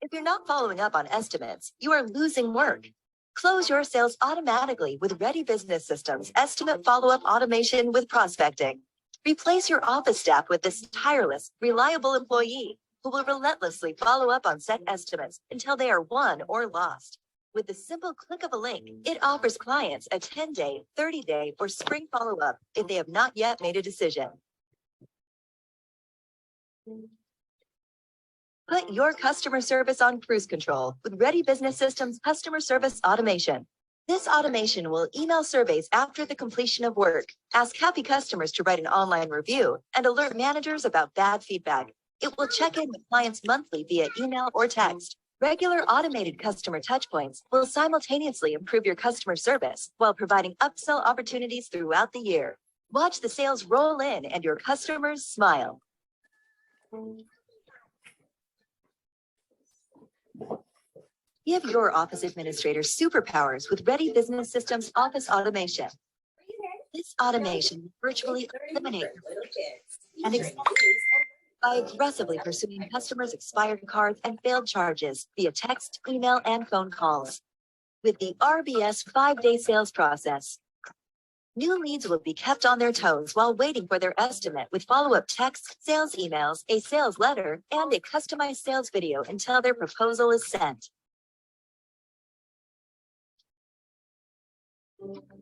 If you're not following up on estimates, you are losing work. Close your sales automatically with Ready Business Systems Estimate Follow-Up Automation with Prospecting. Replace your office staff with this tireless, reliable employee who will relentlessly follow up on set estimates until they are won or lost. With the simple click of a link, it offers clients a 10-day, 30-day, or spring follow-up if they have not yet made a decision. Put your customer service on cruise control with Ready Business Systems Customer Service Automation. This automation will email surveys after the completion of work, ask happy customers to write an online review, and alert managers about bad feedback. It will check in with clients monthly via email or text. Regular automated customer touchpoints will simultaneously improve your customer service while providing upsell opportunities throughout the year. Watch the sales roll in and your customers smile. Give your office administrator superpowers with Ready Business Systems Office Automation. This automation will virtually eliminate and by aggressively pursuing customers' expired cards and failed charges via text, email, and phone calls. With the RBS 5-day sales process, new leads will be kept on their toes while waiting for their estimate with follow-up texts, sales emails, a sales letter, and a customized sales video until their proposal is sent.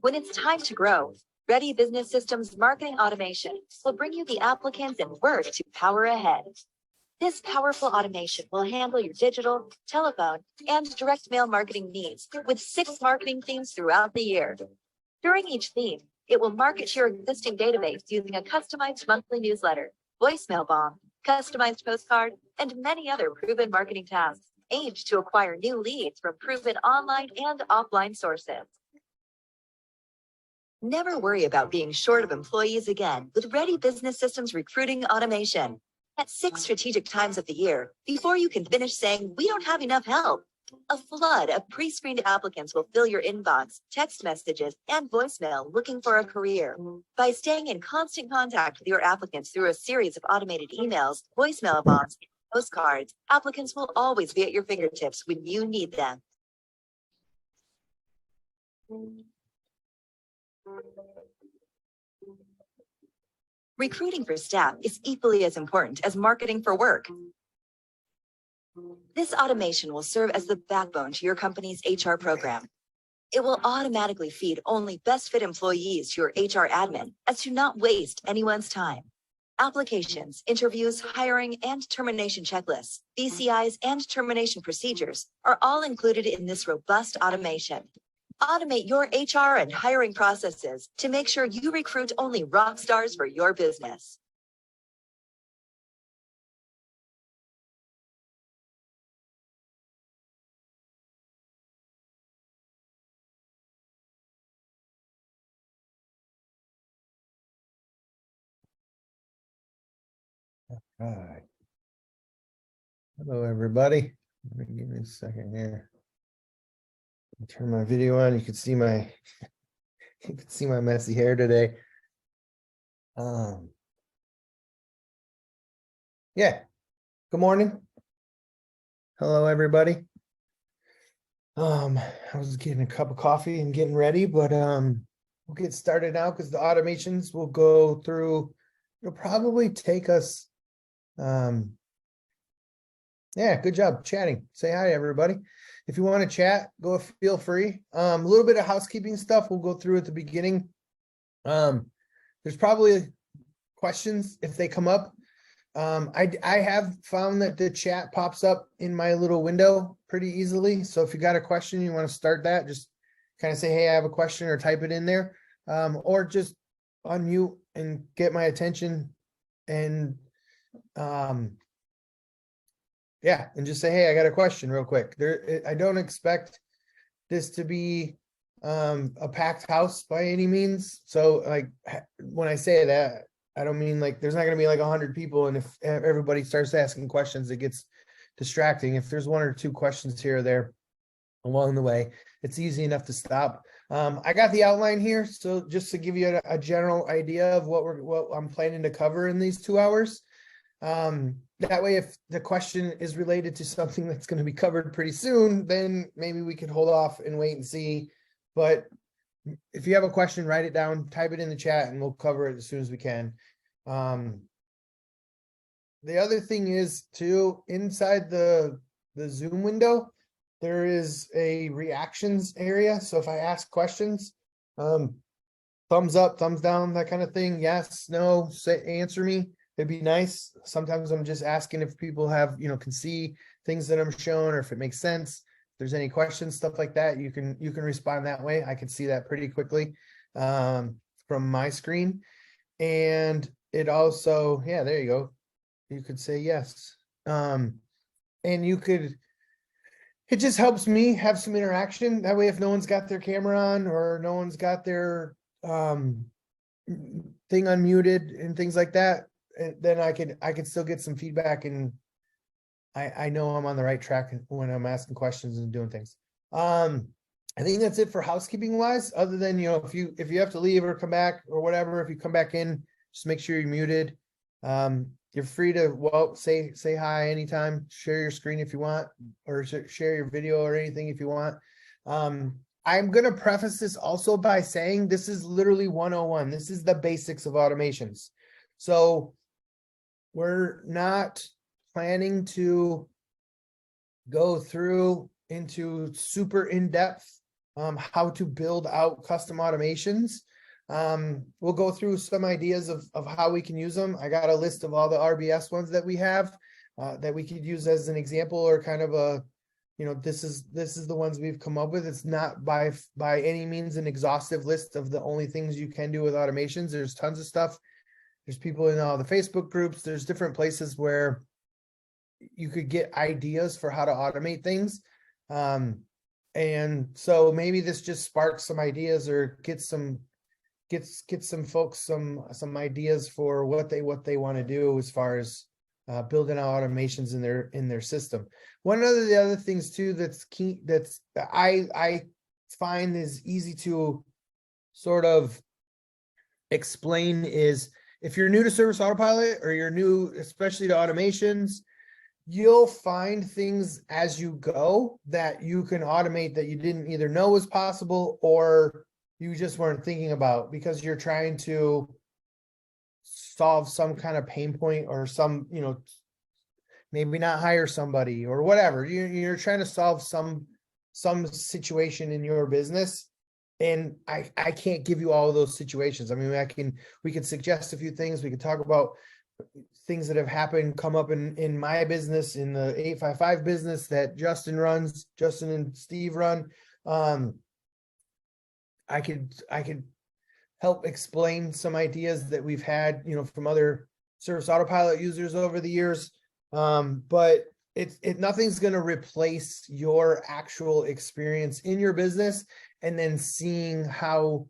When it's time to grow, Ready Business Systems Marketing Automation will bring you the applicants and work to power ahead. This powerful automation will handle your digital, telephone, and direct mail marketing needs with 6 marketing themes throughout the year. During each theme, it will market to your existing database using a customized monthly newsletter, voicemail bomb, customized postcard, and many other proven marketing tasks aimed to acquire new leads from proven online and offline sources. Never worry about being short of employees again with Ready Business Systems Recruiting Automation. At 6 strategic times of the year, before you can finish saying, "We don't have enough help," a flood of pre-screened applicants will fill your inbox, text messages, and voicemail looking for a career. By staying in constant contact with your applicants through a series of automated emails, voicemail bombs, and postcards, applicants will always be at your fingertips when you need them. Recruiting for staff is equally as important as marketing for work. This automation will serve as the backbone to your company's HR program. It will automatically feed only best fit employees to your HR admin as to not waste anyone's time. Applications, interviews, hiring, and termination checklists, BCIs, and termination procedures are all included in this robust automation. Automate your HR and hiring processes to make sure you recruit only rock stars for your business. All right. Hello, everybody. Let me give me a second here. Turn my video on. You can see my messy hair today. Yeah. Good morning. Hello, everybody. I was getting a cup of coffee and getting ready, but we'll get started now because the automations will go through. It'll probably take us. Yeah, good job chatting. Say hi, everybody. If you want to chat, feel free. A little bit of housekeeping stuff we'll go through at the beginning. There's probably questions if they come up. I have found that the chat pops up in my little window pretty easily. So if you got a question, you want to start that, just kind of say, "Hey, I have a question," or type it in there, or just unmute and get my attention and yeah, and just say, "Hey, I got a question real quick." I don't expect this to be a packed house by any means. So like when I say that, I don't mean like there's not going to be like 100 people. And if everybody starts asking questions, it gets distracting. If there's 1 or 2 questions here or there along the way, it's easy enough to stop. I got the outline here. So just to give you a general idea of what I'm planning to cover in these 2 hours. That way, if the question is related to something that's going to be covered pretty soon, then maybe we could hold off and wait and see. But if you have a question, write it down, type it in the chat, and we'll cover it as soon as we can. The other thing is too, inside the Zoom window, there is a reactions area. So if I ask questions, thumbs up, thumbs down, that kind of thing. Yes, no, say, answer me. It'd be nice. Sometimes I'm just asking if people have, can see things that I'm showing, or if it makes sense. If there's any questions, stuff like that, you can respond that way. I can see that pretty quickly from my screen. And it also, yeah, there you go. You could say yes. And you could, it just helps me have some interaction. That way, if no one's got their camera on or no one's got their thing unmuted and things like that, then I could still get some feedback, and I know I'm on the right track when I'm asking questions and doing things. I think that's it for housekeeping wise, other than, if you have to leave or come back or whatever, if you come back in, just make sure you're muted. You're free to, say hi anytime, share your screen if you want, or share your video or anything if you want. I'm going to preface this also by saying this is literally 101. This is the basics of automations. So we're not planning to go through into super in-depth how to build out custom automations. We'll go through some ideas of how we can use them. I got a list of all the RBS ones that we have that we could use as an example, or kind of a, this is the ones we've come up with. It's not by any means an exhaustive list of the only things you can do with automations. There's tons of stuff. There's people in all the Facebook groups. There's different places where you could get ideas for how to automate things. And so maybe this just sparks some ideas, or get some folks some ideas for what they want to do as far as building out automations in their system. One of the other things too that's key, that's I find is easy to sort of explain, is if you're new to Service Autopilot, or you're new especially to automations, you'll find things as you go that you can automate that you didn't either know was possible, or you just weren't thinking about, because you're trying to solve some kind of pain point, or some, maybe not hire somebody or whatever. You're trying to solve some situation in your business. And I can't give you all of those situations. I mean, we could suggest a few things. We could talk about things that have come up in my business, in the 855 business that Justin and Steve run. I could help explain some ideas that we've had, from other Service Autopilot users over the years. But nothing's going to replace your actual experience in your business, and then seeing how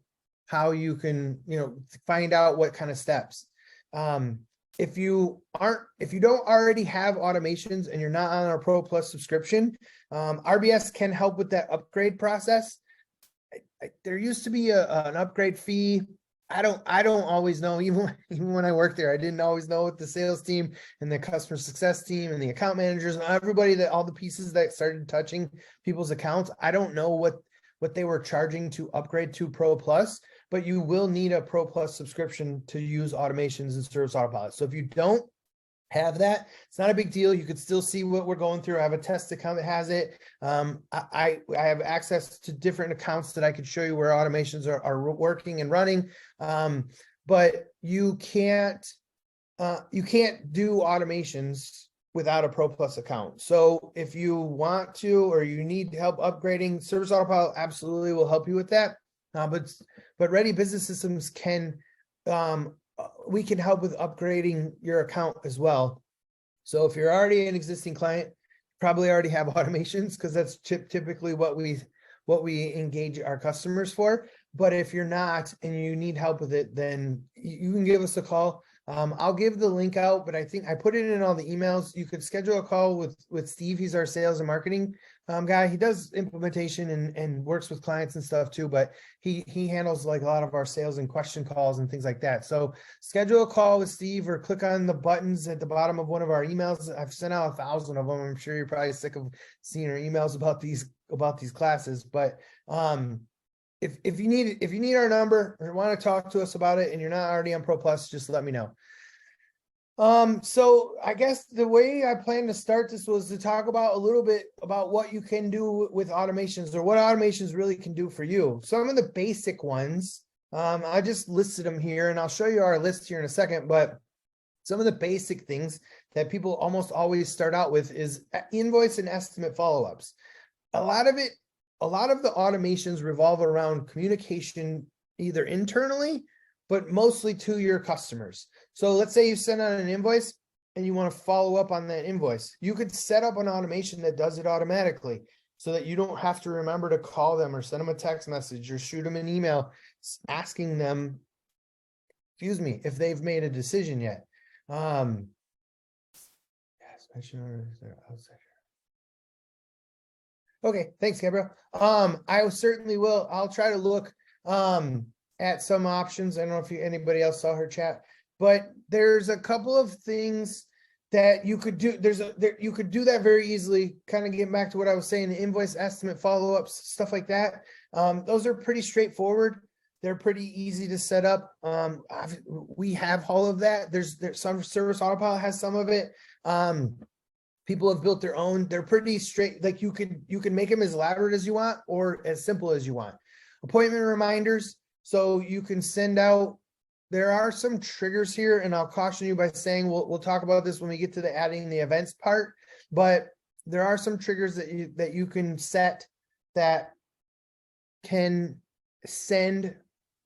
you can, find out what kind of steps. If you don't already have automations and you're not on our Pro Plus subscription, RBS can help with that upgrade process. There used to be an upgrade fee. I don't always know, even when I worked there, I didn't always know what the sales team and the customer success team and the account managers and everybody, all the pieces that started touching people's accounts. I don't know what they were charging to upgrade to Pro Plus, but you will need a Pro Plus subscription to use automations and Service Autopilot. So if you don't have that, it's not a big deal. You could still see what we're going through. I have a test account that has it. I have access to different accounts that I could show you where automations are working and running. But you can't do automations without a Pro Plus account. So if you want to, or you need help upgrading, Service Autopilot absolutely will help you with that. But Ready Business Systems can, we can help with upgrading your account as well. So if you're already an existing client, probably already have automations, because that's typically what we engage our customers for. But if you're not and you need help with it, then you can give us a call. I'll give the link out, but I think I put it in all the emails. You could schedule a call with Steve. He's our sales and marketing guy. He does implementation and works with clients and stuff too, but he handles like a lot of our sales and question calls and things like that. So schedule a call with Steve or click on the buttons at the bottom of one of our emails. I've sent out 1,000 of them. I'm sure you're probably sick of seeing our emails about these classes, but if you need our number or want to talk to us about it and you're not already on Pro Plus, just let me know. So I guess the way I plan to start this was to talk about a little bit about what you can do with automations or what automations really can do for you. Some of the basic ones, I just listed them here and I'll show you our list here in a second, but some of the basic things that people almost always start out with is invoice and estimate follow-ups. A lot of the automations revolve around communication either internally, but mostly to your customers. So let's say you send out an invoice and you want to follow up on that invoice. You could set up an automation that does it automatically so that you don't have to remember to call them or send them a text message or shoot them an email asking them, if they've made a decision yet. Okay, thanks, Gabriel. I certainly will. I'll try to look at some options. I don't know if anybody else saw her chat, but there's a couple of things that you could do. You could do that very easily. Kind of getting back to what I was saying, the invoice estimate follow-ups, stuff like that. Those are pretty straightforward. They're pretty easy to set up. We have all of that. There's some Service Autopilot has some of it. People have built their own. They're pretty straight. Like you can make them as elaborate as you want or as simple as you want. Appointment reminders. So you can send out, there are some triggers here, and I'll caution you by saying we'll talk about this when we get to the adding the events part, but there are some triggers that you can set that can send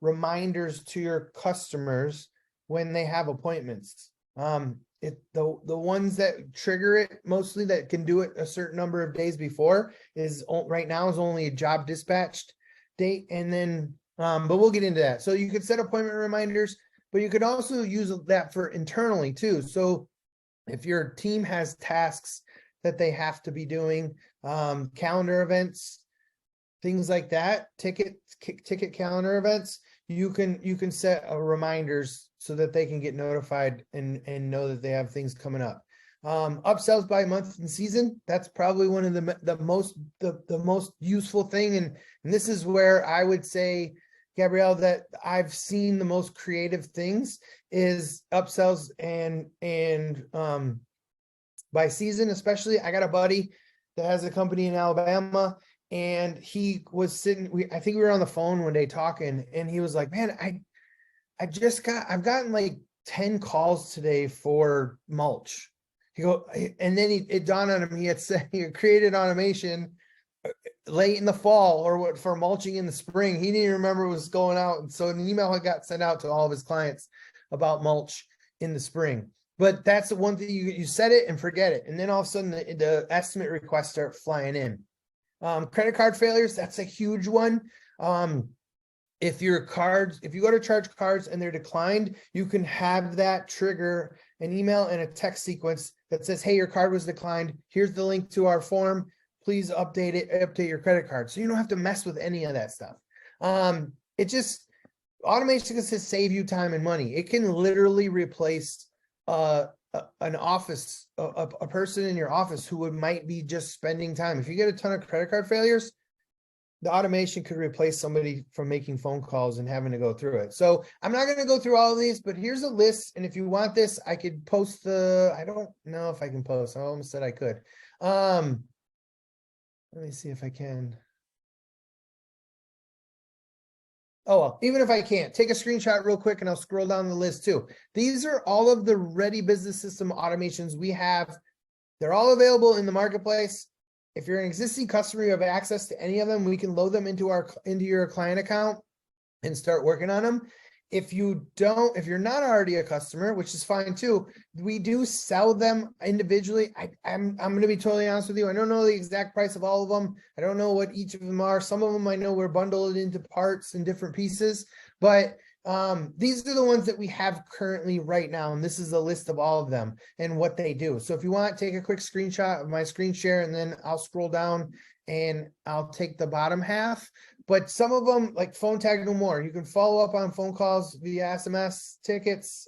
reminders to your customers when they have appointments. The ones that trigger it mostly that can do it a certain number of days before is right now is only a job dispatched date, and then but we'll get into that. So you could set appointment reminders, but you could also use that for internally too. So if your team has tasks that they have to be doing, calendar events, things like that, ticket calendar events, you can set reminders so that they can get notified and know that they have things coming up. Upsells by month and season, that's probably one of the most useful thing. And this is where I would say, Gabrielle, that I've seen the most creative things is upsells and by season, especially. I got a buddy that has a company in Alabama, and he was sitting, I think we were on the phone one day talking, and he was like, man, I've gotten like 10 calls today for mulch. And then it dawned on him, he had created automation late in the fall or for mulching in the spring. He didn't even remember what was going out. And so an email had got sent out to all of his clients about mulch in the spring. But that's the one thing you set it and forget it. And then all of a sudden the estimate requests start flying in. Credit card failures, that's a huge one. If you go to charge cards and they're declined, you can have that trigger an email and a text sequence that says, hey, your card was declined. Here's the link to our form. Please update your credit card. So you don't have to mess with any of that stuff. Automation can save you time and money. It can literally replace an office, a person in your office who might be just spending time. If you get a ton of credit card failures, the automation could replace somebody from making phone calls and having to go through it. So I'm not going to go through all of these, but here's a list. And if you want this, I could post I don't know if I can post. I almost said I could. Let me see if I can. Oh, well, even if I can't, take a screenshot real quick and I'll scroll down the list too. These are all of the Ready Business System automations we have. They're all available in the marketplace. If you're an existing customer, you have access to any of them. We can load them into your client account and start working on them. If you're not already a customer, which is fine too, we do sell them individually. I'm going to be totally honest with you. I don't know the exact price of all of them. I don't know what each of them are. Some of them I know we're bundled into parts and different pieces, but these are the ones that we have currently right now. And this is a list of all of them and what they do. So if you want, take a quick screenshot of my screen share, and then I'll scroll down and I'll take the bottom half. But some of them, like phone tag no more. You can follow up on phone calls via SMS tickets.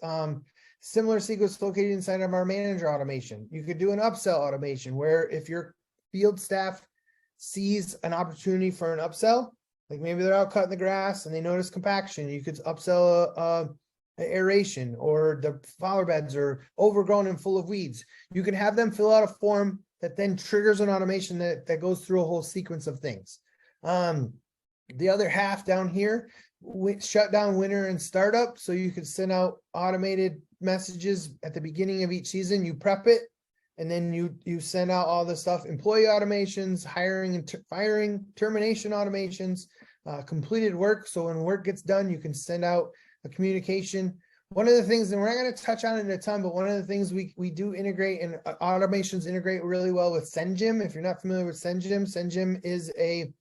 Similar sequence located inside of our manager automation. You could do an upsell automation where if your field staff sees an opportunity for an upsell, like maybe they're out cutting the grass and they notice compaction, you could upsell a aeration, or the flower beds are overgrown and full of weeds. You can have them fill out a form that then triggers an automation that goes through a whole sequence of things. The other half down here, shut down winter and startup. So you could send out automated messages at the beginning of each season. You prep it, and then you send out all the stuff, employee automations, hiring and firing, termination automations, completed work. So when work gets done, you can send out a communication. One of the things, and we're not going to touch on it a ton, but one of the things we do integrate, and automations integrate really well with SendGym. If you're not familiar with SendGym, SendGym is a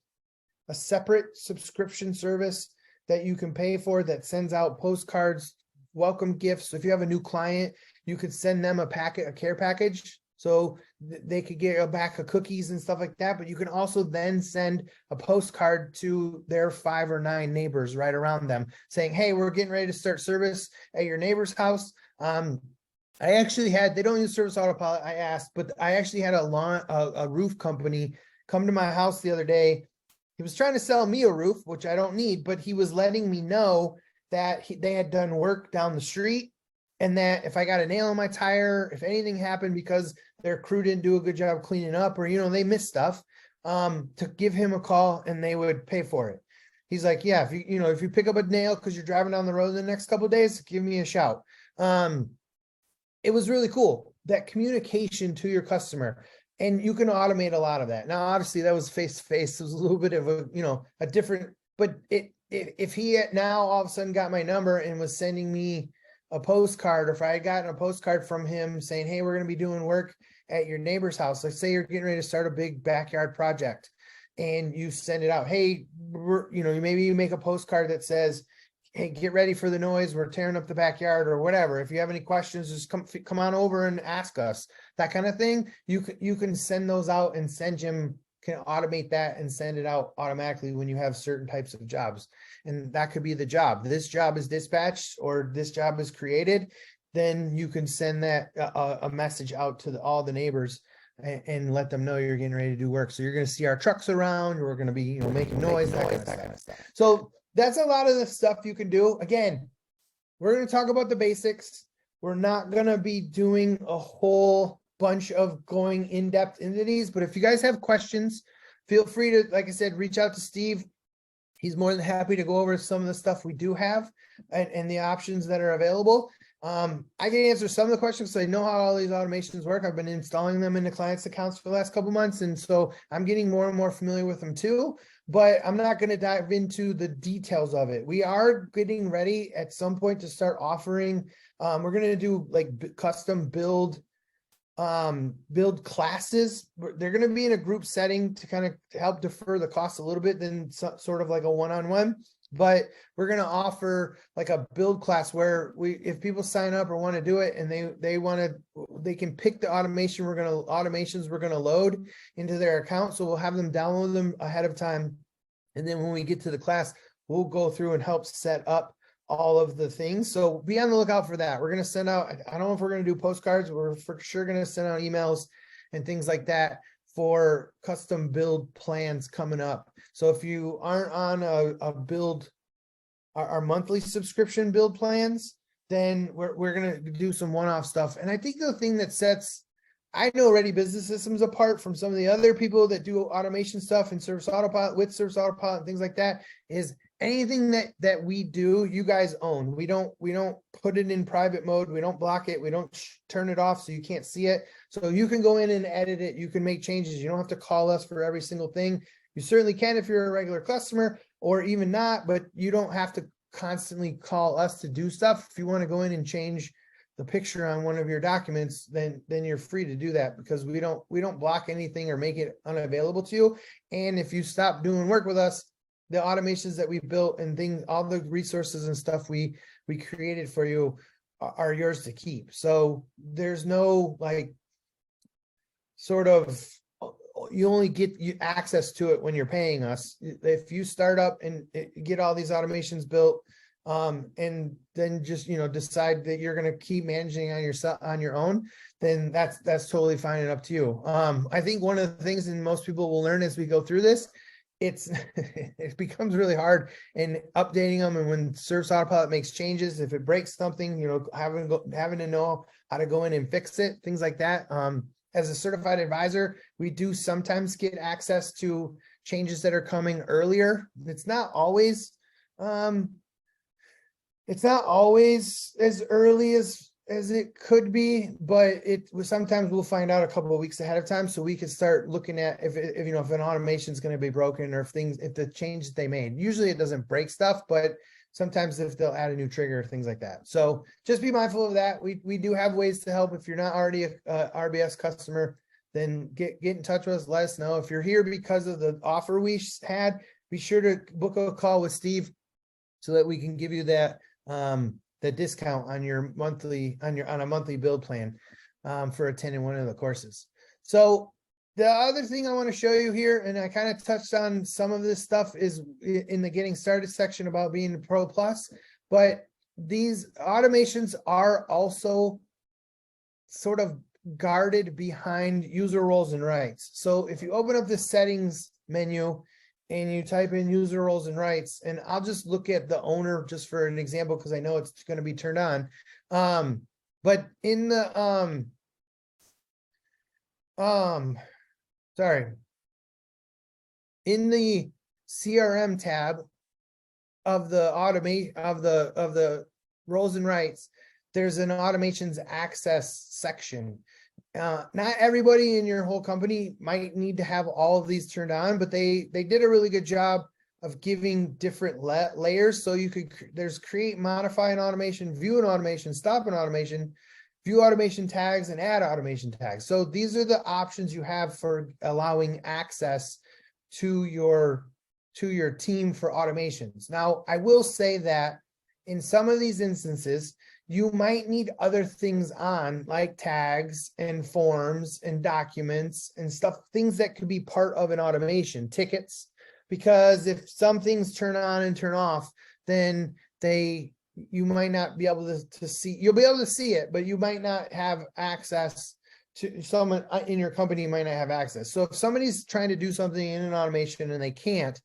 separate subscription service that you can pay for that sends out postcards, welcome gifts. So if you have a new client, you could send them a care package. So they could get a bag of cookies and stuff like that, but you can also then send a postcard to their 5 or 9 neighbors right around them saying, hey, we're getting ready to start service at your neighbor's house. I actually had, they don't use Service Autopilot, I asked, but I actually had a roof company come to my house the other day. He was trying to sell me a roof, which I don't need, but he was letting me know that they had done work down the street, and that if I got a nail in my tire, if anything happened because their crew didn't do a good job cleaning up, or, they missed stuff, to give him a call and they would pay for it. He's like, yeah, if you pick up a nail because you're driving down the road in the next couple of days, give me a shout. It was really cool, that communication to your customer. And you can automate a lot of that. Now, obviously, that was face-to-face. It was a little bit of a different, but if he had now all of a sudden got my number and was sending me a postcard, or if I had gotten a postcard from him saying, hey, we're going to be doing work at your neighbor's house. Let's say you're getting ready to start a big backyard project and you send it out. Hey, maybe you make a postcard that says, hey, get ready for the noise. We're tearing up the backyard, or whatever. If you have any questions, just come on over and ask us, that kind of thing. You can send those out, and SendGym can automate that and send it out automatically when you have certain types of jobs. And that could be the job. This job is dispatched, or this job is created. Then you can send that a message out to all the neighbors and let them know you're getting ready to do work. So you're going to see our trucks around. We're going to be, making noise, that kind of stuff. So that's a lot of the stuff you can do. Again, we're going to talk about the basics. We're not going to be doing a whole bunch of going in depth into these, but if you guys have questions, feel free to, like I said, reach out to Steve. He's more than happy to go over some of the stuff we do have and the options that are available. I can answer some of the questions, so I know how all these automations work. I've been installing them into clients' accounts for the last couple months, and so I'm getting more and more familiar with them too, but I'm not going to dive into the details of it. We are getting ready at some point to start offering, we're going to do like custom build classes. They're going to be in a group setting to kind of help defer the cost a little bit than sort of like a one-on-one, but we're going to offer like a build class where if people sign up or want to do it and they can pick the automations we're going to load into their account. So we'll have them download them ahead of time. And then when we get to the class, we'll go through and help set up all of the things. So be on the lookout for that. We're going to send out, I don't know if we're going to do postcards. We're for sure going to send out emails and things like that for custom build plans coming up. So if you aren't on a build, our monthly subscription build plans, then we're going to do some one-off stuff. And I think the thing that sets, I know Ready Business Systems apart from some of the other people that do automation stuff and Service Autopilot with Service Autopilot and things like that, is anything that we do, you guys own. We don't put it in private mode. We don't block it. We don't turn it off so you can't see it. So you can go in and edit it. You can make changes. You don't have to call us for every single thing. You certainly can if you're a regular customer, or even not, but you don't have to constantly call us to do stuff. If you want to go in and change the picture on one of your documents, then you're free to do that, because we don't block anything or make it unavailable to you. And if you stop doing work with us, the automations that we built and things, all the resources and stuff we created for you are yours to keep. So there's no like sort of you only get access to it when you're paying us. If you start up and get all these automations built, and then just, decide that you're going to keep managing on your own, then that's totally fine and up to you. I think one of the things, and most people will learn as we go through this, it becomes really hard in updating them. And when Service Autopilot makes changes, if it breaks something, having to know how to go in and fix it, things like that. As a certified advisor, we do sometimes get access to changes that are coming earlier. It's not always as early as it could be, but sometimes we'll find out a couple of weeks ahead of time, so we can start looking at if an automation is going to be broken, or if the changes they made. Usually it doesn't break stuff, but sometimes if they'll add a new trigger, things like that. So just be mindful of that. We do have ways to help. If you're not already a RBS customer, then get in touch with us. Let us know. If you're here because of the offer we had, be sure to book a call with Steve so that we can give you that the discount on your monthly on a monthly build plan for attending one of the courses. So the other thing I want to show you here, and I kind of touched on some of this stuff, is in the getting started section about being a Pro Plus, but these automations are also sort of guarded behind user roles and rights. So if you open up the settings menu and you type in user roles and rights, and I'll just look at the owner just for an example, because I know it's going to be turned on. But in the in the CRM tab of the roles and rights, there's an automations access section. Not everybody in your whole company might need to have all of these turned on, but they did a really good job of giving different layers. So there's create, modify an automation, view an automation, stop an automation, view automation tags, and add automation tags. So these are the options you have for allowing access to your team for automations. Now, I will say that in some of these instances, you might need other things on, like tags and forms and documents and stuff, things that could be part of an automation, tickets, because if some things turn on and turn off, then you might not be able to see, you'll be able to see it, but you might not have access to, someone in your company might not have access. So if somebody's trying to do something in an automation and they can't,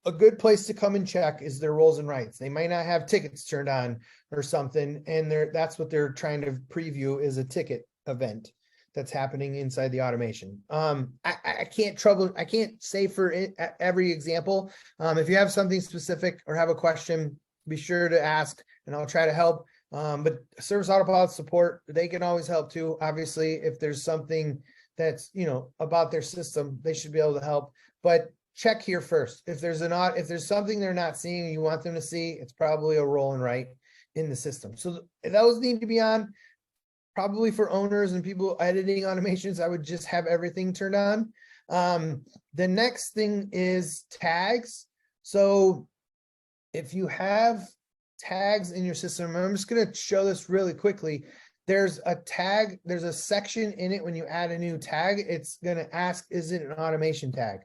a good place to come and check is their roles and rights. They might not have tickets turned on or something, and that's what they're trying to preview is a ticket event that's happening inside the automation. I can't say for every example. If you have something specific or have a question, be sure to ask and I'll try to help. But Service Autopilot support, they can always help too. Obviously, if there's something that's, about their system, they should be able to help. But check here first. If there's something they're not seeing and you want them to see, it's probably a role and right in the system. So those need to be on. Probably for owners and people editing automations, I would just have everything turned on. The next thing is tags. So if you have tags in your system, I'm just going to show this really quickly. There's a section in it when you add a new tag, it's going to ask, is it an automation tag?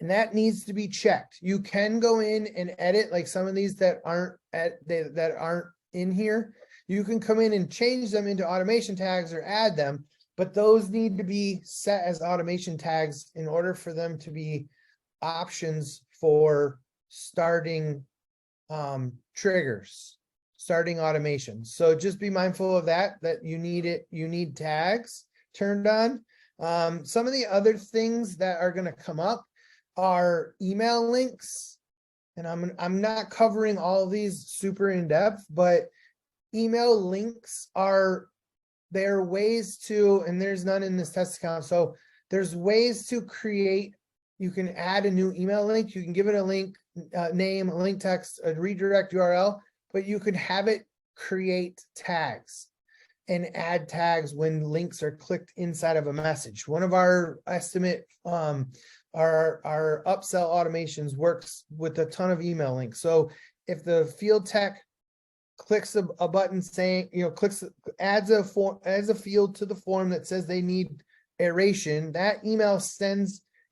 And that needs to be checked. You can go in and edit, like some of these that aren't in here. You can come in and change them into automation tags or add them, but those need to be set as automation tags in order for them to be options for starting triggers, starting automations. So just be mindful of that you need tags turned on. Some of the other things that are going to come up are email links, and I'm not covering all of these super in depth, but email links there are ways to, and there's none in this test account. So there's ways to create, you can add a new email link, you can give it a link name, a link text, a redirect URL, but you could have it create tags and add tags when links are clicked inside of a message. One of our estimate, our upsell automations works with a ton of email links. So if the field tech clicks a button saying, adds a field to the form that says they need aeration, that email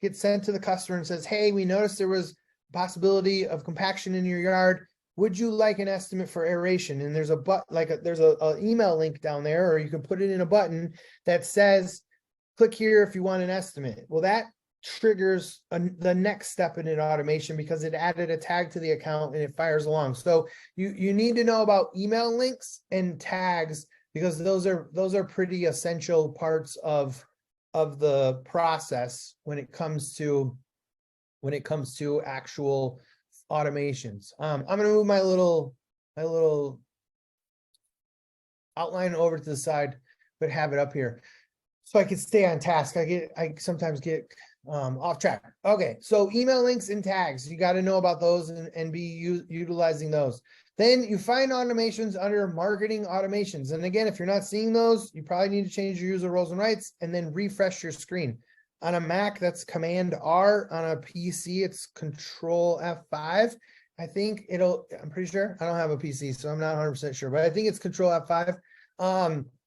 gets sent to the customer and says, hey, we noticed there was possibility of compaction in your yard. Would you like an estimate for aeration? And there's there's a email link down there, or you can put it in a button that says, click here if you want an estimate. Well, that triggers the next step in an automation because it added a tag to the account and it fires along. So you need to know about email links and tags because those are pretty essential parts of the process when it comes to actual automations. I'm going to move my little outline over to the side, but have it up here so I can stay on task. I sometimes get off track. Okay, so email links and tags, you got to know about those and be utilizing those. Then you find automations under marketing automations. And again, if you're not seeing those, you probably need to change your user roles and rights and then refresh your screen. On a Mac, that's Command R. On a PC, it's Control F5. I'm pretty sure. I don't have a PC, so I'm not 100% sure, but I think it's Control F5.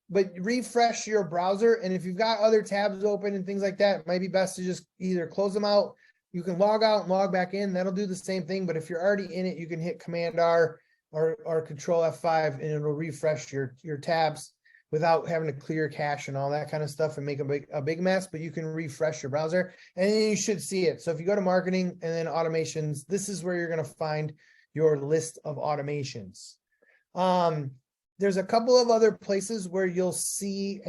But refresh your browser. And if you've got other tabs open and things like that, it might be best to just either close them out. You can log out and log back in. That'll do the same thing. But if you're already in it, you can hit Command R or Control F5 and it'll refresh your tabs without having to clear cache and all that kind of stuff and make a big mess, but you can refresh your browser and then you should see it. So if you go to marketing and then automations, this is where you're going to find your list of automations. There's a couple of other places where you'll see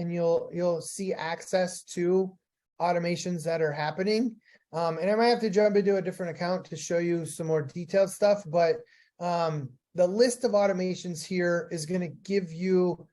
access to automations that are happening. And I might have to jump into a different account to show you some more detailed stuff, but the list of automations here is going to give you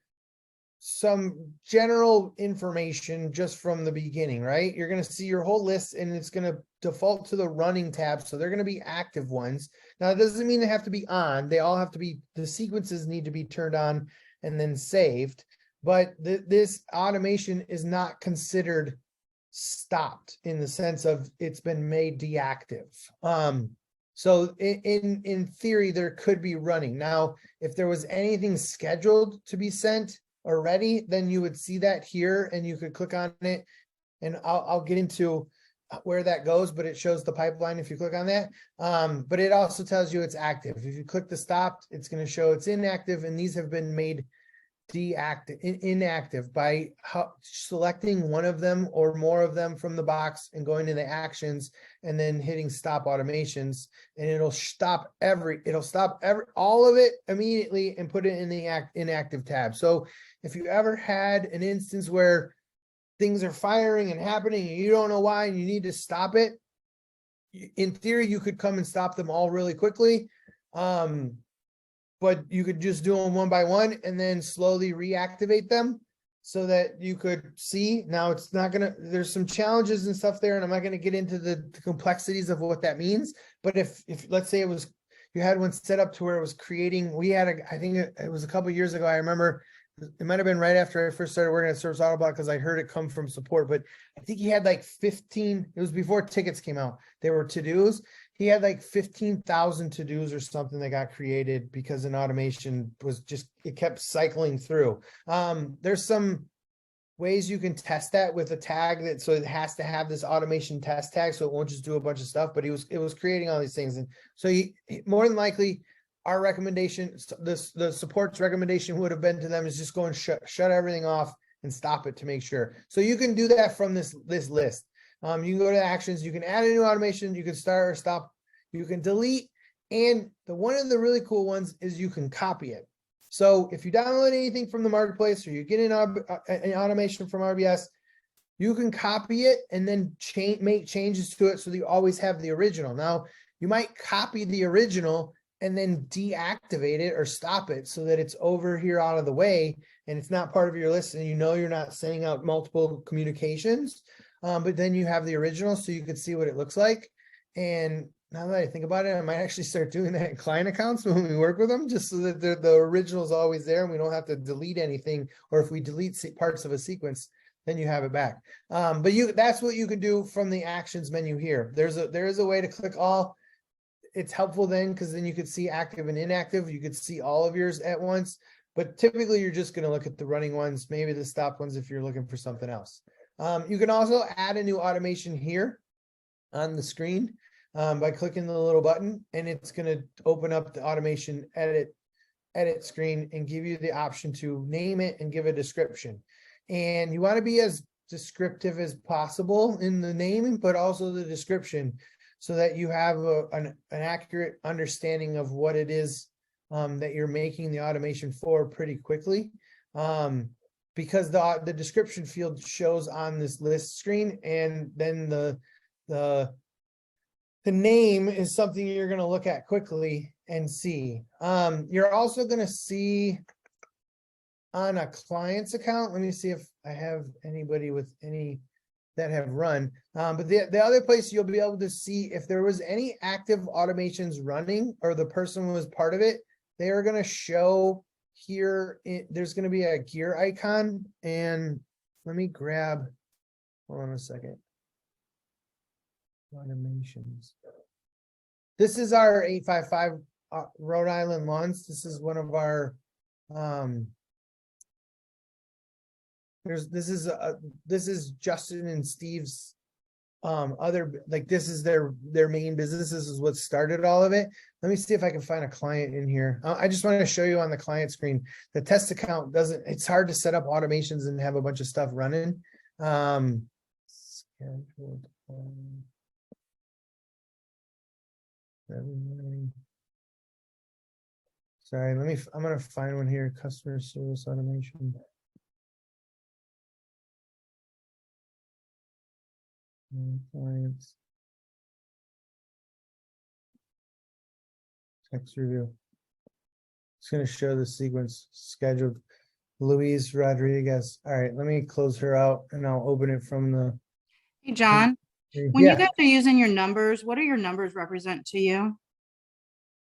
some general information just from the beginning, right? You're going to see your whole list and it's going to default to the running tab. So they're going to be active ones. Now, it doesn't mean they have to be on. They all have to be, the sequences need to be turned on and then saved. But this automation is not considered stopped in the sense of it's been made deactive. So in theory, there could be running. Now, if there was anything scheduled to be sent already, then you would see that here and you could click on it and I'll get into where that goes, but it shows the pipeline if you click on that. But it also tells you it's active. If you click the stopped, it's going to show it's inactive, and these have been made inactive by selecting one of them or more of them from the box and going to the actions and then hitting stop automations, and it'll stop all of it immediately and put it in the inactive tab. So if you ever had an instance where things are firing and happening and you don't know why and you need to stop it, in theory, you could come and stop them all really quickly. But you could just do them one by one and then slowly reactivate them so that you could see. Now it's not there's some challenges and stuff there, and I'm not gonna get into the complexities of what that means. But if let's say you had one set up to where it was creating, I think it was a couple of years ago. I remember it might've been right after I first started working at Service Autopilot because I heard it come from support, but I think he had like 15, it was before tickets came out. They were to-dos. He had like 15,000 to-dos or something that got created because an automation it kept cycling through. There's some ways you can test that with a tag so it has to have this automation test tag, so it won't just do a bunch of stuff, but it was creating all these things. And so more than likely, our recommendation, the support's recommendation would have been to them is just go and shut everything off and stop it to make sure. So you can do that from this list. You can go to actions, you can add a new automation, you can start or stop, you can delete, and one of the really cool ones is you can copy it. So if you download anything from the marketplace or you get an automation from RBS, you can copy it and then make changes to it so that you always have the original. Now, you might copy the original and then deactivate it or stop it so that it's over here out of the way and it's not part of your list and you're not sending out multiple communications. But then you have the original so you can see what it looks like. And now that I think about it, I might actually start doing that in client accounts when we work with them, just so that the original is always there and we don't have to delete anything. Or if we delete parts of a sequence, then you have it back. But that's what you can do from the actions menu here. There is a way to click all. It's helpful then because then you could see active and inactive. You could see all of yours at once. But typically, you're just going to look at the running ones, maybe the stop ones if you're looking for something else. You can also add a new automation here on the screen by clicking the little button, and it's going to open up the automation edit screen and give you the option to name it and give a description. And you want to be as descriptive as possible in the naming, but also the description, so that you have an accurate understanding of what it is that you're making the automation for pretty quickly. Because the description field shows on this list screen, and then the name is something you're going to look at quickly and see. You're also going to see on a client's account. Let me see if I have anybody with any that have run. But the other place you'll be able to see if there was any active automations running or the person was part of it, they are going to show here. There's going to be a gear icon, and let me grab, hold on a second. Automations. This is our 855 Rhode Island lawns. This is one of our this is Justin and Steve's this is their main business. This is what started all of it. Let me see if I can find a client in here. I just want to show you on the client screen. The test account it's hard to set up automations and have a bunch of stuff running. Scheduled. Sorry, I'm gonna find one here. Customer service automation. Clients. Text review. It's going to show the sequence scheduled. Louise Rodriguez. All right, let me close her out and I'll open it from the. Hey, John, when Yeah. you guys are using your numbers, what do your numbers represent to you?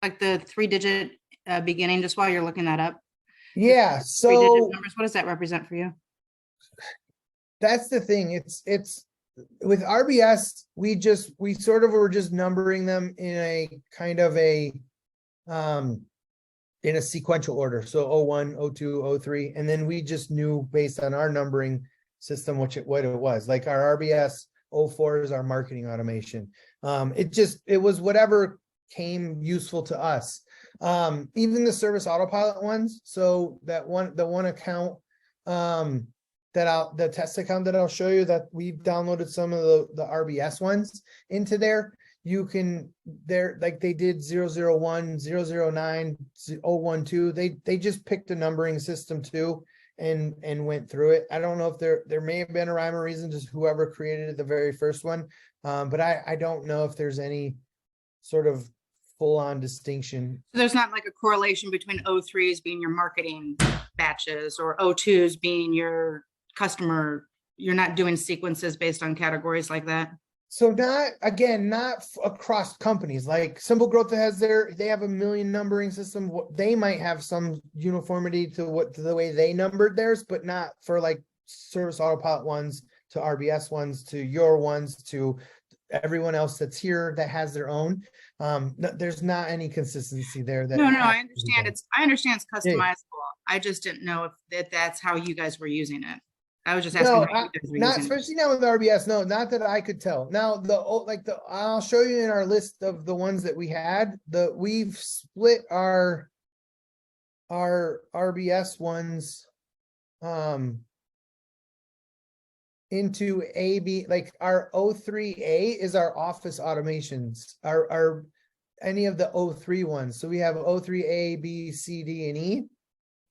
Like the 3-digit beginning, just while you're looking that up. Yeah, 3-digit so numbers, what does that represent for you? that's the thing. It's with RBS, we sort of were just numbering them in a kind of a in a sequential order. So 01, 02, 03, and then we just knew based on our numbering system what it was. Like our RBS 04 is our marketing automation. It was whatever came useful to us. Even the Service Autopilot ones. So the one account the test account that I'll show you, that we've downloaded some of the RBS ones into there. You can, like they did 001, 009, 012. They just picked a numbering system too and went through it. I don't know if there may have been a rhyme or reason to whoever created it, the very first one. But I don't know if there's any sort of full-on distinction. So there's not like a correlation between 03s being your marketing batches or 02s being your customer. You're not doing sequences based on categories like that. So not across companies. Like Simple Growth they have a million numbering system. They might have some uniformity to the way they numbered theirs, but not for like Service Autopilot ones to RBS ones to your ones to everyone else that's here that has their own. There's not any consistency there. No, I understand it's customizable. I just didn't know if that's how you guys were using it. I was just asking how you guys were not using it. especially now with RBS. No, not that I could tell. Now I'll show you in our list of the ones that we had. We've split our RBS ones into A, B. Like our 03A is our office automations. Our any of the 03 ones. So we have 03A, B, C, D, and E.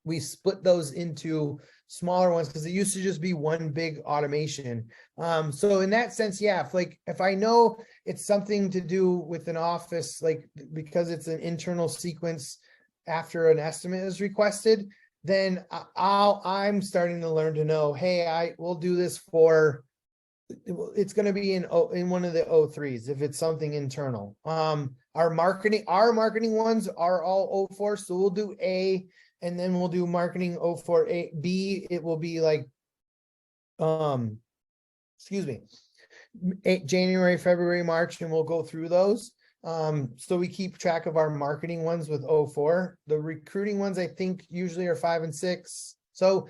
We split those into smaller ones because it used to just be one big automation. So in that sense, yeah, if I know it's something to do with an office, like because it's an internal sequence after an estimate is requested, then I'm starting to learn to know, hey, I will do this for, it's going to be in one of the 03s if it's something internal. Our marketing ones are all 04, so we'll do A. And then we'll do marketing 04A. B, it will be like, January, February, March, and we'll go through those. So we keep track of our marketing ones with 04. The recruiting ones, I think, usually are 5 and 6. So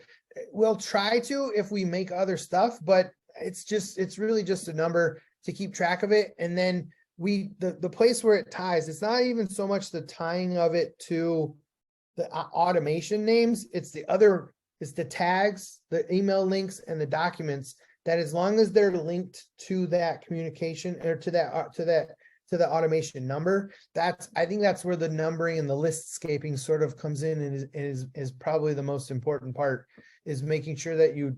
we'll try to if we make other stuff, but it's really just a number to keep track of it. And then the place where it ties, it's not even so much the tying of it to the automation names, it's the tags, the email links, and the documents, that as long as they're linked to that communication or to the automation number, I think that's where the numbering and the listscaping sort of comes in, and is probably the most important part, is making sure that you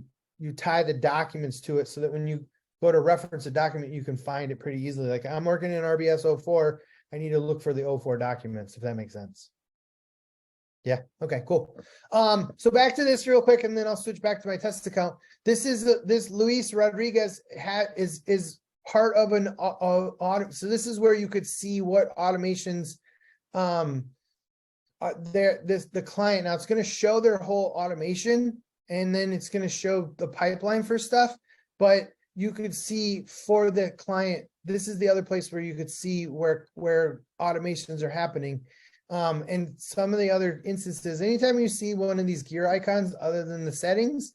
tie the documents to it, so that when you go to reference a document, you can find it pretty easily. Like, I'm working in RBS 04, I need to look for the 04 documents, if that makes sense. Yeah. Okay, cool. So back to this real quick, and then I'll switch back to my test account. This Luis Rodriguez is part of an audit. So this is where you could see what automations the client. Now it's going to show their whole automation, and then it's going to show the pipeline for stuff, but you could see for the client, this is the other place where you could see where automations are happening. And some of the other instances, anytime you see one of these gear icons other than the settings,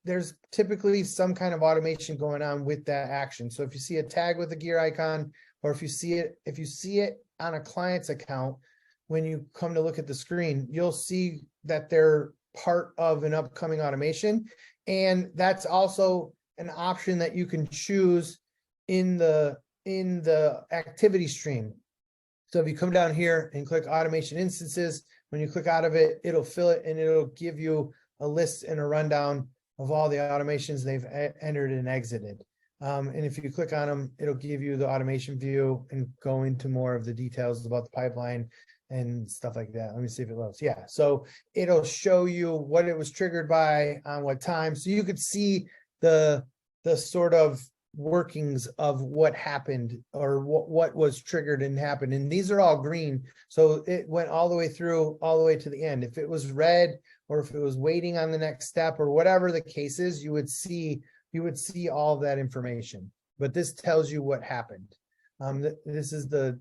there's typically some kind of automation going on with that action. So if you see a tag with a gear icon, or if you see it on a client's account, when you come to look at the screen, you'll see that they're part of an upcoming automation. And that's also an option that you can choose in the activity stream. So if you come down here and click automation instances, when you click out of it, it'll fill it, and it'll give you a list and a rundown of all the automations they've entered and exited. And if you click on them, it'll give you the automation view and go into more of the details about the pipeline and stuff like that. Let me see if it loads. Yeah, so it'll show you what it was triggered by, on what time. So you could see the sort of workings of what happened, or what was triggered and happened. And these are all green, so it went all the way through, all the way to the end. If it was red, or if it was waiting on the next step, or whatever the case is, you would see all that information. But this tells you what happened. This is the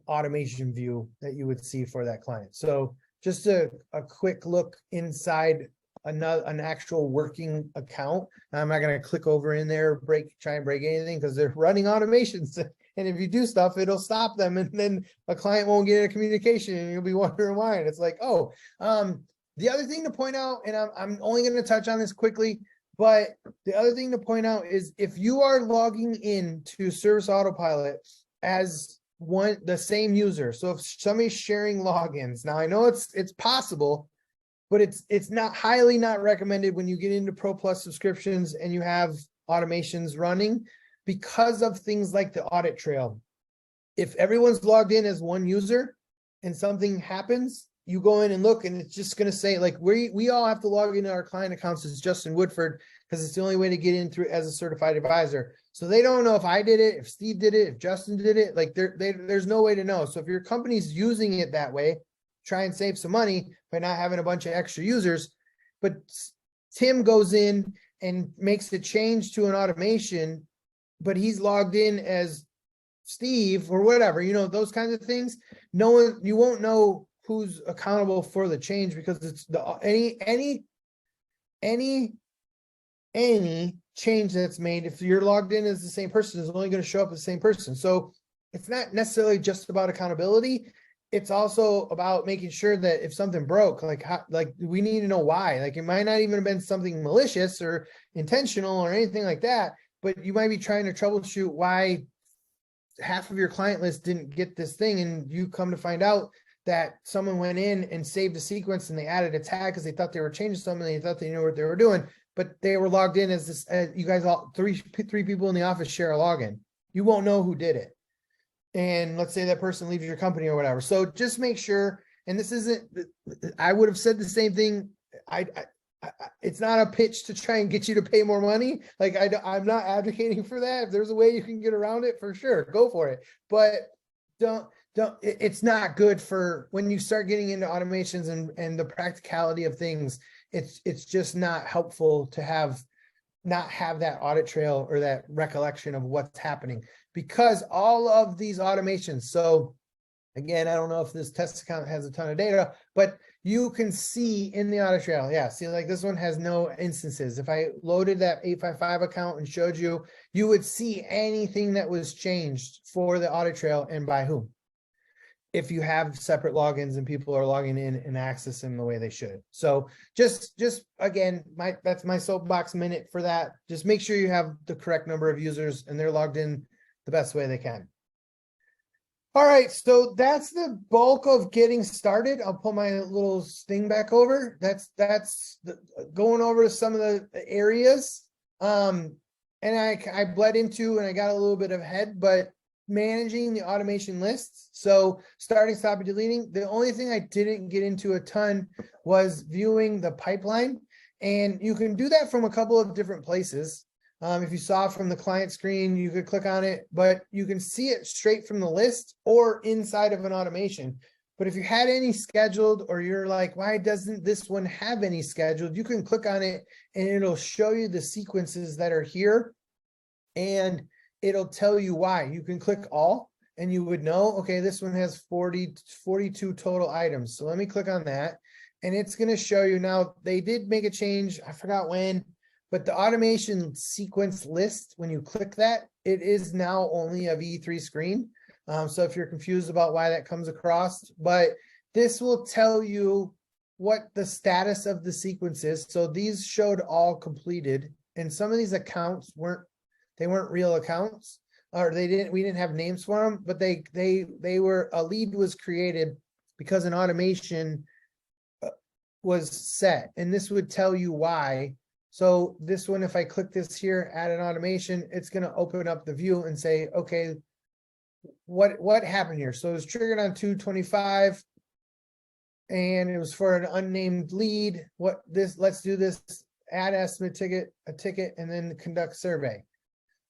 automation view that you would see for that client. So just a quick look inside an actual working account. I'm not going to click over in there, try and break anything, because they're running automations. And if you do stuff, it'll stop them, and then a client won't get a communication, and you'll be wondering why. And it's like, oh, the other thing to point out, and I'm only going to touch on this quickly, but the other thing to point out is, if you are logging in to Service Autopilot as the same user, so if somebody's sharing logins, now I know it's possible, but it's highly not recommended when you get into Pro Plus subscriptions and you have automations running, because of things like the audit trail. If everyone's logged in as one user and something happens, you go in and look, and it's just going to say, like, we all have to log into our client accounts as Justin Woodford, because it's the only way to get in through as a certified advisor. So they don't know if I did it, if Steve did it, if Justin did it. Like, there's no way to know. So if your company's using it that way, try and save some money by not having a bunch of extra users. But Tim goes in and makes a change to an automation, but he's logged in as Steve or whatever, those kinds of things. You won't know who's accountable for the change, because it's any change that's made, if you're logged in as the same person, is only going to show up as the same person. So it's not necessarily just about accountability. It's also about making sure that if something broke, like we need to know why. Like, it might not even have been something malicious or intentional or anything like that, but you might be trying to troubleshoot why half of your client list didn't get this thing, and you come to find out that someone went in and saved a sequence, and they added a tag because they thought they were changing something, they thought they knew what they were doing, but they were logged in as this. You guys all three people in the office share a login. You won't know who did it. And let's say that person leaves your company or whatever. So just make sure, and this isn't, I would have said the same thing. It's not a pitch to try and get you to pay more money. Like, I'm not advocating for that. If there's a way you can get around it, for sure, go for it. But it's not good for when you start getting into automations and the practicality of things. It's just not helpful to not have that audit trail or that recollection of what's happening, because all of these automations. So again, I don't know if this test account has a ton of data, but you can see in the audit trail. Yeah, see, like this one has no instances. If I loaded that 855 account and showed you, you would see anything that was changed for the audit trail and by whom. If you have separate logins and people are logging in and accessing the way they should. So just again, that's my soapbox minute for that. Just make sure you have the correct number of users and they're logged in the best way they can. All right, so that's the bulk of getting started. I'll pull my little thing back over. That's going over some of the areas. And I bled into and I got a little bit ahead, but managing the automation lists. So starting, stopping, deleting. The only thing I didn't get into a ton was viewing the pipeline. And you can do that from a couple of different places. If you saw from the client screen, you could click on it, but you can see it straight from the list or inside of an automation. But if you had any scheduled, or you're like, why doesn't this one have any scheduled? You can click on it and it'll show you the sequences that are here. And it'll tell you why. You can click all and you would know, okay, this one has 42 total items. So let me click on that. And it's going to show you now. They did make a change. I forgot when. But the automation sequence list, when you click that, it is now only a V3 screen. So if you're confused about why that comes across, but this will tell you what the status of the sequence is. So these showed all completed, and some of these accounts weren't real accounts, or we didn't have names for them, but they were, a lead was created because an automation was set, and this would tell you why. So this one, if I click this here, add an automation, it's going to open up the view and say, okay, what happened here? So it was triggered on 2/25, and it was for an unnamed lead. Let's do this, add estimate ticket, a ticket, and then conduct survey.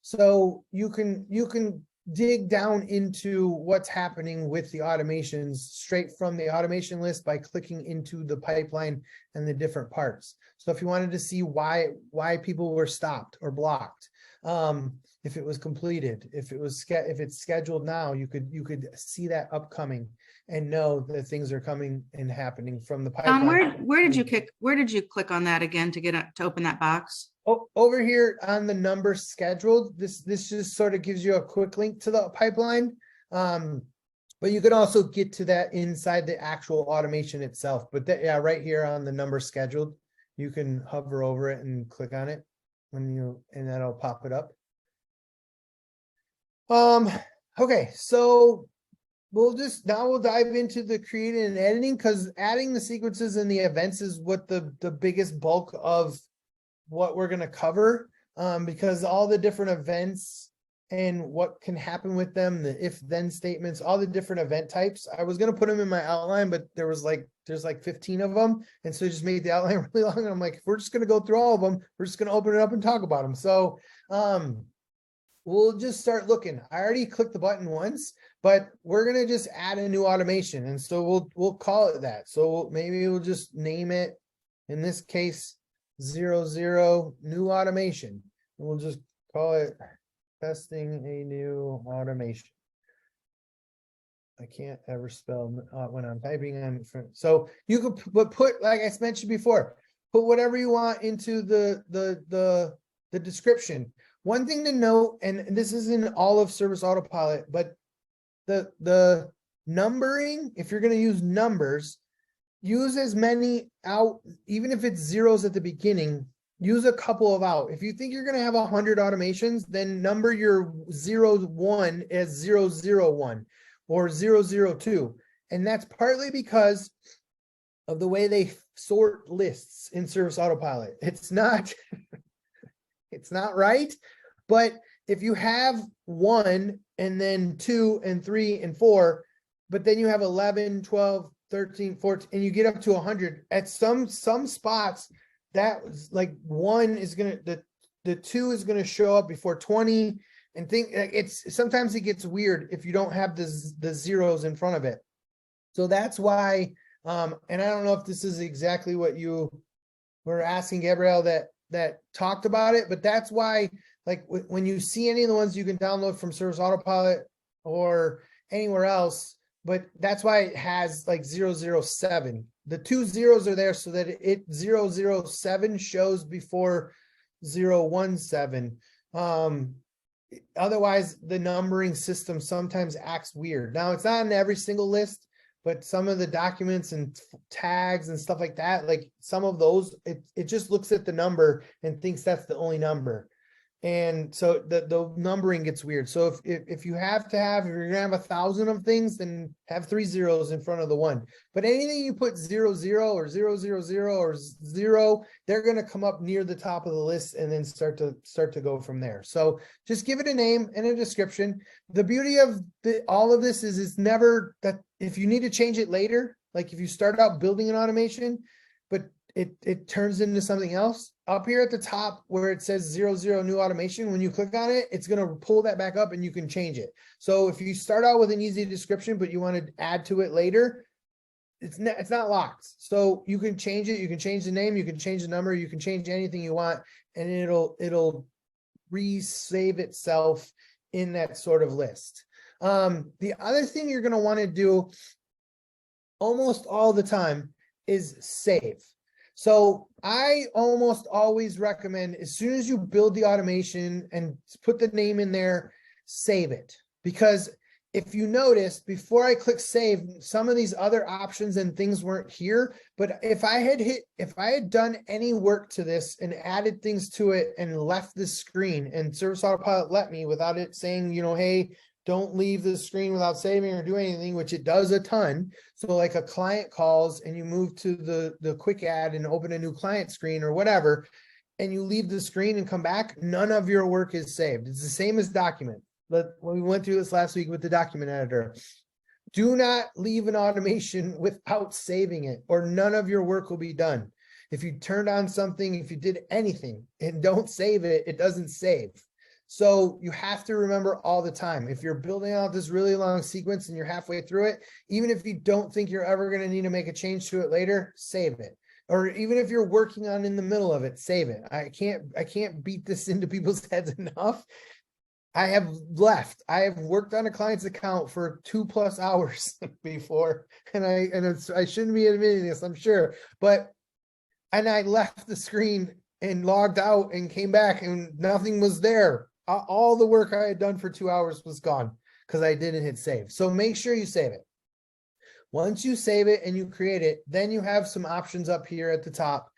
So you can dig down into what's happening with the automations straight from the automation list by clicking into the pipeline and the different parts. So if you wanted to see why people were stopped or blocked, if it was completed, if it's scheduled now, you could see that upcoming and know that things are coming and happening from the pipeline. Don, where did you click on that again to open that box? Oh, over here on the number scheduled, this just sort of gives you a quick link to the pipeline. But you can also get to that inside the actual automation itself. But yeah, right here on the number scheduled, you can hover over it and click on it and that'll pop it up. Okay, so we'll dive into the creating and editing, because adding the sequences and the events is what the biggest bulk of what we're going to cover, because all the different events and what can happen with them, the if then statements, all the different event types. I was going to put them in my outline, but there's like 15 of them, and so just made the outline really long. And I'm like, if we're just going to go through all of them, we're just going to open it up and talk about them. So we'll just start looking. I already clicked the button once, but we're going to just add a new automation, and so we'll call it that. So maybe we'll just name it, in this case, 00 new automation. And we'll just call it testing a new automation. I can't ever spell when I'm typing on front. So you could put, like I mentioned before, put whatever you want into the description. One thing to note, and this is in all of Service Autopilot, but the numbering, if you're going to use numbers, use as many out, even if it's zeros at the beginning, use a couple of out. If you think you're going to have 100 automations, then number your 01 as 001 or 002. And that's partly because of the way they sort lists in Service Autopilot. It's not right. But if you have 1 and then 2 and 3 and 4, but then you have 11, 12, 13, 14, and you get up to 100, at some spots, that was like 1 is going to, the 2 is going to show up before 20, and sometimes it gets weird if you don't have the zeros in front of it. So that's why, and I don't know if this is exactly what you were asking Gabrielle that talked about it, but that's why, like when you see any of the ones you can download from Service Autopilot or anywhere else, but that's why it has like 007, the 2 zeros are there so that it 007 shows before 017. Otherwise, the numbering system sometimes acts weird. Now, it's not in every single list, but some of the documents and tags and stuff like that, like some of those, it just looks at the number and thinks that's the only number. And so the numbering gets weird. So if you have to have, if you're gonna have 1,000 of things, then have 3 zeros in front of the one. But anything you put 00 or 000 or 0, they're gonna come up near the top of the list and then start to go from there. So just give it a name and a description. The beauty of all of this is it's never that if you need to change it later, like if you start out building an automation, but it turns into something else. Up here at the top where it says 00 new automation, when you click on it, it's going to pull that back up and you can change it. So if you start out with an easy description, but you want to add to it later, it's not locked. So you can change it. You can change the name, you can change the number, you can change anything you want, and it'll resave itself in that sort of list. The other thing you're going to want to do almost all the time is save. So I almost always recommend as soon as you build the automation and put the name in there, save it. Because if you notice, before I click save, some of these other options and things weren't here. But if I had done any work to this and added things to it and left this screen, and Service Autopilot let me without it saying, hey, don't leave the screen without saving or do anything, which it does a ton. So like a client calls and you move to the quick add and open a new client screen or whatever, and you leave the screen and come back, none of your work is saved. It's the same as document. But when we went through this last week with the document editor, do not leave an automation without saving it, or none of your work will be done. If you turned on something, if you did anything and don't save it, it doesn't save. So you have to remember all the time, if you're building out this really long sequence and you're halfway through it, even if you don't think you're ever going to need to make a change to it later, save it. Or even if you're working on in the middle of it, save it. I can't beat this into people's heads enough. I have worked on a client's account for 2+ hours before, and I shouldn't be admitting this, I'm sure, and I left the screen and logged out and came back and nothing was there. All the work I had done for 2 hours was gone because I didn't hit save. So make sure you save it. Once you save it and you create it, then you have some options up here at the top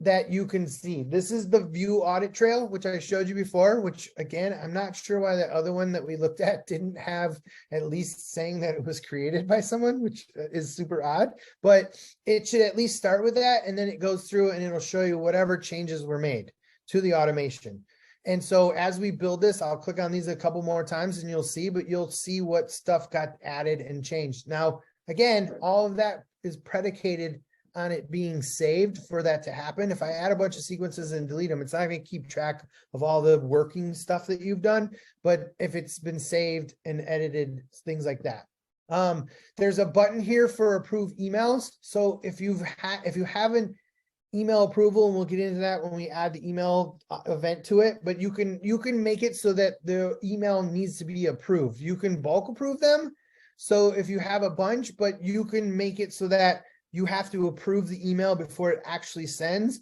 that you can see. This is the view audit trail, which I showed you before, which again, I'm not sure why the other one that we looked at didn't have at least saying that it was created by someone, which is super odd, but it should at least start with that. And then it goes through and it'll show you whatever changes were made to the automation. And so as we build this, I'll click on these a couple more times and you'll see what stuff got added and changed. Now, again, all of that is predicated on it being saved for that to happen. If I add a bunch of sequences and delete them, it's not going to keep track of all the working stuff that you've done. But if it's been saved and edited, things like that. There's a button here for approve emails. So if you have an email approval, and we'll get into that when we add the email event to it, but you can make it so that the email needs to be approved. You can bulk approve them. So if you have a bunch, but you can make it so that you have to approve the email before it actually sends.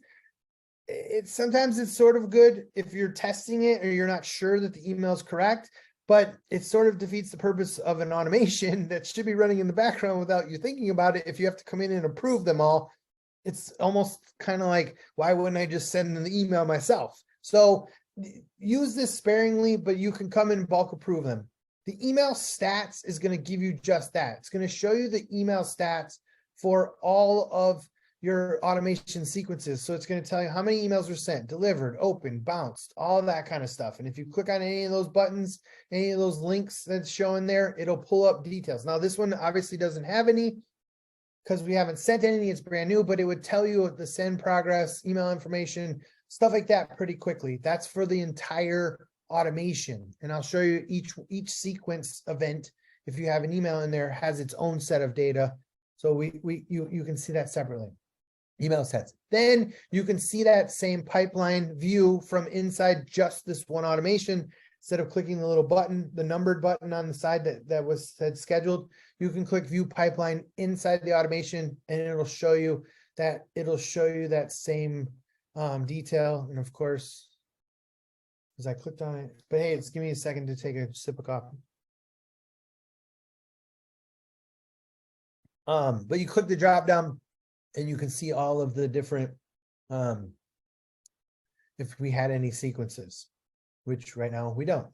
Sometimes it's sort of good if you're testing it or you're not sure that the email is correct, but it sort of defeats the purpose of an automation that should be running in the background without you thinking about it. If you have to come in and approve them all, it's almost kind of like, why wouldn't I just send them the email myself? So use this sparingly, but you can come in and bulk approve them. The email stats is going to give you just that. It's going to show you the email stats for all of your automation sequences. So it's going to tell you how many emails were sent, delivered, opened, bounced, all that kind of stuff. And if you click on any of those buttons, any of those links that's showing there, it'll pull up details. Now, this one obviously doesn't have any because we haven't sent any, it's brand new, but it would tell you the send progress, email information, stuff like that pretty quickly. That's for the entire automation. And I'll show you each sequence event, if you have an email in there, has its own set of data. So you can see that separately. Email sets. Then you can see that same pipeline view from inside just this one automation. instead of clicking the little button, the numbered button on the side that said scheduled, you can click view pipeline inside the automation, and it'll show you that same detail. And of course, as I clicked on it, but hey, give me a second to take a sip of coffee. But you click the drop down and you can see all of the different, if we had any sequences, which right now we don't.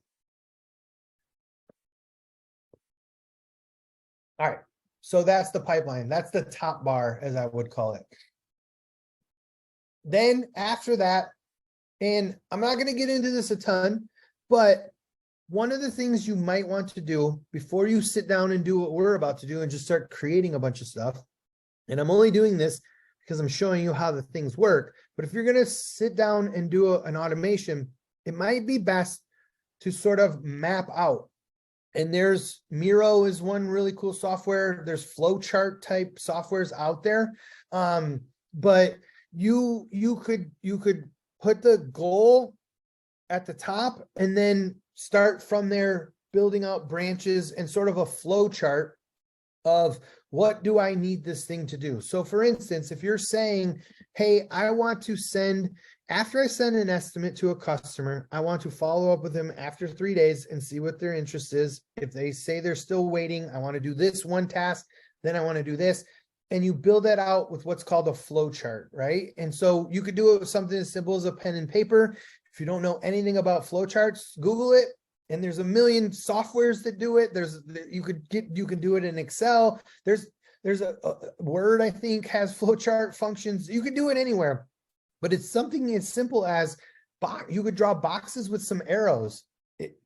All right, so that's the pipeline. That's the top bar, as I would call it. Then after that, and I'm not going to get into this a ton, but one of the things you might want to do before you sit down and do what we're about to do and just start creating a bunch of stuff, and I'm only doing this because I'm showing you how the things work, but if you're going to sit down and do an automation, it might be best to sort of map out. And there's Miro is one really cool software. There's flowchart type softwares out there. But you could put the goal at the top and then start from there, building out branches and sort of a flow chart of what do I need this thing to do. So for instance, if you're saying, hey, I want to send, after I send an estimate to a customer, I want to follow up with them after 3 days and see what their interest is. If they say they're still waiting, I want to do this one task, then I want to do this. And you build that out with what's called a flow chart, right? And so you could do it with something as simple as a pen and paper. If you don't know anything about flow charts, Google it. And there's a million softwares that do it. You can do it in Excel. There's a Word, I think, has flowchart functions. You could do it anywhere, but it's something as simple as you could draw boxes with some arrows.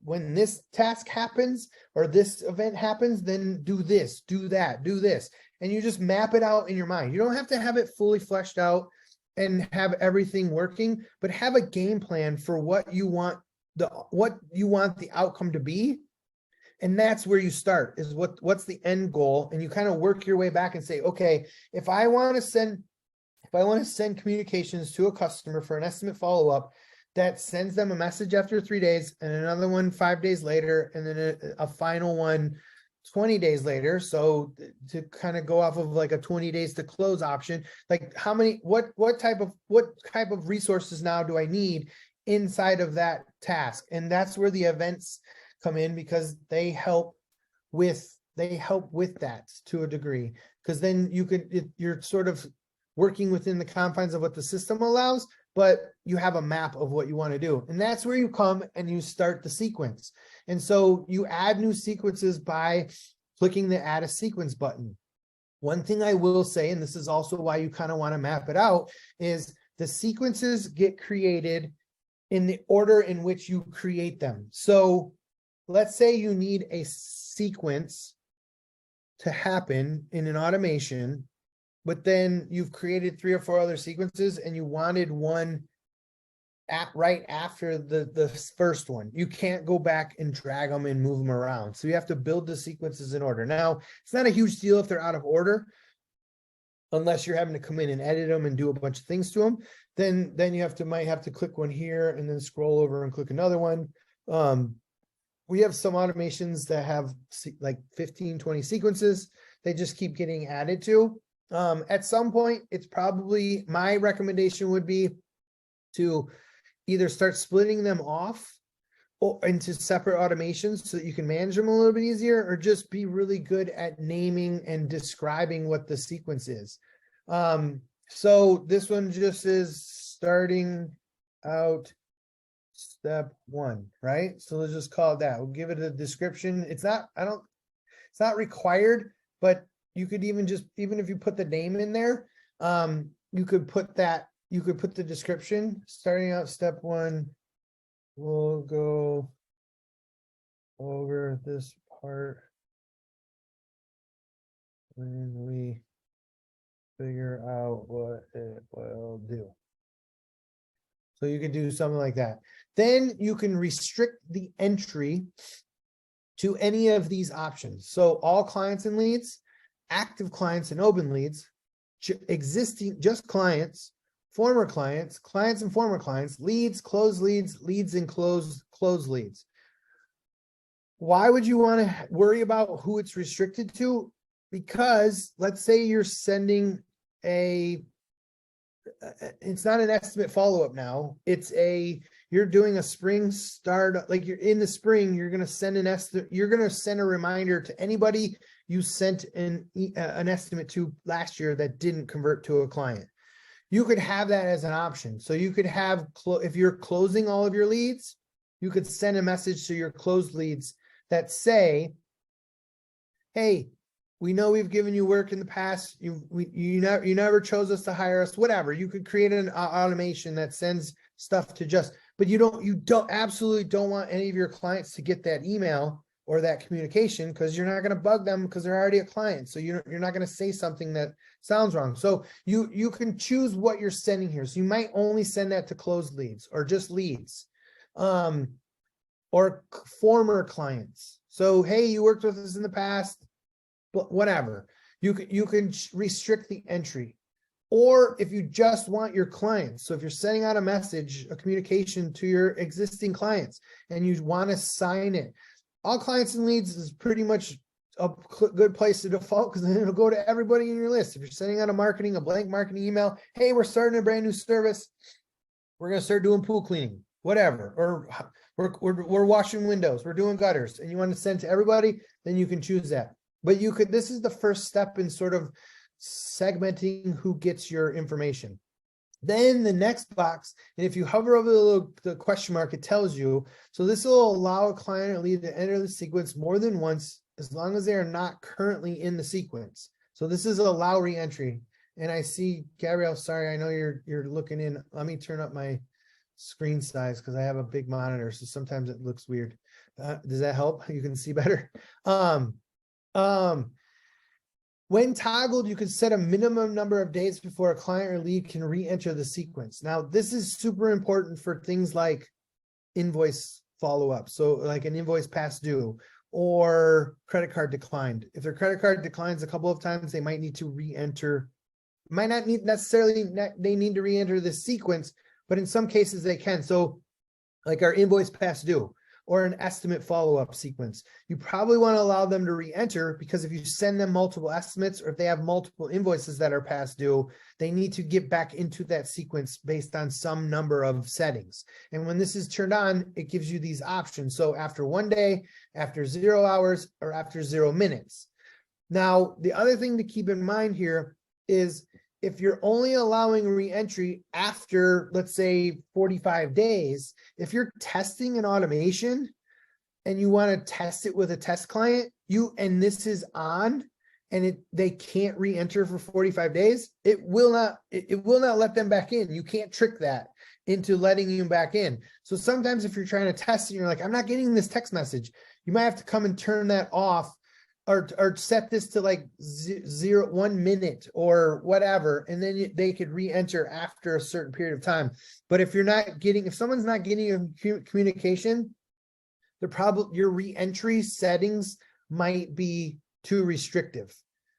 When this task happens or this event happens, then do this, do that, do this. And you just map it out in your mind. You don't have to have it fully fleshed out and have everything working, but have a game plan for what you want the outcome to be. And that's where you start, is what's the end goal. And you kind of work your way back and say, okay, if I want to send communications to a customer for an estimate follow-up that sends them a message after 3 days and another one 5 days later, and then a final one 20 days later. So to kind of go off of like a 20 days to close option, like what type of resources now do I need inside of that task? And that's where the events come in, because they help with that to a degree, because then you're sort of working within the confines of what the system allows, but you have a map of what you want to do. And that's where you come and you start the sequence. And so you add new sequences by clicking the add a sequence button. One thing I will say, and this is also why you kind of want to map it out, is the sequences get created in the order in which you create them. So let's say you need a sequence to happen in an automation, but then you've created 3 or 4 other sequences and you wanted one right after the first one. You can't go back and drag them and move them around. So you have to build the sequences in order. Now, it's not a huge deal if they're out of order, unless you're having to come in and edit them and do a bunch of things to them. Then you might have to click one here and then scroll over and click another one. We have some automations that have like 15, 20 sequences. They just keep getting added to. At some point, it's probably, my recommendation would be to either start splitting them off or into separate automations so that you can manage them a little bit easier, or just be really good at naming and describing what the sequence is. So this one just is starting out step 1, right? So let's just call it that. We'll give it a description. It's not required, but you could even if you put the name in there, you could put the description. Starting out step 1, we'll go over this part when we figure out what it will do. So you can do something like that. Then you can restrict the entry to any of these options. So all clients and leads, active clients and open leads, existing just clients, former clients, clients and former clients, leads, closed leads, leads and closed leads. Why would you want to worry about who it's restricted to? Because let's say you're sending it's not an estimate follow-up now. You're doing a spring start, like you're in the spring, you're going to send you're going to send a reminder to anybody you sent an estimate to last year that didn't convert to a client. You could have that as an option. So you could have, if you're closing all of your leads, you could send a message to your closed leads that say, hey, we know we've given you work in the past. You never chose us to hire us, whatever. You could create an automation that sends stuff to but you absolutely don't want any of your clients to get that email or that communication, because you're not going to bug them because they're already a client. So you're not going to say something that sounds wrong. So you can choose what you're sending here. So you might only send that to closed leads or just leads, or former clients. So, hey, you worked with us in the past, but whatever. You can restrict the entry. Or if you just want your clients, so if you're sending out a communication to your existing clients and you want to sign it, all clients and leads is pretty much a good place to default, because then it'll go to everybody in your list. If you're sending out a blank marketing email, hey, we're starting a brand new service. We're going to start doing pool cleaning, whatever, or we're washing windows, we're doing gutters, and you want to send to everybody, then you can choose that. But this is the first step in sort of segmenting who gets your information. Then the next box, and if you hover over the question mark, it tells you, so this will allow a client or lead to enter the sequence more than once, as long as they are not currently in the sequence. So this is allow re-entry. And I see, Gabrielle, sorry, I know you're looking in. Let me turn up my screen size because I have a big monitor, so sometimes it looks weird. Does that help? You can see better. When toggled, you can set a minimum number of days before a client or lead can re-enter the sequence. Now, this is super important for things like invoice follow-up. So like an invoice past due or credit card declined. If their credit card declines a couple of times, they might need to re-enter. Might not need necessarily, they need to re-enter the sequence, but in some cases they can. So like our invoice past due or an estimate follow-up sequence, you probably want to allow them to re-enter, because if you send them multiple estimates or if they have multiple invoices that are past due, they need to get back into that sequence based on some number of settings. And when this is turned on, it gives you these options. So after 1 day, after 0 hours, or after 0 minutes. Now, the other thing to keep in mind here is if you're only allowing re-entry after, let's say, 45 days, if you're testing an automation and you want to test it with a test client, and this is on and they can't re-enter for 45 days, it will not let them back in. You can't trick that into letting you back in. So sometimes if you're trying to test and you're like, I'm not getting this text message, you might have to come and turn that off, or set this to like 1 minute or whatever, and then they could re-enter after a certain period of time. But if someone's not getting a communication, your re-entry settings might be too restrictive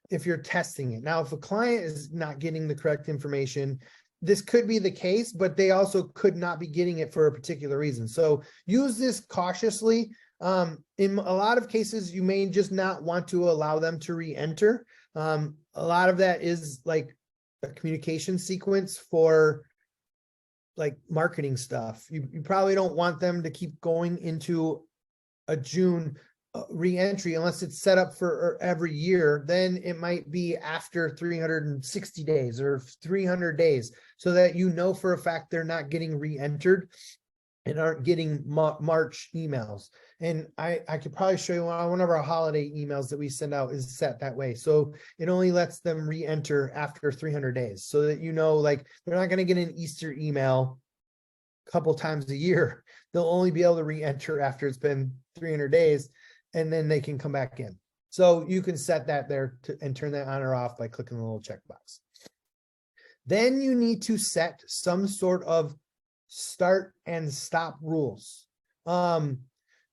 if you're testing it. Now, if a client is not getting the correct information, this could be the case, but they also could not be getting it for a particular reason. So use this cautiously. In a lot of cases, you may just not want to allow them to re-enter. A lot of that is like a communication sequence for like marketing stuff. You probably don't want them to keep going into a June re-entry unless it's set up for every year. Then it might be after 360 days or 300 days, so that you know for a fact they're not getting re-entered and aren't getting March emails. And I could probably show you one of our holiday emails that we send out is set that way. So it only lets them re-enter after 300 days, so that you know, like, they're not going to get an Easter email a couple times a year. They'll only be able to re-enter after it's been 300 days, and then they can come back in. So you can set that there and turn that on or off by clicking the little checkbox. Then you need to set some sort of start and stop rules.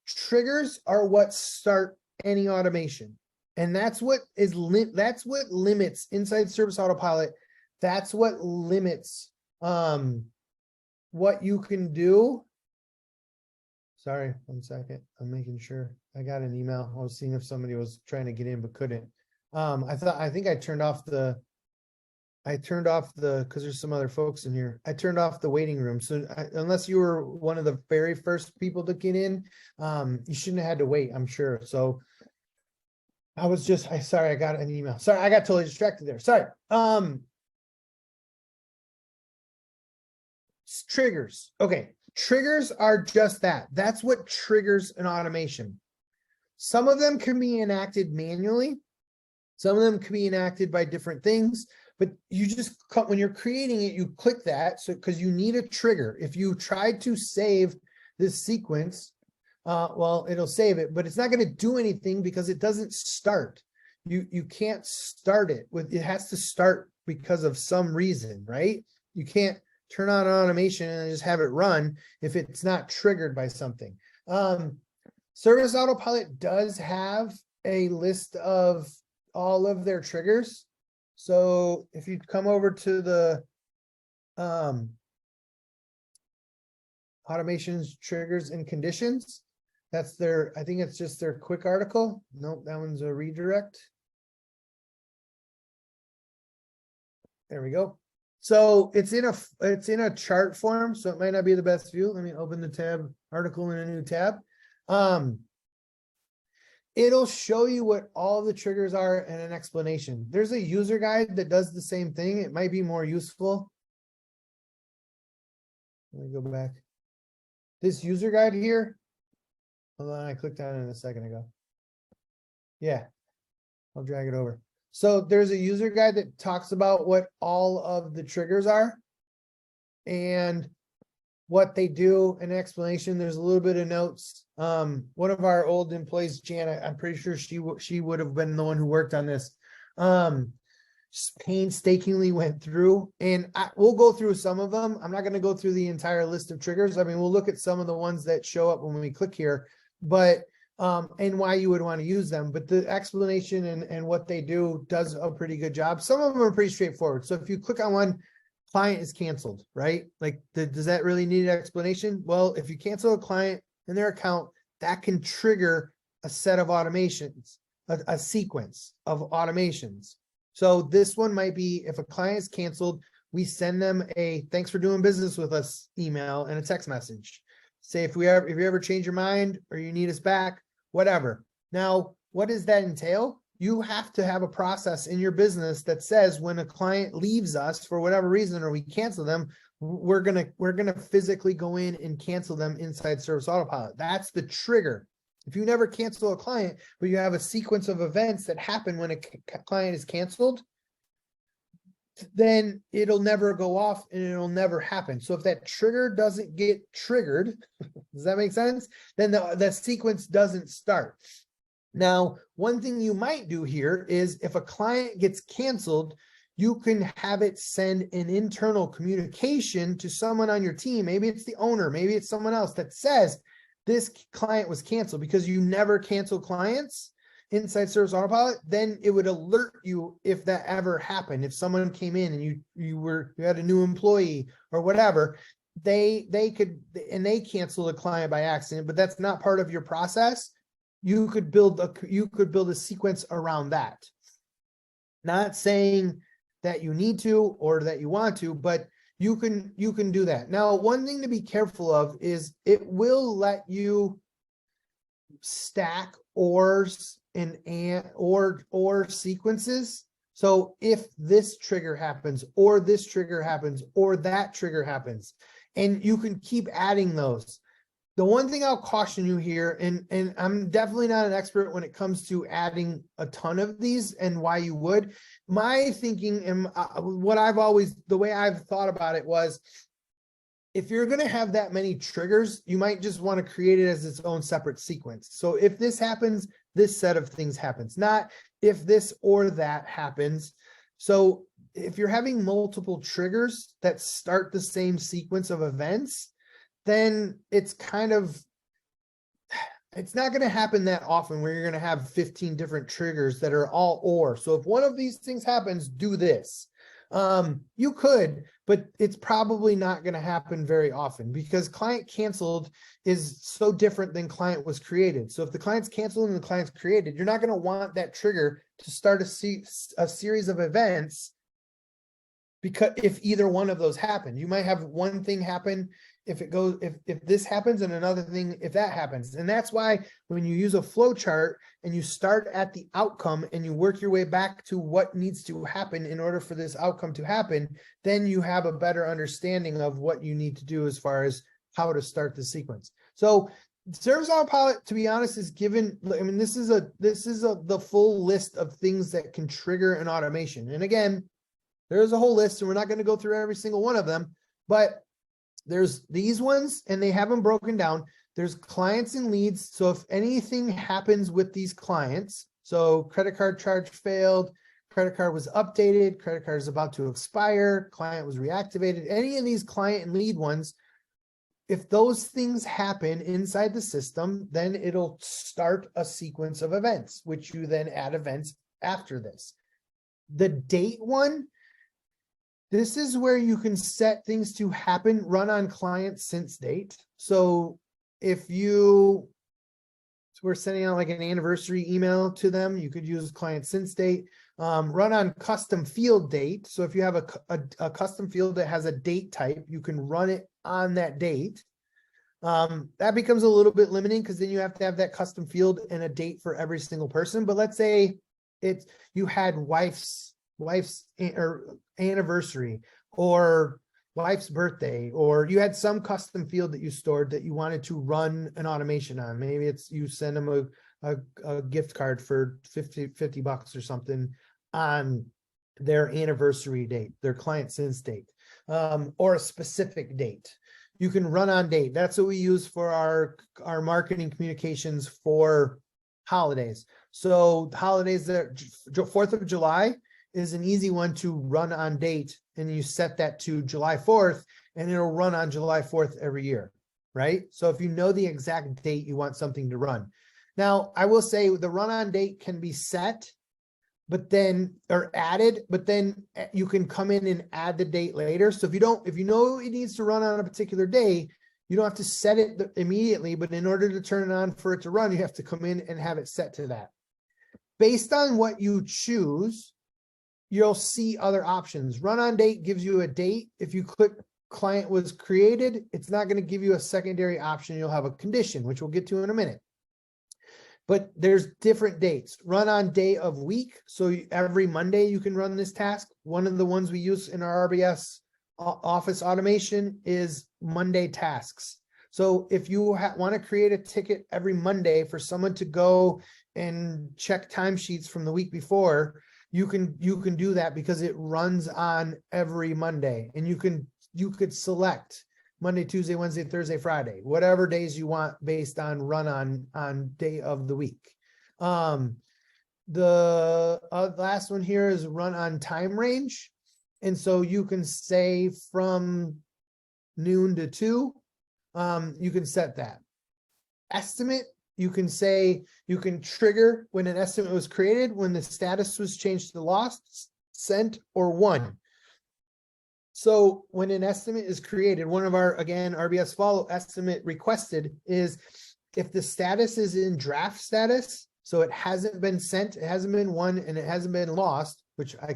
Triggers are what start any automation, and that's what limits inside Service Autopilot. That's what limits what you can do. Sorry, 1 second. I'm making sure. I got an email. I was seeing if somebody was trying to get in but couldn't. I think I turned off the, because there's some other folks in here. I turned off the waiting room. So unless you were one of the very first people to get in, you shouldn't have had to wait, I'm sure. So sorry, I got an email. Sorry, I got totally distracted there. Sorry. Triggers. Okay. Triggers are just that. That's what triggers an automation. Some of them can be enacted manually. Some of them can be enacted by different things, but you just, when you're creating it, you click that. So, because you need a trigger. If you try to save this sequence, well, it'll save it, but it's not going to do anything because it doesn't start. You can't start it with, it has to start because of some reason, right? You can't turn on automation and just have it run if it's not triggered by something. Service Autopilot does have a list of all of their triggers. So if you come over to the automations, triggers, and conditions, that's their, I think it's just their quick article. Nope, that one's a redirect. There we go. So it's in a chart form, so it might not be the best view. Let me open the tab, article in a new tab. It'll show you what all the triggers are and an explanation. There's a user guide that does the same thing. It might be more useful. Let me go back. This user guide here. Hold on, I clicked on it a second ago. Yeah, I'll drag it over. So there's a user guide that talks about what all of the triggers are and what they do, an explanation. There's a little bit of notes. One of our old employees, Janet, I'm pretty sure she would have been the one who worked on this. Just painstakingly went through, and we'll go through some of them. I'm not going to go through the entire list of triggers. I mean, we'll look at some of the ones that show up when we click here, but and why you would want to use them. But the explanation and what they do does a pretty good job. Some of them are pretty straightforward. So if you click on one, client is canceled, right? Like, does that really need an explanation? Well, if you cancel a client in their account, that can trigger a set of automations, a sequence of automations. So this one might be, if a client is canceled, we send them a thanks for doing business with us email and a text message. Say if you ever change your mind or you need us back, whatever. Now, what does that entail? You have to have a process in your business that says when a client leaves us for whatever reason, or we cancel them, we're gonna physically go in and cancel them inside Service Autopilot. That's the trigger. If you never cancel a client, but you have a sequence of events that happen when a client is canceled, then it'll never go off and it'll never happen. So if that trigger doesn't get triggered, does that make sense? Then the sequence doesn't start. Now, one thing you might do here is if a client gets canceled, you can have it send an internal communication to someone on your team. Maybe it's the owner, maybe it's someone else that says this client was canceled, because you never cancel clients inside Service Autopilot. Then it would alert you if that ever happened. If someone came in and you had a new employee or whatever, they cancel a client by accident, but that's not part of your process. You could build a sequence around that. Not saying that you need to or that you want to, but you can do that. Now, one thing to be careful of is it will let you stack ORs or sequences. So if this trigger happens, or this trigger happens, or that trigger happens, and you can keep adding those. The one thing I'll caution you here, and I'm definitely not an expert when it comes to adding a ton of these and why you would. My thinking and the way I've thought about it was, if you're going to have that many triggers, you might just want to create it as its own separate sequence. So if this happens, this set of things happens, not if this or that happens. So if you're having multiple triggers that start the same sequence of events, then it's not going to happen that often where you're going to have 15 different triggers that are all or. So if one of these things happens, do this. You could, but it's probably not going to happen very often because client canceled is so different than client was created. So if the client's canceled and the client's created, you're not going to want that trigger to start a series of events, because if either one of those happen, you might have one thing happen if it goes, if this happens, and another thing if that happens. And that's why when you use a flow chart and you start at the outcome and you work your way back to what needs to happen in order for this outcome to happen, then you have a better understanding of what you need to do as far as how to start the sequence. So Service Autopilot, to be honest, is given, I mean, this is the full list of things that can trigger an automation. And again, there's a whole list, and we're not going to go through every single one of them, but there's these ones, and they have them broken down. There's clients and leads. So if anything happens with these clients, so credit card charge failed, credit card was updated, credit card is about to expire, client was reactivated, any of these client and lead ones, if those things happen inside the system, then it'll start a sequence of events, which you then add events after this. The date one, this is where you can set things to happen, run on client since date. So if you were sending out like an anniversary email to them, you could use client since date, run on custom field date. So if you have a custom field that has a date type, you can run it on that date. That becomes a little bit limiting because then you have to have that custom field and a date for every single person. But let's say you had wife's or anniversary or wife's birthday, or you had some custom field that you stored that you wanted to run an automation on. Maybe it's you send them a gift card for 50 bucks or something on their anniversary date, their client since date, or a specific date. You can run on date. That's what we use for our marketing communications for holidays. So holidays, that 4th of July is an easy one to run on date, and you set that to July 4th, and it'll run on July 4th every year, right? So if you know the exact date you want something to run. Now, I will say the run on date can be set, but then, or added, but then you can come in and add the date later. So if you know it needs to run on a particular day, you don't have to set it immediately, but in order to turn it on for it to run, you have to come in and have it set to that. Based on what you choose, you'll see other options. Run on date gives you a date. If you click client was created, it's not going to give you a secondary option. You'll have a condition, which we'll get to in a minute. But there's different dates. Run on day of week. So every Monday you can run this task. One of the ones we use in our RBS office automation is Monday tasks. So if you want to create a ticket every Monday for someone to go and check timesheets from the week before, you can do that because it runs on every Monday, and you could select Monday, Tuesday, Wednesday, Thursday, Friday, whatever days you want based on run on day of the week. The last one here is run on time range. And so you can say from noon to 2, you can set that. Estimate, you can say, you can trigger when an estimate was created, when the status was changed to lost, sent, or won. So when an estimate is created, one of our, again, RBS follow estimate requested is if the status is in draft status, so it hasn't been sent, it hasn't been won, and it hasn't been lost, which I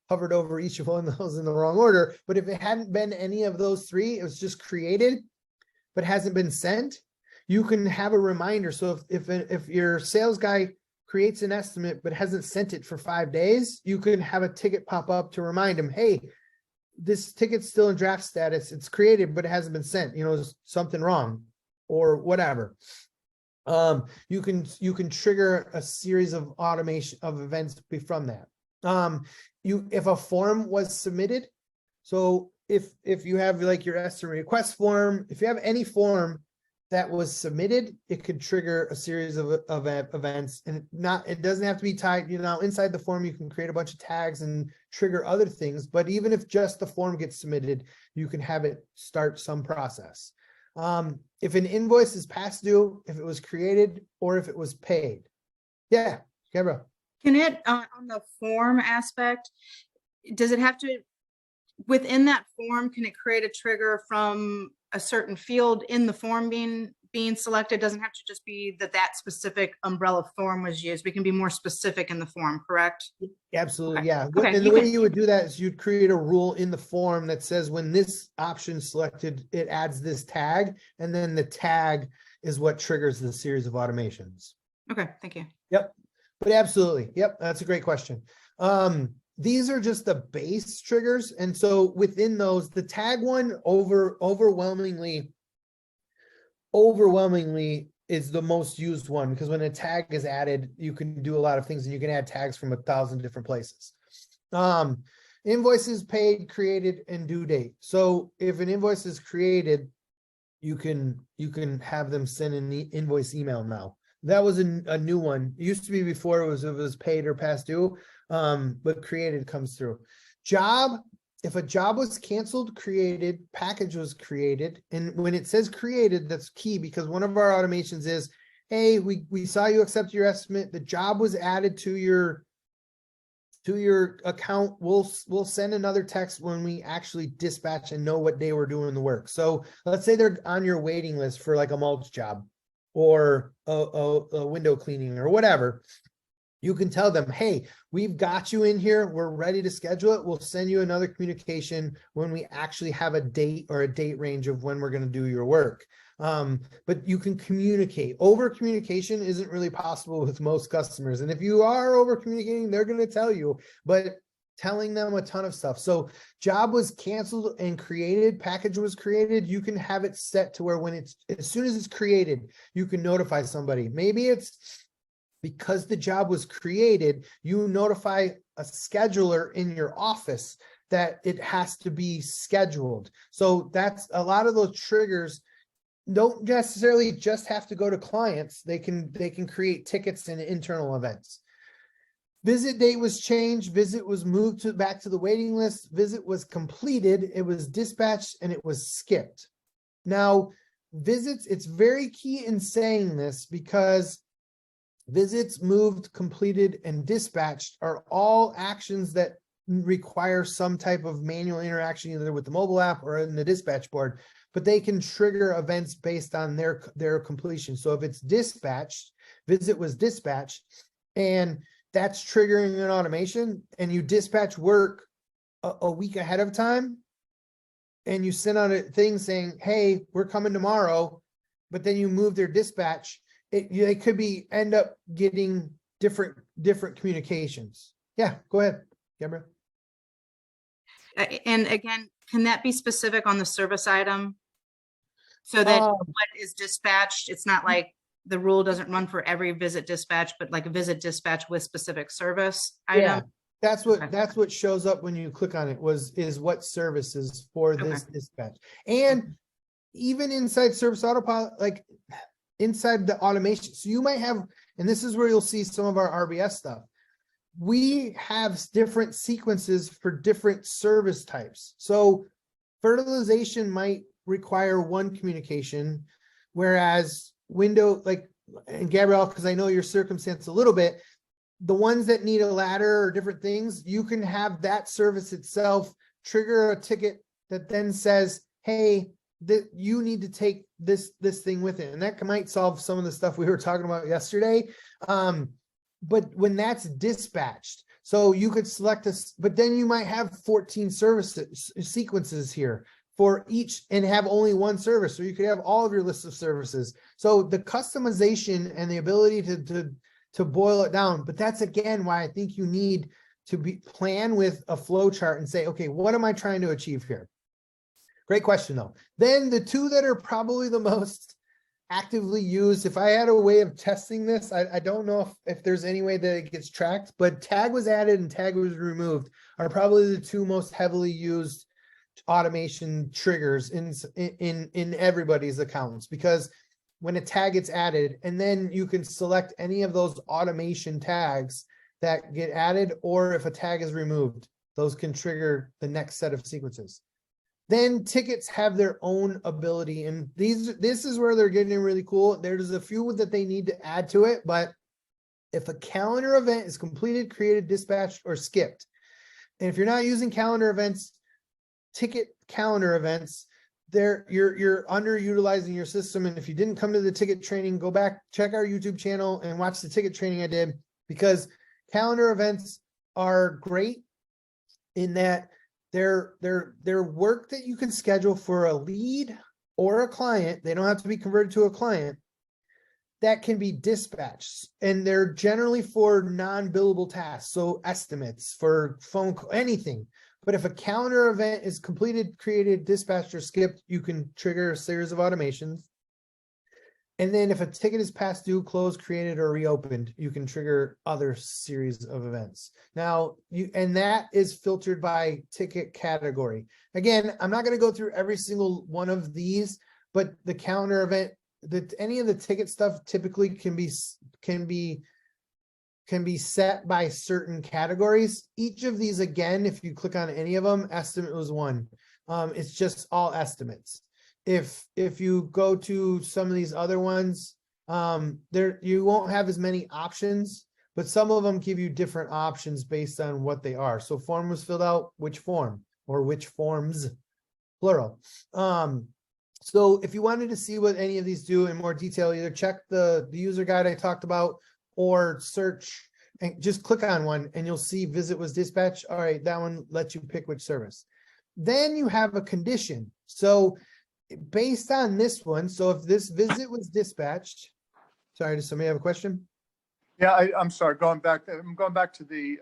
covered over each of one of those in the wrong order. But if it hadn't been any of those three, it was just created, but hasn't been sent, you can have a reminder. So if your sales guy creates an estimate but hasn't sent it for 5 days, you can have a ticket pop up to remind him, hey, this ticket's still in draft status. It's created, but it hasn't been sent. You know, there's something wrong or whatever. You can trigger a series of automation of events from that. If a form was submitted, so if you have like your estimate request form, if you have any form that was submitted, it could trigger a series of events, and it doesn't have to be tied, you know, inside the form, you can create a bunch of tags and trigger other things, but even if just the form gets submitted, you can have it start some process. If an invoice is past due, if it was created, or if it was paid. Yeah, Kebra. Can it, on the form aspect, does it have to within that form, can it create a trigger from a certain field in the form being selected? Doesn't have to just be that specific umbrella form was used. We can be more specific in the form, correct? Absolutely, Okay. yeah. Okay, And the way you would do that is you'd create a rule in the form that says when this option selected, it adds this tag, and then the tag is what triggers the series of automations. Okay, thank you. Yep, but absolutely. Yep, that's a great question. These are just the base triggers. And so within those, the tag one overwhelmingly is the most used one, because when a tag is added, you can do a lot of things and you can add tags from 1,000 different places. Invoices paid, created, and due date. So if an invoice is created, you can have them send an invoice email now. That was a new one. It used to be before it was paid or past due, but created comes through. Job, if a job was canceled, created, package was created. And when it says created, that's key, because one of our automations is, hey, we saw you accept your estimate. The job was added to your account. We'll send another text when we actually dispatch and know what day we're doing the work. So let's say they're on your waiting list for like a mulch job or a window cleaning or whatever. You can tell them, hey, we've got you in here. We're ready to schedule it. We'll send you another communication when we actually have a date or a date range of when we're going to do your work. But you can communicate. Over communication isn't really possible with most customers. And if you are over communicating, they're going to tell you, but telling them a ton of stuff. So job was canceled and created, package was created. You can have it set to where when as soon as it's created, you can notify somebody. Maybe it's because the job was created, you notify a scheduler in your office that it has to be scheduled. So that's a lot of those triggers don't necessarily just have to go to clients. They can create tickets and internal events. Visit date was changed. Visit was moved back to the waiting list. Visit was completed. It was dispatched and it was skipped. Now, visits, it's very key in saying this because visits, moved, completed, and dispatched are all actions that require some type of manual interaction either with the mobile app or in the dispatch board, but they can trigger events based on their completion. So if it's dispatched, visit was dispatched, and that's triggering an automation, and you dispatch work a week ahead of time, and you send out a thing saying, hey, we're coming tomorrow, but then you move their dispatch, they could end up getting different communications. Yeah, go ahead, Deborah. And again, can that be specific on the service item? So that what is dispatched, it's not like the rule doesn't run for every visit dispatch, but like a visit dispatch with specific service item. That's what shows up when you click on it is what services for this dispatch. And even inside Service Autopilot, like inside the automation. So you might have, and this is where you'll see some of our RBS stuff. We have different sequences for different service types. So fertilization might require one communication, whereas and Gabrielle, because I know your circumstance a little bit, the ones that need a ladder or different things, you can have that service itself trigger a ticket that then says, hey, that you need to take this thing with it. And that might solve some of the stuff we were talking about yesterday. But when that's dispatched, so you could select this, but then you might have 14 services sequences here for each and have only one service. So you could have all of your list of services. So the customization and the ability to boil it down, but that's again why I think you need to plan with a flow chart and say, okay, what am I trying to achieve here? Great question though. Then the two that are probably the most actively used, if I had a way of testing this, I don't know if there's any way that it gets tracked, but tag was added and tag was removed are probably the two most heavily used automation triggers in everybody's accounts, because when a tag gets added, and then you can select any of those automation tags that get added, or if a tag is removed, those can trigger the next set of sequences. Then tickets have their own ability, and this is where they're getting really cool. There's a few that they need to add to it, but if a calendar event is completed, created, dispatched, or skipped, and if you're not using calendar events, ticket calendar events, you're underutilizing your system. And if you didn't come to the ticket training, go back, check our YouTube channel and watch the ticket training I did, because calendar events are great in that they're work that you can schedule for a lead or a client. They don't have to be converted to a client, that can be dispatched, and they're generally for non-billable tasks. So estimates for phone call, anything. But if a calendar event is completed, created, dispatched, or skipped, you can trigger a series of automations. And then if a ticket is past due, closed, created, or reopened, you can trigger other series of events. Now, and that is filtered by ticket category. Again, I'm not going to go through every single one of these, but the calendar event, any of the ticket stuff typically can be set by certain categories. Each of these, again, if you click on any of them, estimate was one. It's just all estimates. If you go to some of these other ones, you won't have as many options, but some of them give you different options based on what they are. So form was filled out, which form, or which forms, plural. So if you wanted to see what any of these do in more detail, either check the user guide I talked about, or search and just click on one and you'll see visit was dispatched. All right, that one lets you pick which service. Then you have a condition. So based on this one, so if this visit was dispatched, sorry, does somebody have a question? Yeah, I'm sorry, I'm going back to the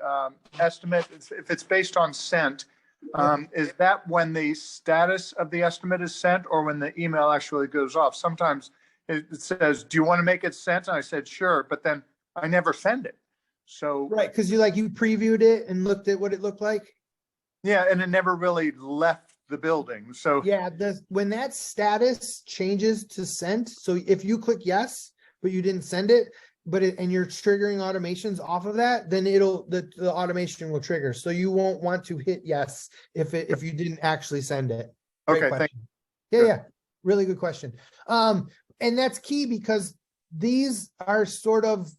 estimate. If it's based on sent, is that when the status of the estimate is sent or when the email actually goes off? Sometimes it says, do you want to make it sent? And I said, sure, but then I never send it. So right, because you previewed it and looked at what it looked like. Yeah, and it never really left the building. So yeah, when that status changes to sent, so if you click yes, but you didn't send it, and you're triggering automations off of that, then the automation will trigger. So you won't want to hit yes if you didn't actually send it. Great okay, thank you. Yeah, really good question. And that's key because these are sort of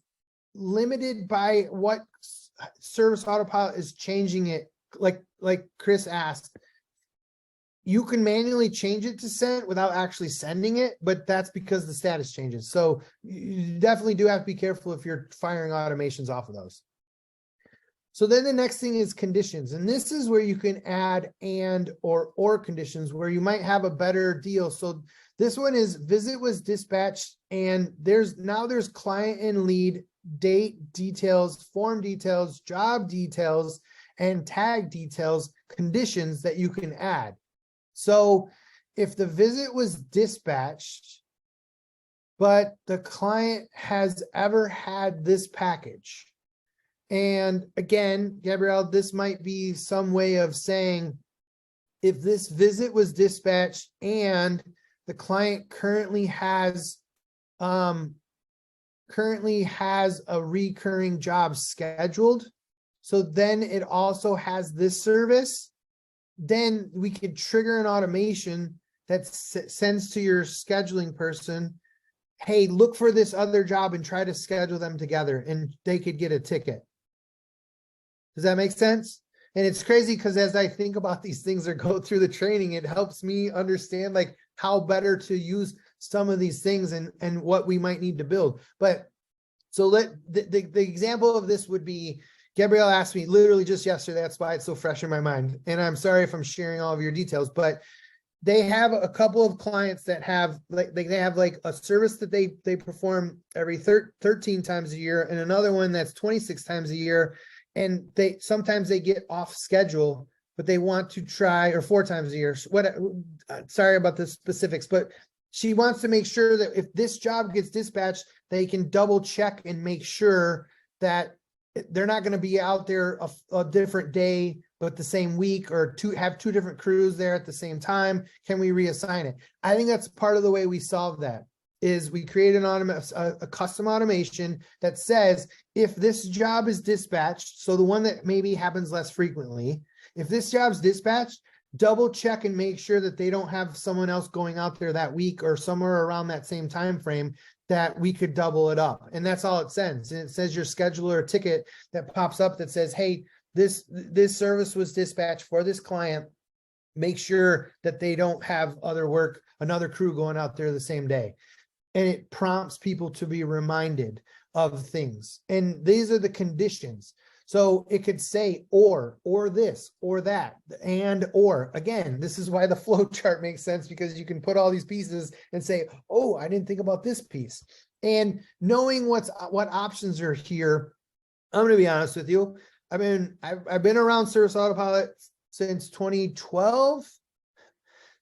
limited by what Service Autopilot is changing it. Like Chris asked, you can manually change it to sent without actually sending it, but that's because the status changes. So you definitely do have to be careful if you're firing automations off of those. So then the next thing is conditions. And this is where you can add and or conditions where you might have a better deal. So this one is visit was dispatched, and there's client and lead, date details, form details, job details, and tag details, conditions that you can add. So if the visit was dispatched, but the client has ever had this package, and again, Gabrielle, this might be some way of saying, if this visit was dispatched and the client currently has a recurring job scheduled, so then it also has this service, then we could trigger an automation that sends to your scheduling person, hey, look for this other job and try to schedule them together, and they could get a ticket. Does that make sense? And it's crazy because as I think about these things or go through the training, it helps me understand how better to use some of these things and what we might need to build. But so the example of this would be, Gabrielle asked me literally just yesterday, that's why it's so fresh in my mind. And I'm sorry if I'm sharing all of your details, but they have a couple of clients that have they have a service that they perform every 13 times a year, and another one that's 26 times a year. And sometimes they get off schedule, but they want to try, or 4 times a year. Sorry about the specifics, but she wants to make sure that if this job gets dispatched, they can double check and make sure that they're not going to be out there a different day, but the same week, or have 2 different crews there at the same time. Can we reassign it? I think that's part of the way we solve that. Is we create a custom automation that says, if this job is dispatched, so the one that maybe happens less frequently, if this job's dispatched, double check and make sure that they don't have someone else going out there that week or somewhere around that same time frame, that we could double it up. And that's all it sends. And it says your scheduler a ticket that pops up that says, hey, this service was dispatched for this client. make sure that they don't have other work, another crew going out there the same day. And it prompts people to be reminded of things. And these are the conditions. So it could say, or this, or that, and, or. Again, this is why the flow chart makes sense, because you can put all these pieces and say, oh, I didn't think about this piece. And knowing what options are here, I'm going to be honest with you. I've been around Service Autopilot since 2012.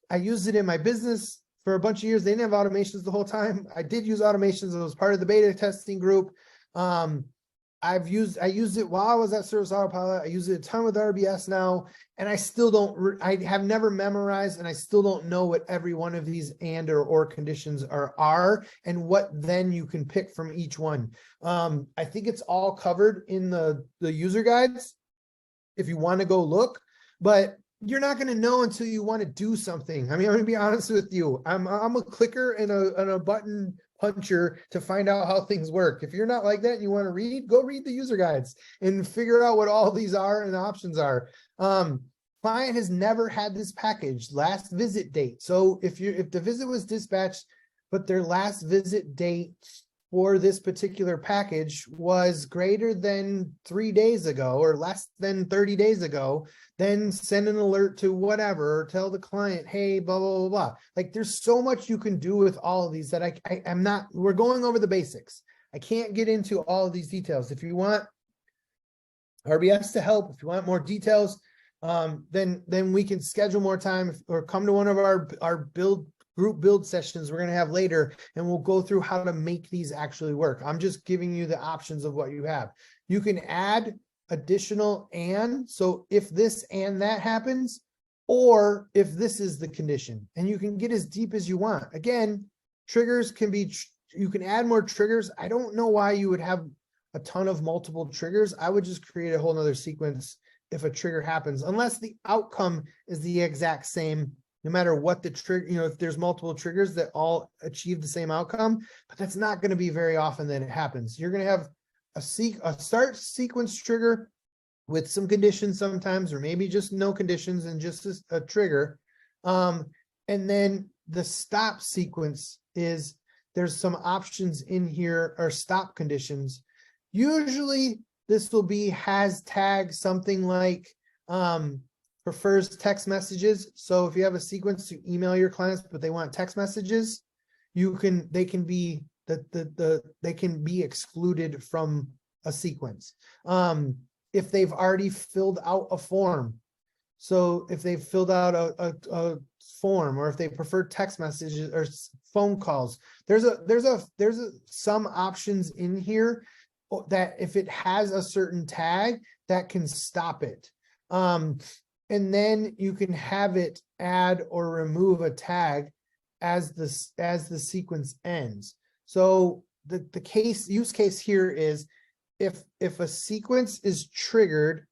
I used it in my business for a bunch of years. They didn't have automations the whole time. I did use automations. I was part of the beta testing group. I used it while I was at Service Autopilot. I use it a ton with RBS now, and I still don't, I have never memorized, and I still don't know what every one of these and or conditions are, and what then you can pick from each one. I think it's all covered in the user guides if you want to go look, but you're not going to know until you want to do something. I mean, I'm going to be honest with you. I'm a clicker and a button puncher to find out how things work. If you're not like that and you want to read, go read the user guides and figure out what all these are and the options are. Client has never had this package, last visit date. So if the visit was dispatched, but their last visit date for this particular package was greater than 3 days ago or less than 30 days ago, then send an alert to whatever, or tell the client, hey, blah, blah, blah, blah. Like, there's so much you can do with all of these that I'm not, we're going over the basics. I can't get into all of these details. If you want RBS to help, if you want more details, then we can schedule more time or come to one of our group build sessions we're going to have later, and we'll go through how to make these actually work. I'm just giving you the options of what you have. You can add additional and, so if this and that happens, or if this is the condition, and you can get as deep as you want. Again, triggers can be, you can add more triggers. I don't know why you would have a ton of multiple triggers. I would just create a whole nother sequence if a trigger happens, unless the outcome is the exact same, no matter what the trigger, if there's multiple triggers that all achieve the same outcome, but that's not going to be very often that it happens. You're going to have a start sequence trigger with some conditions sometimes, or maybe just no conditions and just a trigger. And then the stop sequence is, there's some options in here, or stop conditions. Usually this will be has tag something like, prefers text messages. So if you have a sequence to email your clients, but they want text messages, they can be excluded from a sequence. If they've already filled out a form. So if they've filled out a form, or if they prefer text messages or phone calls, there's some options in here that if it has a certain tag, that can stop it. And then you can have it add or remove a tag as the sequence ends. So the use case here is if a sequence is triggered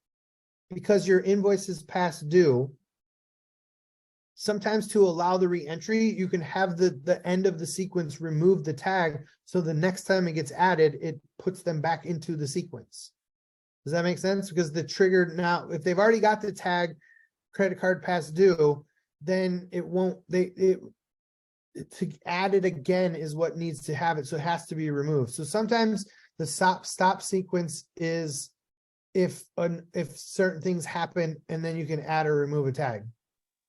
because your invoice is past due, sometimes to allow the reentry, you can have the end of the sequence remove the tag, so the next time it gets added, it puts them back into the sequence. Does that make sense? Because the trigger now, if they've already got the tag credit card past due, then it won't, to add it again is what needs to have it. So it has to be removed. So sometimes the stop sequence is if certain things happen, and then you can add or remove a tag.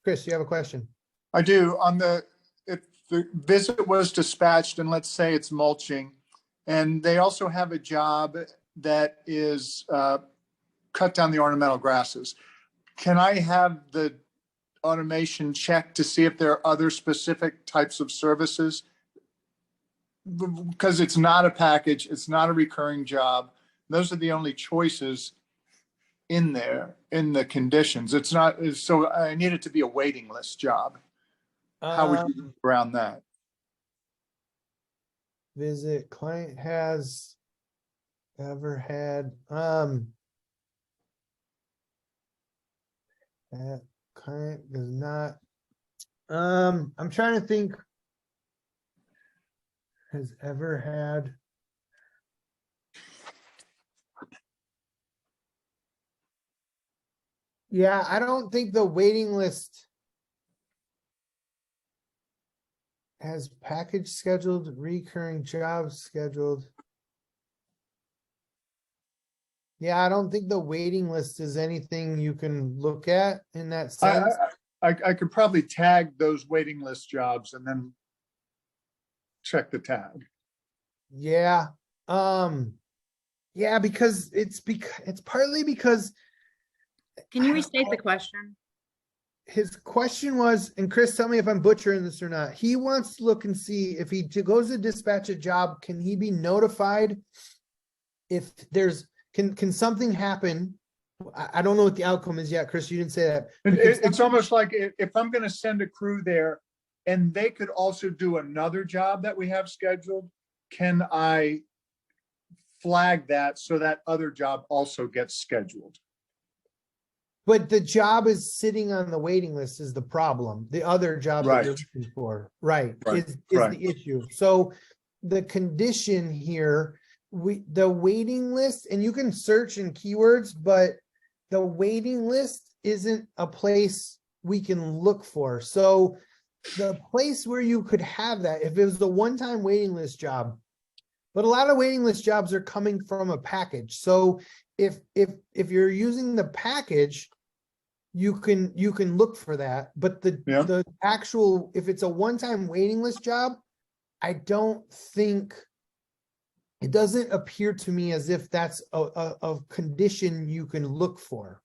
Chris, you have a question? I do. If the visit was dispatched, and let's say it's mulching, and they also have a job that is cut down the ornamental grasses, can I have the automation check to see if there are other specific types of services? Because it's not a package, it's not a recurring job. Those are the only choices in there, in the conditions. It's not, so I need it to be a waiting list job. How would you get around that? Visit client has ever had, that client does not, I'm trying to think, has ever had. Yeah, I don't think the waiting list has package scheduled, recurring jobs scheduled. Yeah, I don't think the waiting list is anything you can look at in that sense. I could probably tag those waiting list jobs and then check the tag. Yeah. Yeah, because it's partly because Can you restate the question? his question was, and Chris, tell me if I'm butchering this or not. He wants to look and see if he goes to dispatch a job, can he be notified if there's, can something happen? I don't know what the outcome is yet, Chris, you didn't say that. And But can it's almost like if I'm gonna send a crew there and they could also do another job that we have scheduled, can I flag that so that other job also gets scheduled? But the job is sitting on the waiting list is the problem. The other job that you're Right. looking for, right, Right, is right. the issue. So the condition here, the waiting list, and you can search in keywords, but the waiting list isn't a place we can look for. So the place where you could have that, if it was the one-time waiting list job, but a lot of waiting list jobs are coming from a package. So if you're using the package, you can look for that. But Yeah. the actual, if it's a one-time waiting list job, I don't think, it doesn't appear to me as if that's a condition you can look for.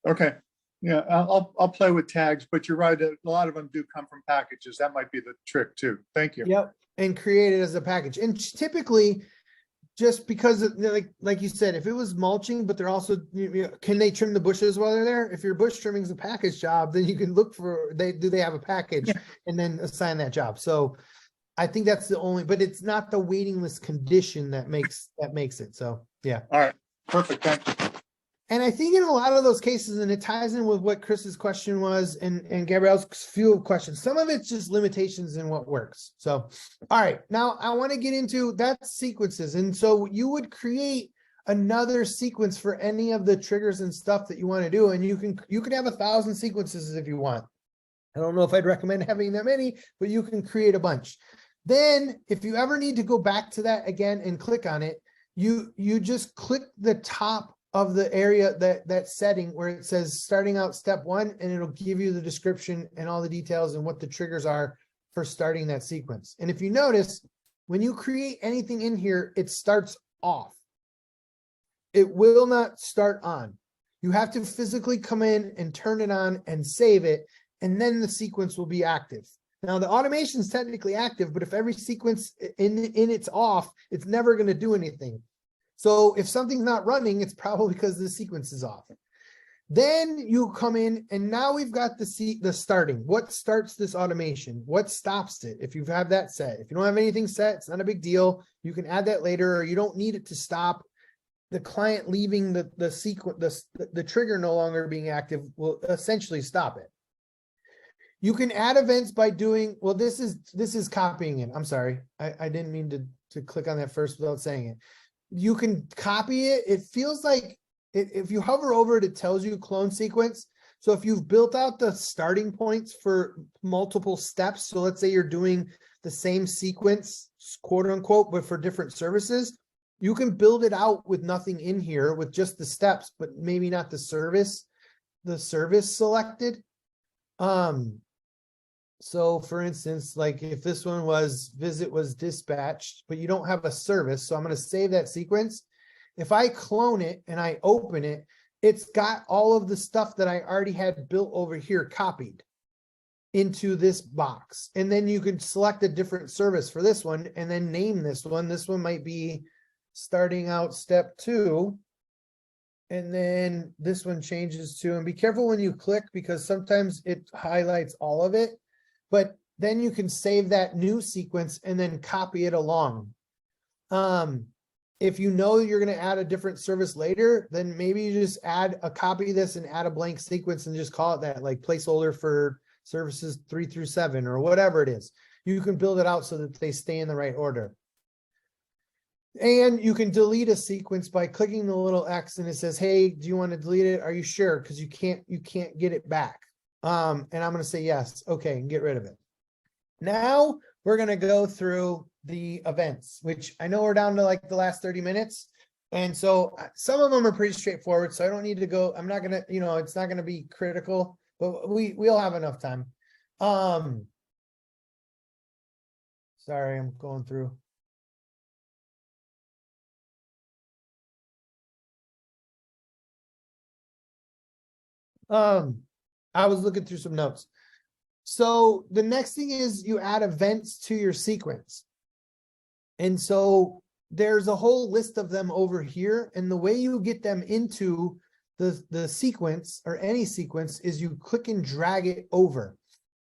Okay, yeah, I'll play with tags, but you're right, a lot of them do come from packages. That might be the trick too. Thank you. Yep, and create it as a package. And typically, just because like you said, if it was mulching, but they're also, can they trim the bushes while they're there? If your bush trimming is a package job, then you can look for, do they have a package and then assign that job. So I think that's the only, but it's not the waiting list condition that makes it. So, yeah. All right, perfect, thank you. And I think in a lot of those cases, and it ties in with what Chris's question was and Gabrielle's few questions, some of it's just limitations in what works. So, all right, now I want to get into that sequences. And so you would create another sequence for any of the triggers and stuff that you want to do. And you can have 1,000 sequences if you want. I don't know if I'd recommend having that many, but you can create a bunch. Then if you ever need to go back to that again and click on it, you just click the top of the area, that setting where it says starting out step 1, and it'll give you the description and all the details and what the triggers are for starting that sequence. And if you notice, when you create anything in here, it starts off. It will not start on. You have to physically come in and turn it on and save it, and then the sequence will be active. Now the automation is technically active, but if every sequence in it's off, it's never going to do anything. So if something's not running, it's probably because the sequence is off. Then you come in and now we've got the starting. What starts this automation? What stops it? If you have that set. If you don't have anything set, it's not a big deal. You can add that later, or you don't need it to stop. The client leaving the sequence, the trigger no longer being active will essentially stop it. You can add events by doing, well, this is copying it. I'm sorry. I didn't mean to click on that first without saying it. You can copy it. It feels like if you hover over it, it tells you clone sequence. So if you've built out the starting points for multiple steps, so let's say you're doing the same sequence, quote unquote, but for different services, you can build it out with nothing in here with just the steps, but maybe not the service selected. So for instance, like if this one was visit was dispatched, but you don't have a service. So I'm going to save that sequence. If I clone it and I open it, it's got all of the stuff that I already had built over here copied into this box. And then you could select a different service for this one and then name this one. This one might be starting out step 2. And then this one changes to, and be careful when you click because sometimes it highlights all of it. But then you can save that new sequence and then copy it along. If you know you're going to add a different service later, then maybe you just add a copy of this and add a blank sequence and just call it that, like placeholder for services 3 through 7 or whatever it is. You can build it out so that they stay in the right order. And you can delete a sequence by clicking the little X and it says, hey, do you want to delete it? Are you sure? Because you can't get it back. And I'm going to say yes. Okay, and get rid of it. Now we're gonna go through the events, which I know we're down to like the last 30 minutes. And so some of them are pretty straightforward, so I don't need to go, I'm not gonna, it's not gonna be critical, but we'll have enough time. Sorry, I'm going through. I was looking through some notes. So the next thing is you add events to your sequence. And so there's a whole list of them over here. And the way you get them into the sequence or any sequence is you click and drag it over.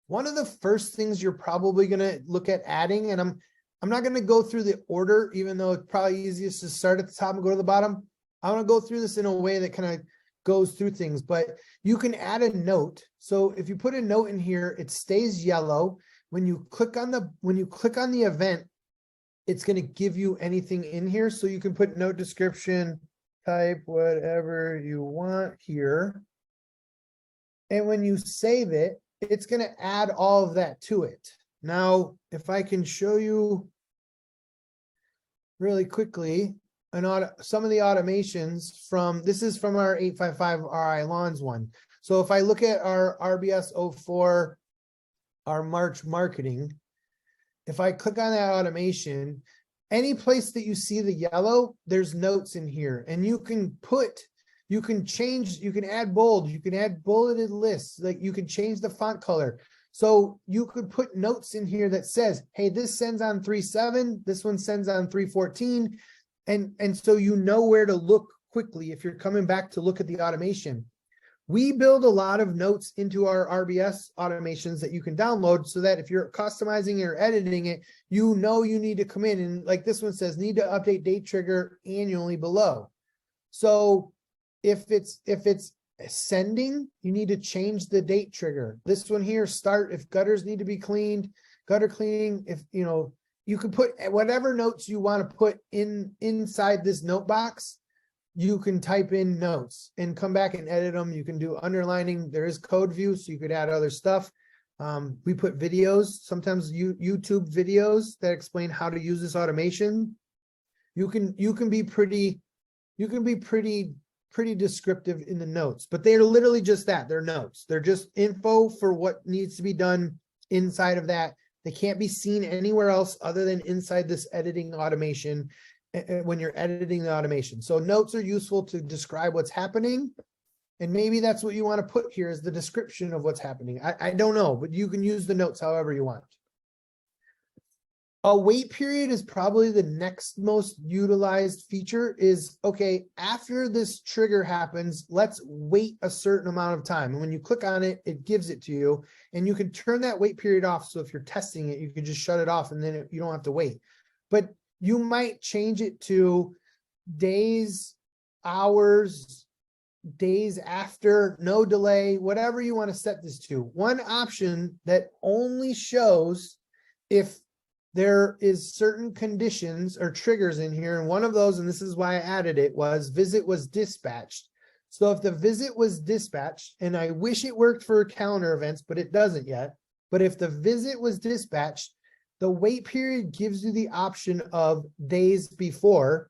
One of the first things you're probably going to look at adding, and I'm not going to go through the order, even though it's probably easiest to start at the top and go to the bottom. I want to go through this in a way that kind of goes through things, but you can add a note. So if you put a note in here, it stays yellow. When you click on the event, it's going to give you anything in here. So you can put note description, type whatever you want here. And when you save it, it's going to add all of that to it. Now, if I can show you really quickly, some of the automations this is from our 855 RI Lawns one. So if I look at our RBS 04, our March marketing, if I click on that automation, any place that you see the yellow, there's notes in here, and you can change, you can add bold, you can add bulleted lists, like you can change the font color. So you could put notes in here that says, hey, this sends on 3/7, this one sends on 3/14. And so you know where to look quickly if you're coming back to look at the automation. We build a lot of notes into our RBS automations that you can download so that if you're customizing or editing it, you know you need to come in and, like this one says, need to update date trigger annually below. So if it's sending, you need to change the date trigger. This one here, start if gutters need to be cleaned, gutter cleaning, if you can put whatever notes you want to put inside this note box. You can type in notes and come back and edit them. You can do underlining. There is code view, so you could add other stuff. We put videos, sometimes YouTube videos that explain how to use this automation. You can be pretty descriptive in the notes, but they're literally just that. They're notes. They're just info for what needs to be done inside of that. They can't be seen anywhere else other than inside this editing automation when you're editing the automation. So notes are useful to describe what's happening. And maybe that's what you want to put here is the description of what's happening. I don't know, but you can use the notes however you want. A wait period is probably the next most utilized feature is, okay, after this trigger happens, let's wait a certain amount of time. And when you click on it, it gives it to you and you can turn that wait period off. So if you're testing it, you can just shut it off and then you don't have to wait. But you might change it to days, hours, days after, no delay, whatever you want to set this to. One option that only shows if there is certain conditions or triggers in here. And one of those, and this is why I added it, was visit was dispatched. So if the visit was dispatched, and I wish it worked for calendar events, but it doesn't yet. But if the visit was dispatched, the wait period gives you the option of days before.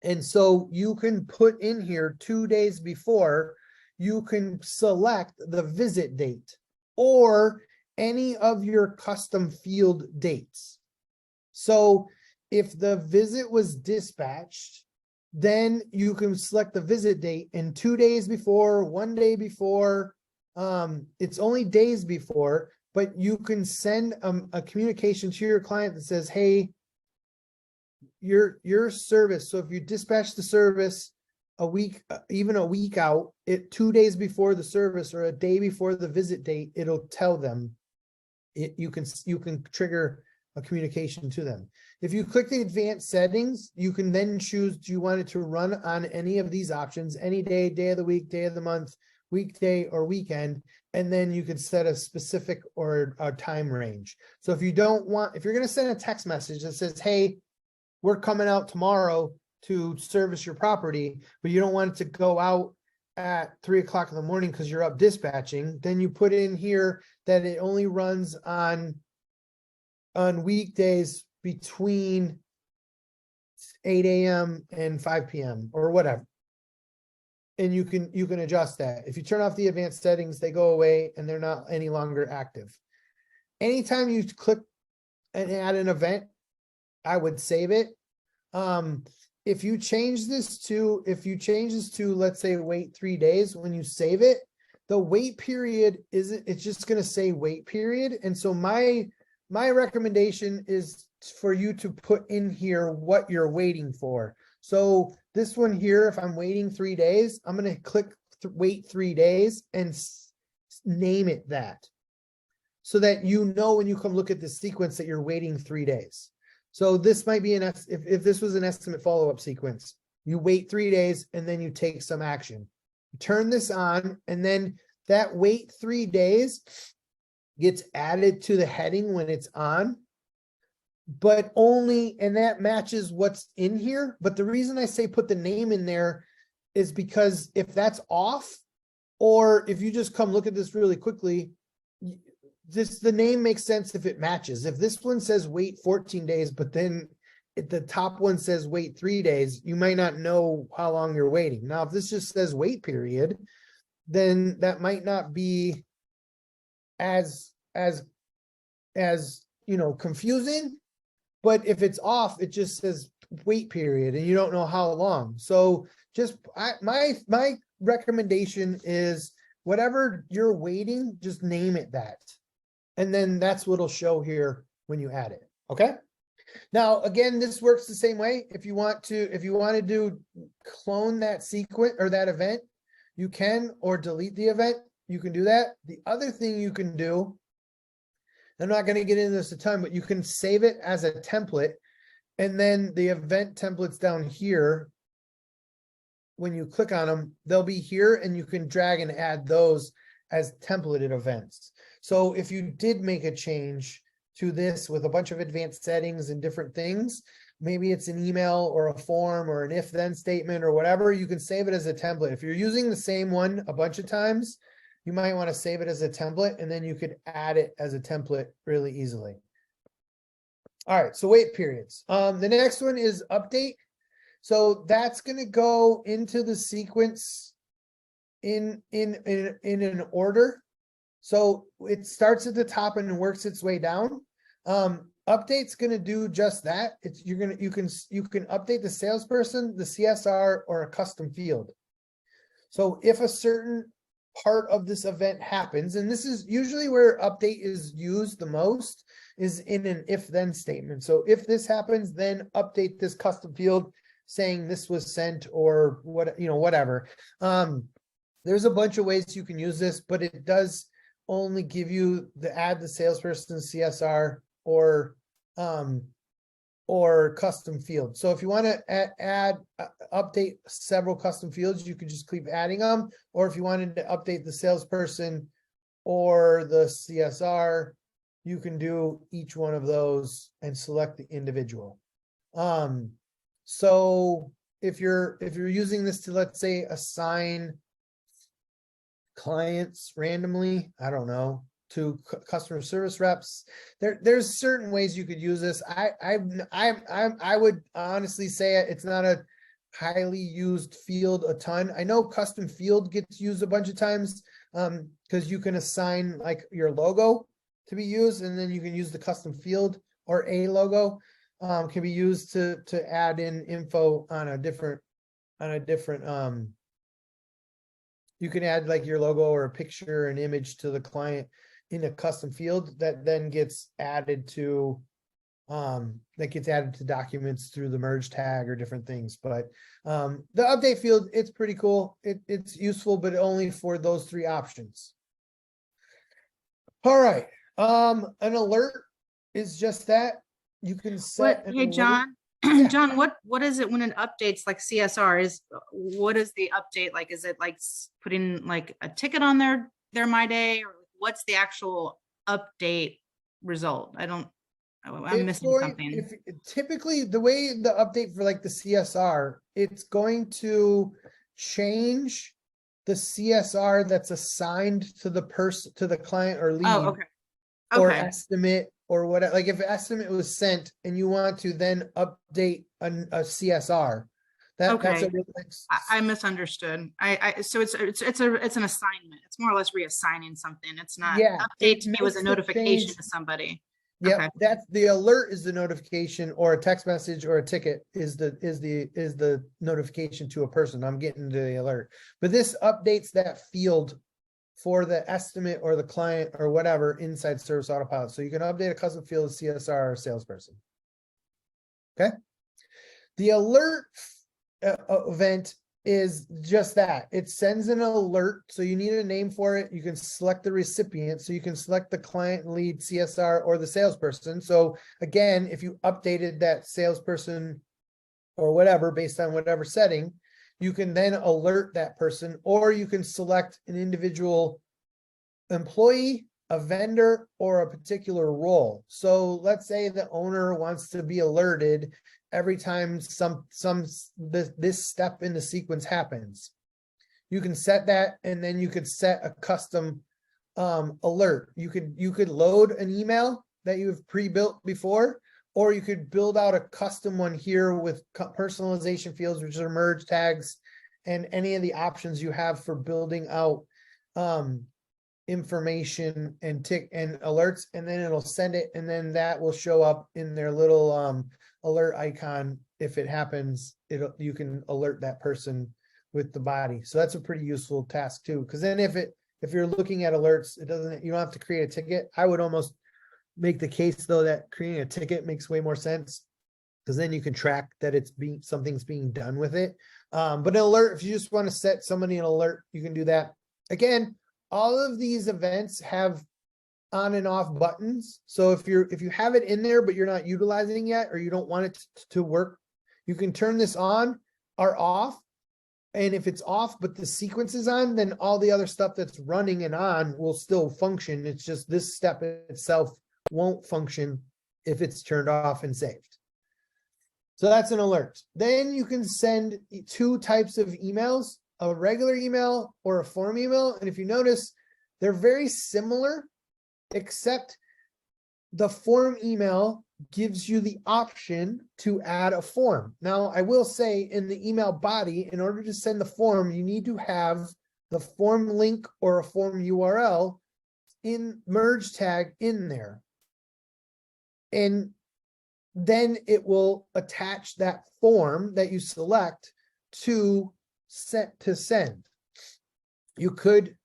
And so you can put in here 2 days before, you can select the visit date or any of your custom field dates. So if the visit was dispatched, then you can select the visit date and 2 days before, 1 day before, it's only days before, but you can send a communication to your client that says, hey, your service. So if you dispatch the service a week, even a week out, 2 days before the service or a day before the visit date, it'll tell them. You can trigger a communication to them. If you click the advanced settings, you can then choose, do you want it to run on any of these options, any day, day of the week, day of the month, weekday or weekend, and then you can set a specific or a time range. So if you're going to send a text message that says, hey, we're coming out tomorrow to service your property, but you don't want it to go out at 3 o'clock in the morning because you're up dispatching, then you put in here that it only runs on on weekdays between 8 a.m. and 5 p.m. or whatever. And you can adjust that. If you turn off the advanced settings, they go away and they're not any longer active. Anytime you click and add an event, I would save it. If you change this to, let's say, wait 3 days, when you save it, the wait period it's just going to say wait period. And so my recommendation is for you to put in here what you're waiting for. So this one here, if I'm waiting 3 days, I'm going to click wait 3 days and name it that, so that you know when you come look at the sequence that you're waiting 3 days. So this might be if this was an estimate follow-up sequence, you wait 3 days and then you take some action. Turn this on, and then that wait 3 days gets added to the heading when it's on, but only, and that matches what's in here. But the reason I say put the name in there is because if that's off, or if you just come look at this really quickly, the name makes sense if it matches. If this one says wait 14 days, but then the top one says wait 3 days, you might not know how long you're waiting. Now, if this just says wait period, then that might not be as confusing. But if it's off, it just says wait period and you don't know how long. So just my recommendation is whatever you're waiting, just name it that. And then that's what'll show here when you add it. Okay. Now, again, this works the same way. If you want to do clone that sequence or that event, you can, or delete the event, you can do that. The other thing you can do, I'm not going to get into this a ton, but you can save it as a template, and then the event templates down here, when you click on them, they'll be here, and you can drag and add those as templated events. So if you did make a change to this with a bunch of advanced settings and different things, maybe it's an email or a form or an if-then statement or whatever, you can save it as a template. If you're using the same one a bunch of times, you might want to save it as a template, and then you could add it as a template really easily. All right, so wait periods. The next one is update. So that's going to go into the sequence in an order. So it starts at the top and works its way down. Update's going to do just that. You can update the salesperson, the CSR, or a custom field. So if a certain part of this event happens, and this is usually where update is used the most, is in an if-then statement. So if this happens, then update this custom field saying this was sent, or whatever. There's a bunch of ways you can use this, but it does only give you add the salesperson, CSR, or custom field. So if you want to update several custom fields, you could just keep adding them. Or if you wanted to update the salesperson or the CSR, you can do each one of those and select the individual. So if you're using this to, let's say, assign clients randomly, I don't know, to customer service reps, there's certain ways you could use this. I would honestly say it's not a highly used field a ton. I know custom field gets used a bunch of times because you can assign like your logo to be used, and then you can use the custom field, or a logo can be used to add in info on a different you can add like your logo or a picture, an image to the client in a custom field that then gets added to documents through the merge tag or different things. But the update field, it's pretty cool. It's useful, but only for those three options. All right. An alert is just that. You can set. Hey, John. Yeah. John, what is it when it updates like CSR? What is the update like? Is it like putting like a ticket on their My Day, or what's the actual update result? I'm missing something. Typically, the way the update for like the CSR, it's going to change the CSR that's assigned to the client or lead. Oh, okay. Or Okay. estimate or what, like if estimate was sent and you want to then update a CSR, that's Okay. a real I misunderstood. So it's an assignment. It's more or less reassigning something. It's not Yeah, update it to me was a makes the notification change. to somebody. Yep, Okay. that's the alert is the notification, or a text message or a ticket is the notification to a person. I'm getting to the alert. But this updates that field for the estimate or the client or whatever inside Service Autopilot. So you can update a custom field of CSR or salesperson. Okay. The alert event is just that. It sends an alert. So you need a name for it. You can select the recipient. So you can select the client, lead, CSR, or the salesperson. So again, if you updated that salesperson or whatever, based on whatever setting, you can then alert that person, or you can select an individual employee, a vendor, or a particular role. So let's say the owner wants to be alerted every time this step in the sequence happens. You can set that, and then you could set a custom alert. You could load an email that you've pre-built before, or you could build out a custom one here with personalization fields, which are merge tags, and any of the options you have for building out information and alerts, and then it'll send it, and then that will show up in their little alert icon. If it happens, you can alert that person with the body. So that's a pretty useful task too, because then if you're looking at alerts, you don't have to create a ticket. I would almost make the case though that creating a ticket makes way more sense, because then you can track that something's being done with it. But an alert, if you just want to set somebody an alert, you can do that. Again, all of these events have on and off buttons. So if you have it in there, but you're not utilizing it yet, or you don't want it to work, you can turn this on or off. And if it's off, but the sequence is on, then all the other stuff that's running and on will still function. It's just this step itself won't function if it's turned off and saved. So that's an alert. Then you can send two types of emails, a regular email or a form email. And if you notice, they're very similar, except the form email gives you the option to add a form. Now, I will say in the email body, in order to send the form, you need to have the form link or a form URL in merge tag in there. And then it will attach that form that you select to send. You could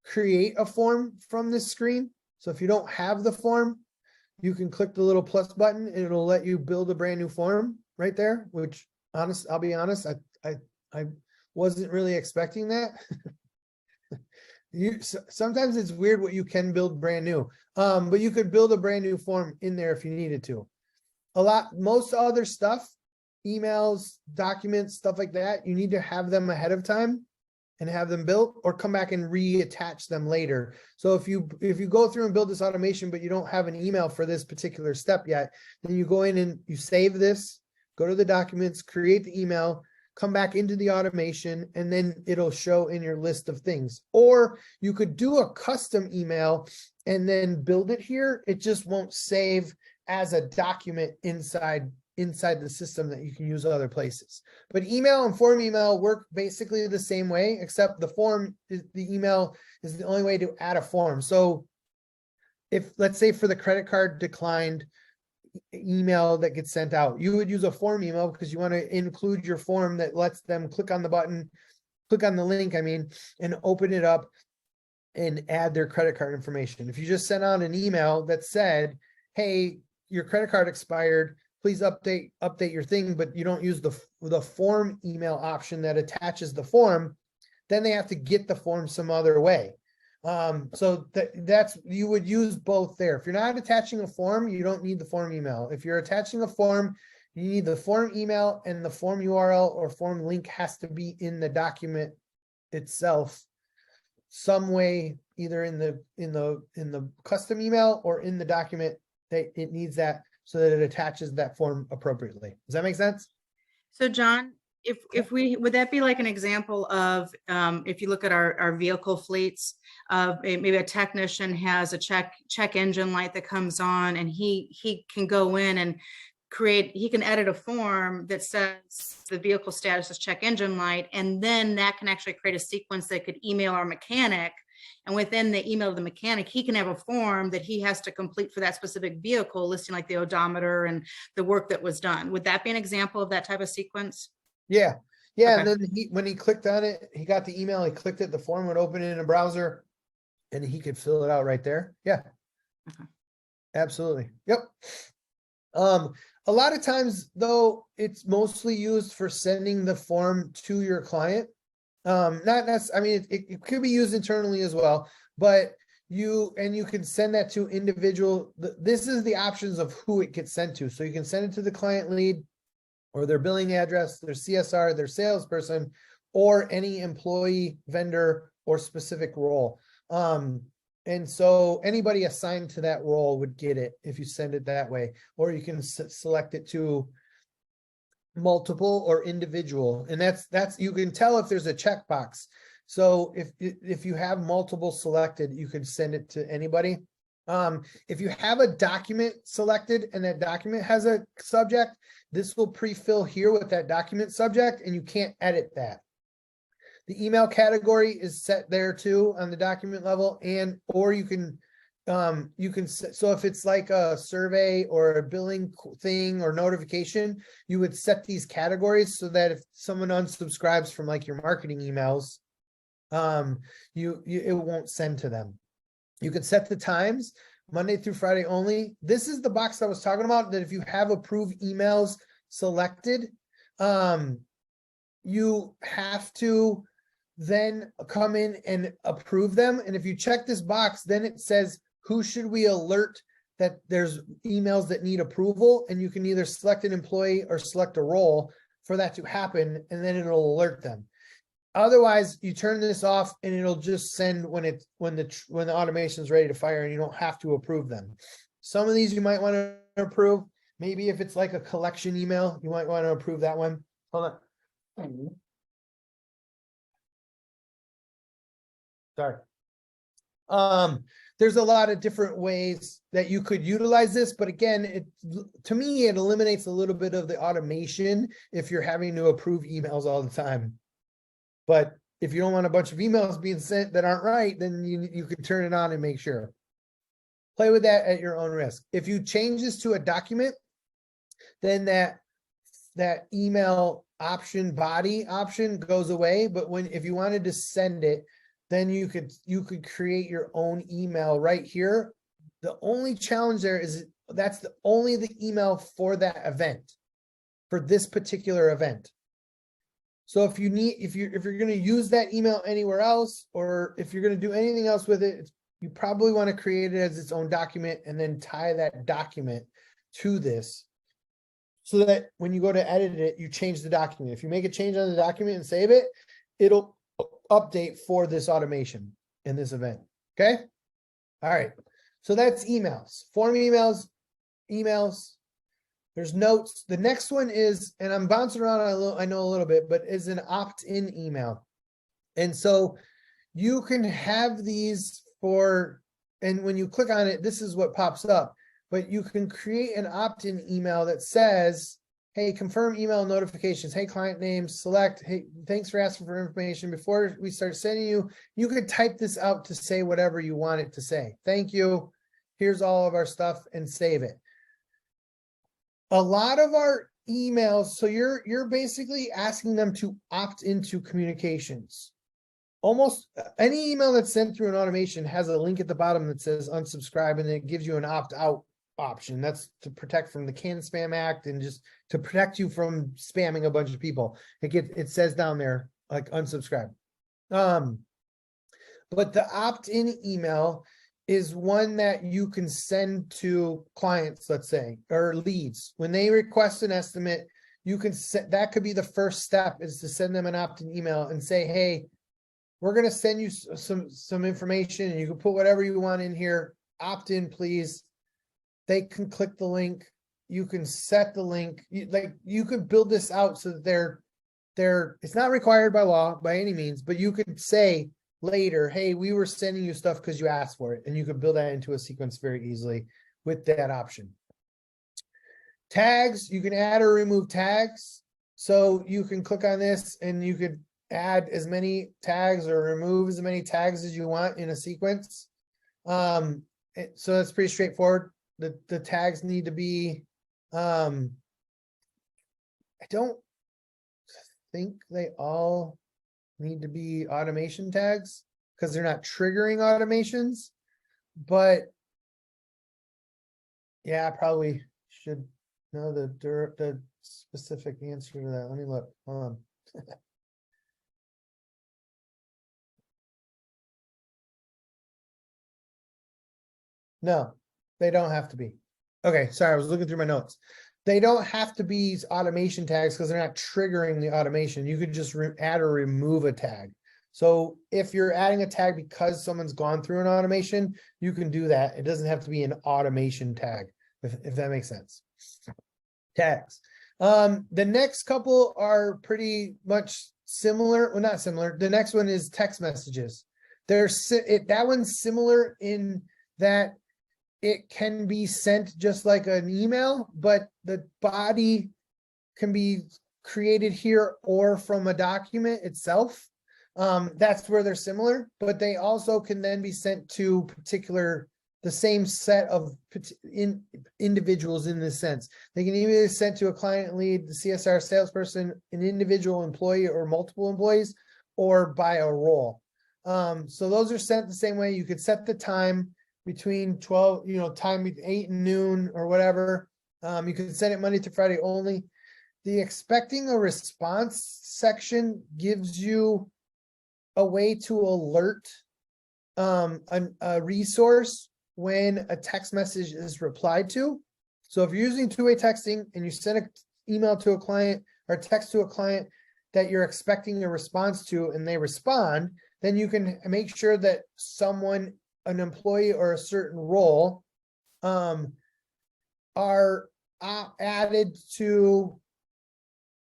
create a form from this screen. So if you don't have the form, you can click the little plus button and it'll let you build a brand new form right there, which I'll be honest, I wasn't really expecting that. Sometimes it's weird what you can build brand new. But you could build a brand new form in there if you needed to. Most other stuff, emails, documents, stuff like that, you need to have them ahead of time and have them built, or come back and reattach them later. So if you go through and build this automation, but you don't have an email for this particular step yet, then you go in and you save this, go to the documents, create the email, come back into the automation, and then it'll show in your list of things. Or you could do a custom email and then build it here. It just won't save as a document inside the system that you can use other places. But email and form email work basically the same way, except the email is the only way to add a form. So if, let's say for the credit card declined email that gets sent out, you would use a form email because you want to include your form that lets them click on the link, and open it up and add their credit card information. If you just sent out an email that said, hey, your credit card expired, please update your thing, but you don't use the form email option that attaches the form, then they have to get the form some other way. So you would use both there. If you're not attaching a form, you don't need the form email. If you're attaching a form, you need the form email, and the form URL or form link has to be in the document itself some way, either in the custom email or in the document that it needs that, so that it attaches that form appropriately. Does that make sense? So John, If we, would that be like an example of, if you look at our vehicle fleets, of maybe a technician has a check engine light that comes on, and he can go in and he can edit a form that says the vehicle status is check engine light, and then that can actually create a sequence that could email our mechanic. And within the email of the mechanic, he can have a form that he has to complete for that specific vehicle, listing like the odometer and the work that was done. Would that be an example of that type of sequence? Yeah. Yeah. Okay. And then when he clicked on it, he got the email, he clicked it, the form would open in a browser and he could fill it out right there. Yeah. Okay. Absolutely. Yep. A lot of times though, it's mostly used for sending the form to your client. Not necessarily, I mean, it could be used internally as well, but you can send that to individual. This is the options of who it gets sent to. So you can send it to the client lead or their billing address, their CSR, their salesperson, or any employee, vendor, or specific role. And so anybody assigned to that role would get it if you send it that way, or you can select it to multiple or individual. And that's you can tell if there's a checkbox. So if you have multiple selected, you can send it to anybody. If you have a document selected and that document has a subject, this will pre-fill here with that document subject, and you can't edit that. The email category is set there too on the document level, or you can so if it's like a survey or a billing thing or notification, you would set these categories so that if someone unsubscribes from like your marketing emails, it won't send to them. You can set the times, Monday through Friday only. This is the box I was talking about, that if you have approved emails selected, you have to then come in and approve them. And if you check this box, then it says, who should we alert that there's emails that need approval? And you can either select an employee or select a role for that to happen, and then it'll alert them. Otherwise, you turn this off and it'll just send when the automation is ready to fire, and you don't have to approve them. Some of these you might want to approve. Maybe if it's like a collection email, you might want to approve that one. Hold on. Sorry. There's a lot of different ways that you could utilize this, but again, to me, it eliminates a little bit of the automation if you're having to approve emails all the time. But if you don't want a bunch of emails being sent that aren't right, then you can turn it on and make sure. Play with that at your own risk. If you change this to a document, then that email option, body option goes away. But if you wanted to send it, then you could create your own email right here. The only challenge there is that's only the email for that event, for this particular event. So if you're going to use that email anywhere else, or if you're going to do anything else with it, you probably want to create it as its own document and then tie that document to this, so that when you go to edit it, you change the document. If you make a change on the document and save it, it'll update for this automation in this event. Okay. All right. So that's emails, form emails. There's notes. The next one is, and I'm bouncing around I know a little bit, but is an opt-in email. And so you can have these and when you click on it, this is what pops up, but you can create an opt-in email that says, hey, confirm email notifications. Hey, client name, select. Hey, thanks for asking for information. Before we start sending you could type this out to say whatever you want it to say. Thank you. Here's all of our stuff, and save it. A lot of our emails, so you're basically asking them to opt into communications. Almost any email that's sent through an automation has a link at the bottom that says unsubscribe, and it gives you an opt-out option. That's to protect from the Can Spam Act and just to protect you from spamming a bunch of people. It says down there like unsubscribe. But the opt-in email is one that you can send to clients, let's say, or leads. When they request an estimate, you can set, that could be the first step, is to send them an opt-in email and say, hey, we're going to send you some information, and you can put whatever you want in here. Opt in, please. They can click the link. You can set the link. You can build this out so that it's not required by law by any means, but you could say later, hey, we were sending you stuff because you asked for it, and you could build that into a sequence very easily with that option. Tags, you can add or remove tags. So you can click on this and you could add as many tags or remove as many tags as you want in a sequence. So that's pretty straightforward. The tags need to be, I don't think they all need to be automation tags because they're not triggering automations, but yeah, I probably should know the specific answer to that. Let me look. Hold on. No, they don't have to be. Okay, sorry, I was looking through my notes. They don't have to be automation tags because they're not triggering the automation. You could just add or remove a tag. So if you're adding a tag because someone's gone through an automation, you can do that. It doesn't have to be an automation tag, if that makes sense. Tags. The next couple are pretty much similar. Well, not similar. The next one is text messages. That one's similar in that it can be sent just like an email, but the body can be created here or from a document itself. That's where they're similar, but they also can then be sent to the same set of individuals in this sense. They can either be sent to a client lead, the CSR salesperson, an individual employee or multiple employees, or by a role. So those are sent the same way. You could set the time between 12, time 8 and noon or whatever. You can send it Monday to Friday only. The expecting a response section gives you a way to alert a resource when a text message is replied to. So if you're using two-way texting and you send an email to a client or text to a client that you're expecting a response to and they respond, then you can make sure that an employee or a certain role are added to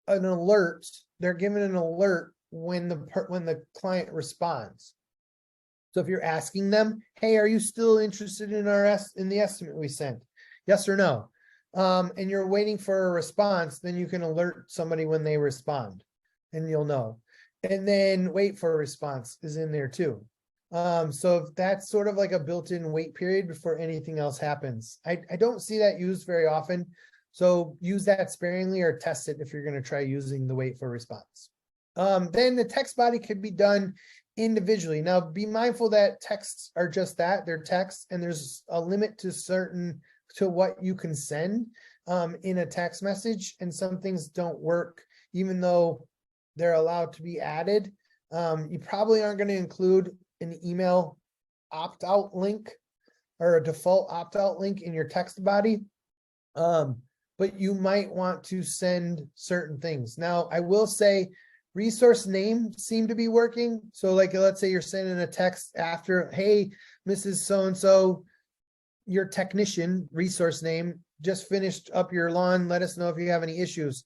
an alert. They're given an alert when the client responds. So if you're asking them, hey, are you still interested in the estimate we sent? Yes or no? And you're waiting for a response, then you can alert somebody when they respond and you'll know. And then wait for a response is in there too. So that's sort of like a built-in wait period before anything else happens. I don't see that used very often. So use that sparingly or test it if you're going to try using the wait for response. Then the text body could be done individually. Now be mindful that texts are just that, they're texts, and there's a limit to what you can send in a text message, and some things don't work even though they're allowed to be added. You probably aren't going to include an email opt-out link or a default opt-out link in your text body. But you might want to send certain things. Now, I will say resource name seem to be working. So like, let's say you're sending a text after, hey, Mrs. So-and-so, your technician resource name just finished up your lawn. Let us know if you have any issues.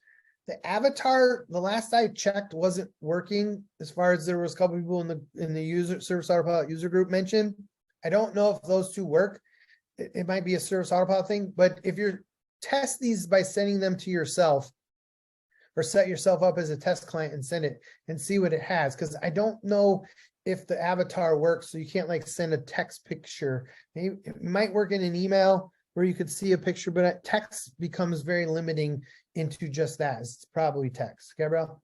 The avatar, the last I checked, wasn't working as far as there was a couple people in the user Service Autopilot user group mentioned. I don't know if those two work. It might be a Service Autopilot thing, but if you're test these by sending them to yourself or set yourself up as a test client and send it and see what it has. Because I don't know if the avatar works, so you can't like send a text picture. Maybe it might work in an email where you could see a picture, but text becomes very limiting into just that. It's probably text. Gabrielle?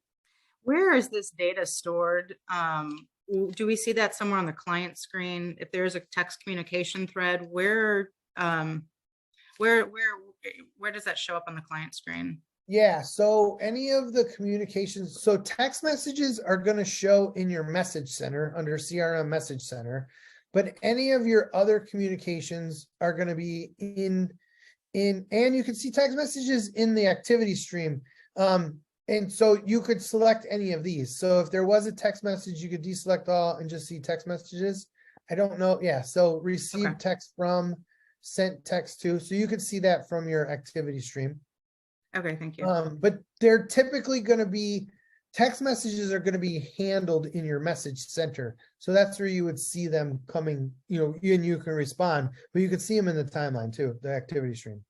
Where is this data stored? Do we see that somewhere on the client screen? If there's a text communication thread, where does that show up on the client screen? Yeah, so any of the communications, so text messages are going to show in your message center under CRM message center, but any of your other communications are going to be and you can see text messages in the activity stream. And so you could select any of these. So if there was a text message, you could deselect all and just see text messages. I don't know. Yeah. So receive text from, sent text to, so you could see that from your activity stream. Okay, thank you. But they're typically going to be Text messages are going to be handled in your message center. So that's where you would see them coming, and you can respond, but you can see them in the timeline too, the activity stream.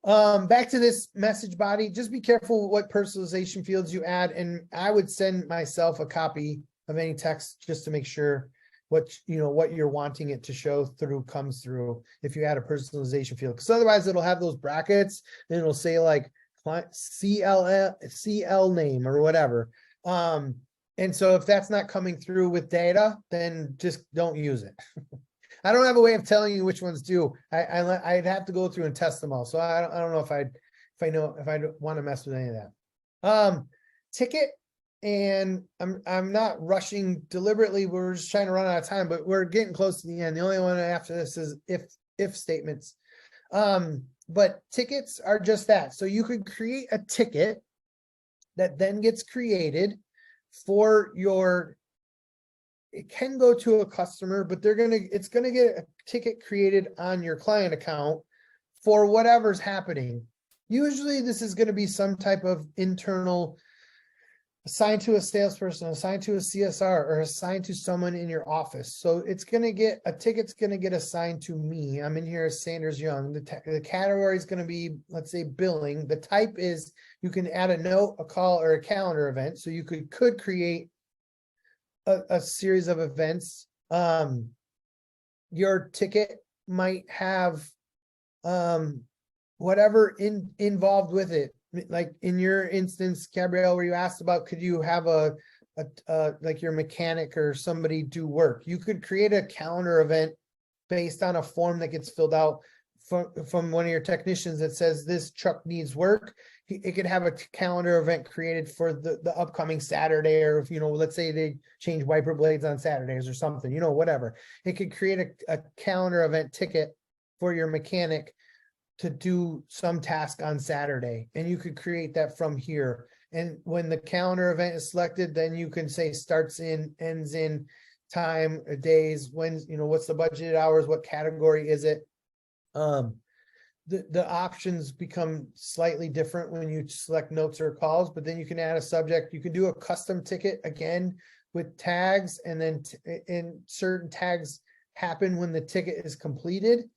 Back to this message body, just be careful what personalization fields you add. And I would send myself a copy of any text just to make sure what you're wanting it to show through comes through if you add a personalization field, because otherwise it'll have those brackets and it'll say like CL name or whatever. And so if that's not coming through with data, then just don't use it. I don't have a way of telling you which ones do. I'd have to go through and test them all. So I don't know if I want to mess with any of that. Ticket, and I'm not rushing deliberately. We're just trying to run out of time, but we're getting close to the end. The only one after this is if statements. But tickets are just that. So you could create a ticket that then gets created for it can go to a customer, but it's gonna get a ticket created on your client account for whatever's happening. Usually this is gonna be some type of internal, assigned to a salesperson, assigned to a CSR, or assigned to someone in your office. So a ticket's gonna get assigned to me. I'm in here as Sanders Young. The category is gonna be, let's say, billing. The type is, you can add a note, a call, or a calendar event. So you could create a series of events. Your ticket might have whatever involved with it. Like in your instance, Gabrielle, where you asked about, could you have like your mechanic or somebody do work? You could create a calendar event based on a form that gets filled out from one of your technicians that says this truck needs work. It could have a calendar event created for the upcoming Saturday, or if, let's say they change wiper blades on Saturdays or something, whatever. It could create a calendar event ticket for your mechanic to do some task on Saturday, and you could create that from here. And when the calendar event is selected, then you can say starts in, ends in, time, days, when, what's the budgeted hours, what category is it? The options become slightly different when you select notes or calls, but then you can add a subject. You can do a custom ticket again with tags, and then and certain tags happen when the ticket is completed.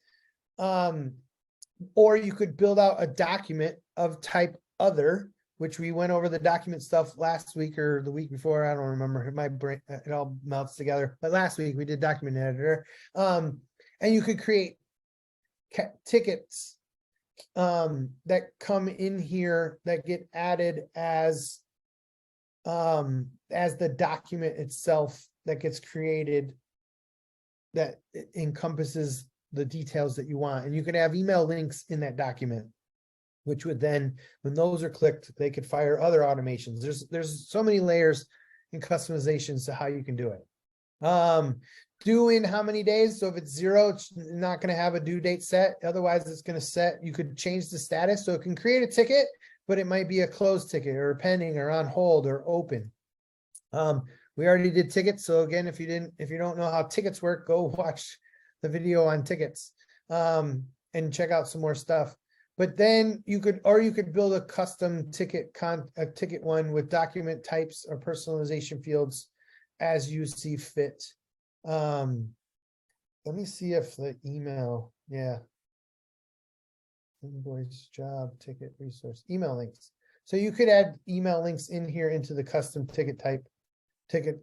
Or you could build out a document of type other, which we went over the document stuff last week or the week before. I don't remember. My brain, it all melts together. But last week we did document editor. And you could create tickets that come in here that get added as the document itself that gets created, that encompasses the details that you want. And you can have email links in that document, which would then, when those are clicked, they could fire other automations. There's so many layers and customizations to how you can do it. Due in how many days? So if it's 0, it's not going to have a due date set. Otherwise, it's going to set, you could change the status. So it can create a ticket, but it might be a closed ticket or pending or on hold or open. We already did tickets. So again, if you don't know how tickets work, go watch the video on tickets and check out some more stuff. But then you could build a custom ticket one with document types or personalization fields as you see fit. Let me see if the email, invoice, job, ticket, resource, email links. So you could add email links in here into the custom ticket type, ticket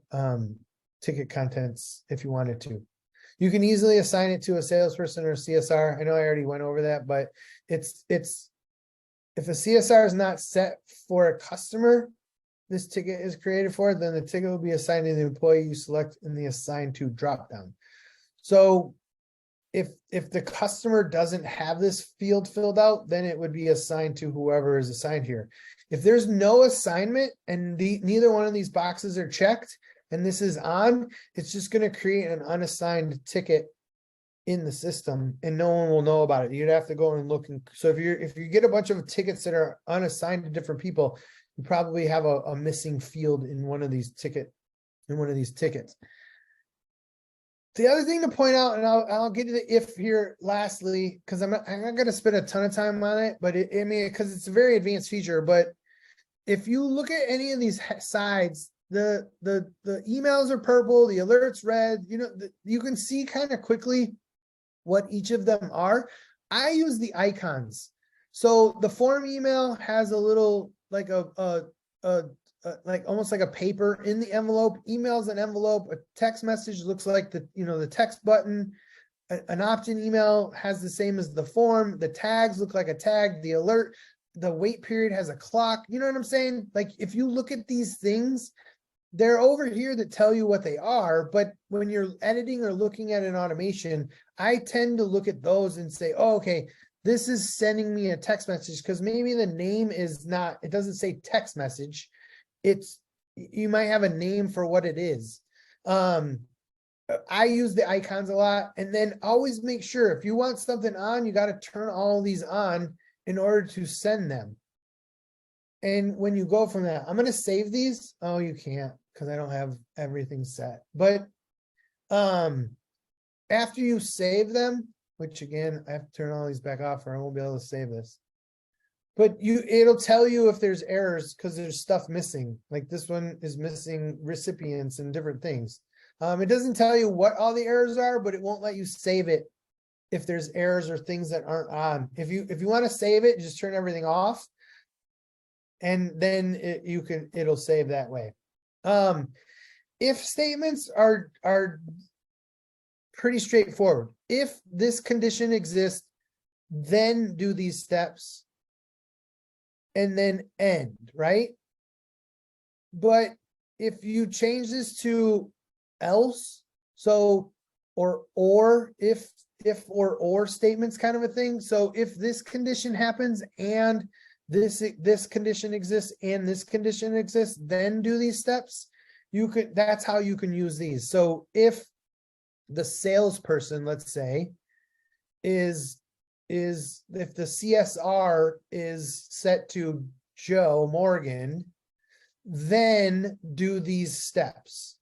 contents if you wanted to. You can easily assign it to a salesperson or a CSR. I know I already went over that, but it's if a CSR is not set for a customer, this ticket is created for, then the ticket will be assigned to the employee you select in the assigned to dropdown. So if the customer doesn't have this field filled out, then it would be assigned to whoever is assigned here. If there's no assignment and neither one of these boxes are checked, and this is on, it's just going to create an unassigned ticket in the system, and no one will know about it. You'd have to go and look. So if you get a bunch of tickets that are unassigned to different people, you probably have a missing field in one of these tickets. The other thing to point out, and I'll get to the if here lastly, because I'm not going to spend a ton of time on it, but because it's a very advanced feature, but if you look at any of these sides, the emails are purple, the alerts red, you know, you can see kind of quickly what each of them are. I use the icons. So the form email has a little, like like almost like a paper in the envelope. Email's an envelope. A text message looks like the, you know, the text button. An opt-in email has the same as the form. The tags look like a tag. The alert, the wait period has a clock. You know what I'm saying? Like if you look at these things, they're over here that tell you what they are. But when you're editing or looking at an automation, I tend to look at those and say, oh, okay, this is sending me a text message, because maybe the name is not, it doesn't say text message. It's, you might have a name for what it is. I use the icons a lot, and then always make sure if you want something on, you got to turn all these on in order to send them. And when you go from that, I'm going to save these. Oh, you can't, because I don't have everything set. But after you save them, which again, I have to turn all these back off or I won't be able to save this. But it'll tell you if there's errors because there's stuff missing. Like this one is missing recipients and different things. It doesn't tell you what all the errors are, but it won't let you save it if there's errors or things that aren't on. If you want to save it, just turn everything off, and then it'll save that way. If statements are pretty straightforward. If this condition exists, then do these steps, and then end, right? But if you change this to else, so or if or statements kind of a thing. So if this condition happens and this condition exists and this condition exists, then do these steps. That's how you can use these. So if the salesperson, let's say, is if the CSR is set to Joe Morgan, then do these steps.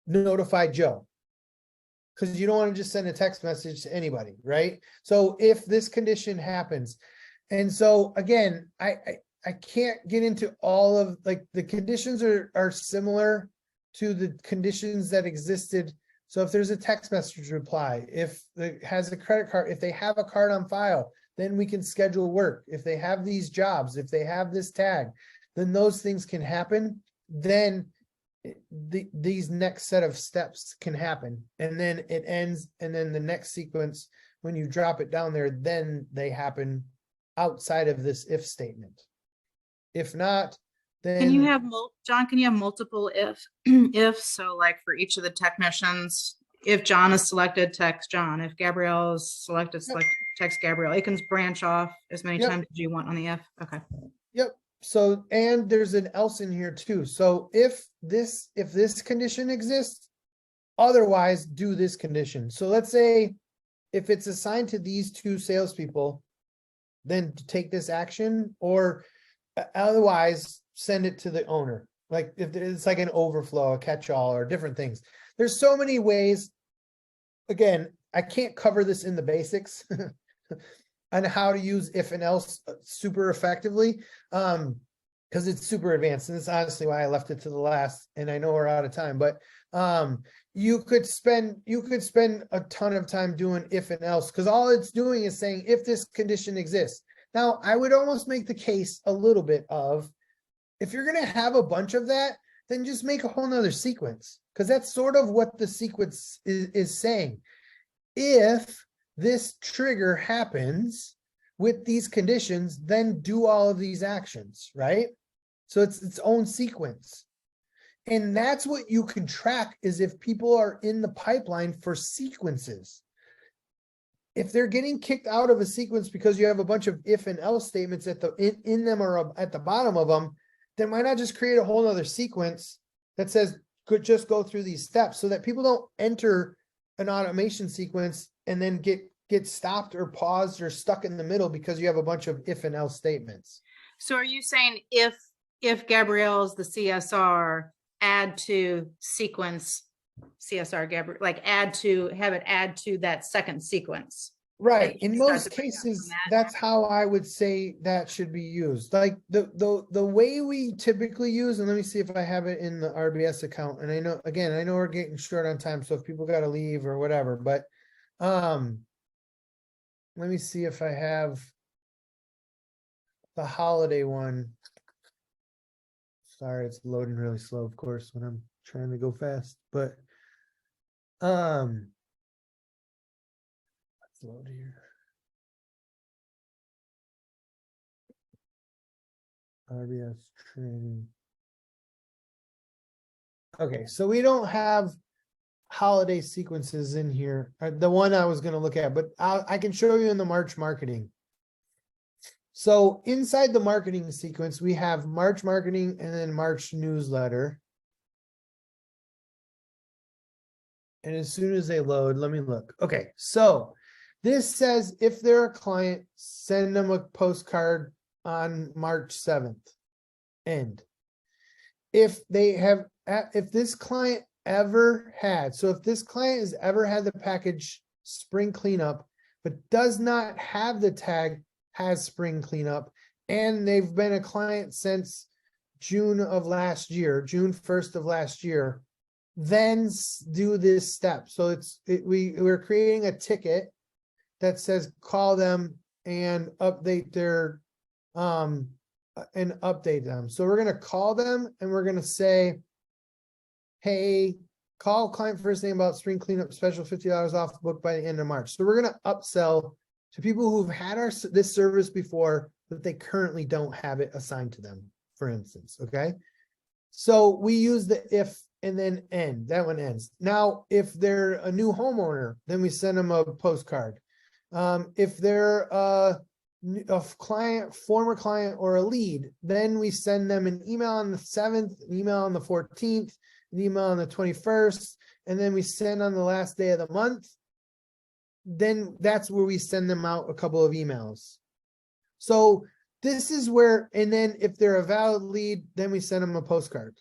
Notify Joe, because you don't want to just send a text message to anybody, right? So if this condition happens, and so again, I can't get into all of, like, the conditions are similar to the conditions that existed. So if there's a text message reply, if it has a credit card, if they have a card on file, then we can schedule work. If they have these jobs, if they have this tag, then those things can happen. Then these next set of steps can happen, and then it ends, and then the next sequence, when you drop it down there, then they happen outside of this if statement. If not, then Can you have, John, can you have multiple if, so like for each of the technicians, if John is selected, text John. If Gabrielle is selected, text Gabrielle. It can branch off as many times as you want on the if. Okay. Yep. So, and there's an else in here too. So if this condition exists, otherwise do this condition. So let's say if it's assigned to these two salespeople, then take this action, or otherwise send it to the owner. Like if it's like an overflow, a catch-all, or different things. There's so many ways. Again, I can't cover this in the basics on how to use if and else super effectively, because it's super advanced, and it's honestly why I left it to the last, and I know we're out of time. But you could spend a ton of time doing if and else, because all it's doing is saying if this condition exists. Now, I would almost make the case a little bit of, if you're going to have a bunch of that, then just make a whole nother sequence, because that's sort of what the sequence is saying. If this trigger happens with these conditions, then do all of these actions, right? So it's its own sequence. And that's what you can track, is if people are in the pipeline for sequences. If they're getting kicked out of a sequence because you have a bunch of if and else statements in them or at the bottom of them, then why not just create a whole other sequence that says, could just go through these steps, so that people don't enter an automation sequence and then get stopped or paused or stuck in the middle because you have a bunch of if and else statements. So are you saying if Gabrielle's the CSR, add to sequence CSR Gabrielle, like have it add to that second sequence? Right. you In start most to break down from cases, that. that's how I would say that should be used. Like the way we typically use, and let me see if I have it in the RBS account. And I know, again, I know we're getting short on time, so if people got to leave or whatever, but let me see if I have the holiday one. Sorry, it's loading really slow, of course, when I'm trying to go fast, but let's load here. RBS training. Okay, so we don't have holiday sequences in here. The one I was going to look at, but I can show you in the March marketing. So inside the marketing sequence, we have March marketing and then March newsletter. And as soon as they load, let me look. Okay, so this says if they're a client, send them a postcard on March 7th. End. If they have, if this client ever had, so if this client has ever had the package spring cleanup, but does not have the tag has spring cleanup, and they've been a client since June of last year, June 1st of last year, then do this step. So we're creating a ticket that says call them and update their and update them. So we're going to call them and we're going to say, hey, call client first name about spring cleanup special $50 off the book by the end of March. So we're going to upsell to people who've had this service before, but they currently don't have it assigned to them, for instance. Okay. So we use the if and then end. That one ends. Now, if they're a new homeowner, then we send them a postcard. If they're a client, former client, or a lead, then we send them an email on the 7th, an email on the 14th, an email on the 21st, and then we send on the last day of the month. Then that's where we send them out a couple of emails. So this is where, and then if they're a valid lead, then we send them a postcard.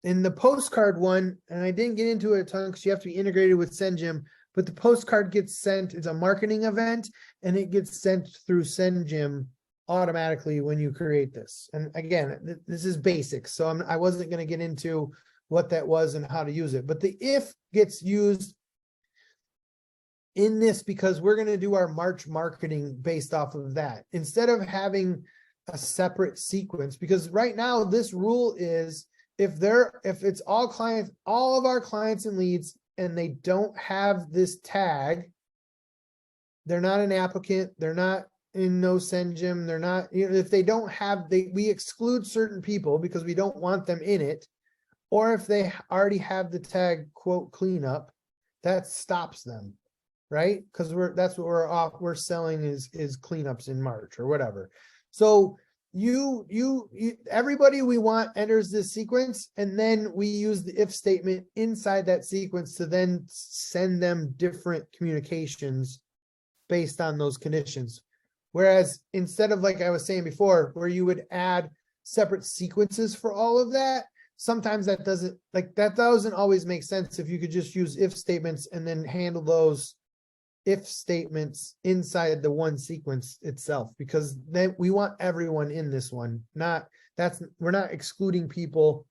In the postcard one, and I didn't get into it a ton because you have to be integrated with SendGym, but the postcard gets sent, it's a marketing event, and it gets sent through SendGym automatically when you create this. And again, this is basics, so I wasn't going to get into what that was and how to use it. But the if gets used in this because we're going to do our March marketing based off of that. Instead of having a separate sequence, because right now this rule is if it's all clients, all of our clients and leads, and they don't have this tag, they're not an applicant, they're not in no SendGym, they're not, if they don't have, we exclude certain people because we don't want them in it, or if they already have the tag quote cleanup, that stops them, right? Because that's what we're selling is cleanups in March or whatever. So everybody we want enters this sequence, and then we use the if statement inside that sequence to then send them different communications based on those conditions. Whereas instead of, like I was saying before, where you would add separate sequences for all of that, sometimes that doesn't always make sense if you could just use if statements and then handle those if statements inside the one sequence itself, because then we want everyone in this one. We're not excluding people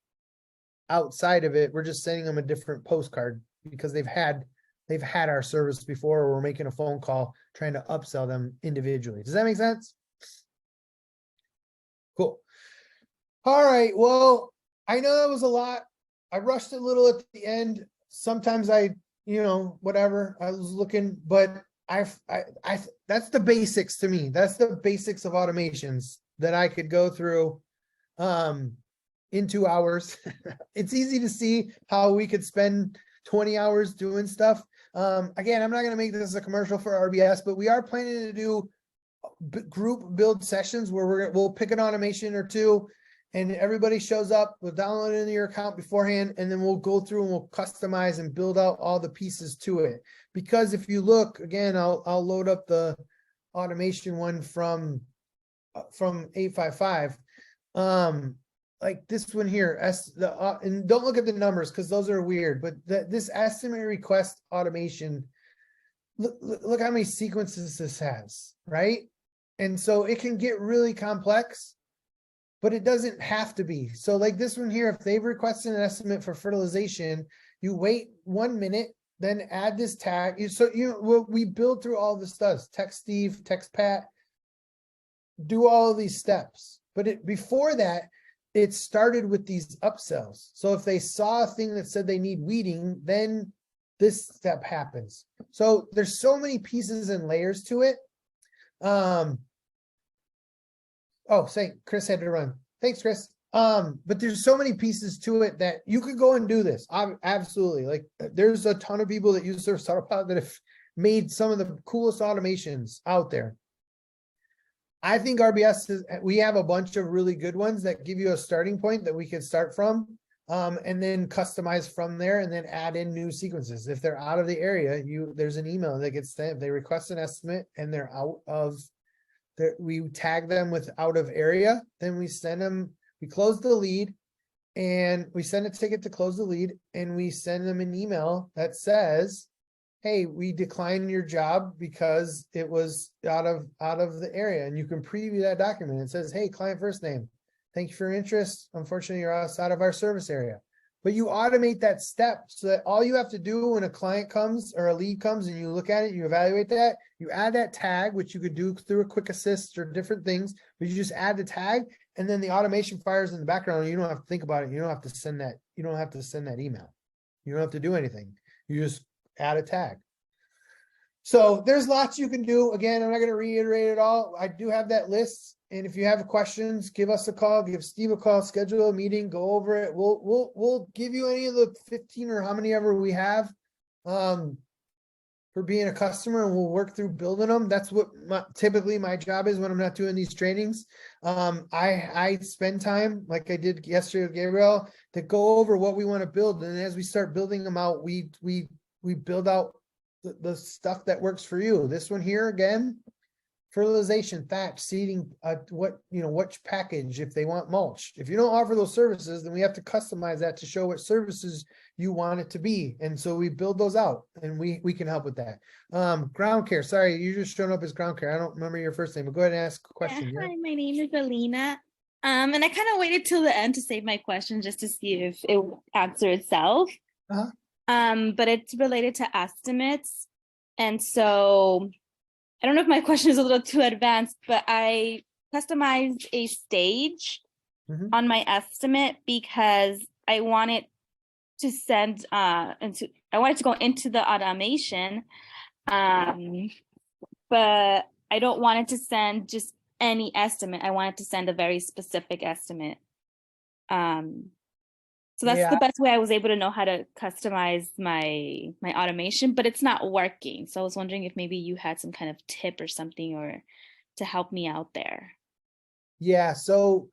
outside of it. We're just sending them a different postcard because they've had our service before, or we're making a phone call trying to upsell them individually. Does that make sense? Cool. All right. Well, I know that was a lot. I rushed it a little at the end. Sometimes whatever I was looking, but that's the basics to me. That's the basics of automations that I could go through in 2 hours. It's easy to see how we could spend 20 hours doing stuff. Again, I'm not going to make this a commercial for RBS, but we are planning to do group build sessions where we'll pick an automation or two, and everybody shows up, we'll download it into your account beforehand, and then we'll go through and we'll customize and build out all the pieces to it. Because if you look, again, I'll load up the automation one from 855. Like this one here, and don't look at the numbers because those are weird, but this estimate request automation, look how many sequences this has, right? And so it can get really complex, but it doesn't have to be. So like this one here, if they've requested an estimate for fertilization, you wait 1 minute, then add this tag. So we build through all the stuff. Text Steve, text Pat, do all of these steps. But before that, it started with these upsells. So if they saw a thing that said they need weeding, then this step happens. So there's so many pieces and layers to it. Chris had to run. Thanks, Chris. But there's so many pieces to it that you could go and do this. Absolutely. Like there's a ton of people that use Service Autopilot that have made some of the coolest automations out there. I think we have a bunch of really good ones that give you a starting point that we can start from, and then customize from there and then add in new sequences. If they're out of the area, there's an email that gets sent. If they request an estimate and they're out of there, we tag them with out of area, then we send them, we close the lead and we send a ticket to close the lead and we send them an email that says, hey, we declined your job because it was out of the area. And you can preview that document. It says, hey, client first name, thank you for your interest. Unfortunately, you're outside of our service area. But you automate that step so that all you have to do when a client comes or a lead comes and you look at it, you evaluate that, you add that tag, which you could do through a quick assist or different things, but you just add the tag and then the automation fires in the background. And you don't have to think about it. You don't have to send that. You don't have to send that email. You don't have to do anything. You just add a tag. So there's lots you can do. Again, I'm not going to reiterate it all. I do have that list. And if you have questions, give us a call, give Steve a call, schedule a meeting, go over it. We'll give you any of the 15 or how many ever we have for being a customer, and we'll work through building them. That's what typically my job is when I'm not doing these trainings. I spend time like I did yesterday with Gabriel to go over what we want to build. And as we start building them out, we build out the stuff that works for you. This one here, again, fertilization, thatch, seeding, which package, if they want mulch. If you don't offer those services, then we have to customize that to show what services you want it to be. And so we build those out and we can help with that. Ground care, sorry, you just showed up as ground care. I don't remember your first name, but go ahead and ask a question. Hi, my name is Alina. And I kind of waited till the end to save my question just to see if it would answer itself. Uh-huh. But it's related to estimates. And so I don't know if my question is a little too advanced, but I customized a stage on my estimate because I wanted to send I wanted to go into the automation, but I don't want it to send just any estimate. I wanted to send a very specific estimate. So that's the best way I was able to know how to customize my automation, but it's not working. So I was wondering if maybe you had some kind of tip or something or to help me out there. Yeah. So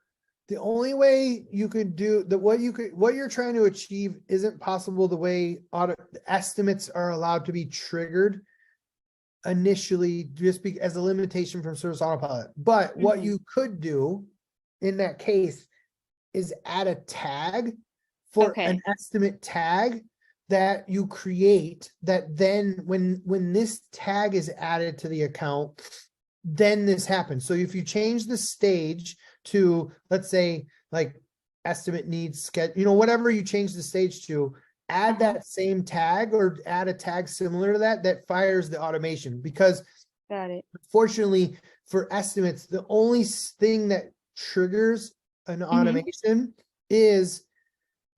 the only way you could do what you're trying to achieve isn't possible the way estimates are allowed to be triggered initially, just as a limitation from Service Autopilot. But what you could do in that case is add a tag for an estimate tag that you create, that then when this tag is added to the account, then this happens. So if you change the stage to, let's say, like estimate needs, whatever you change the stage to, add that same tag or add a tag similar to that fires the automation. Because unfortunately for estimates, the only thing that triggers an automation is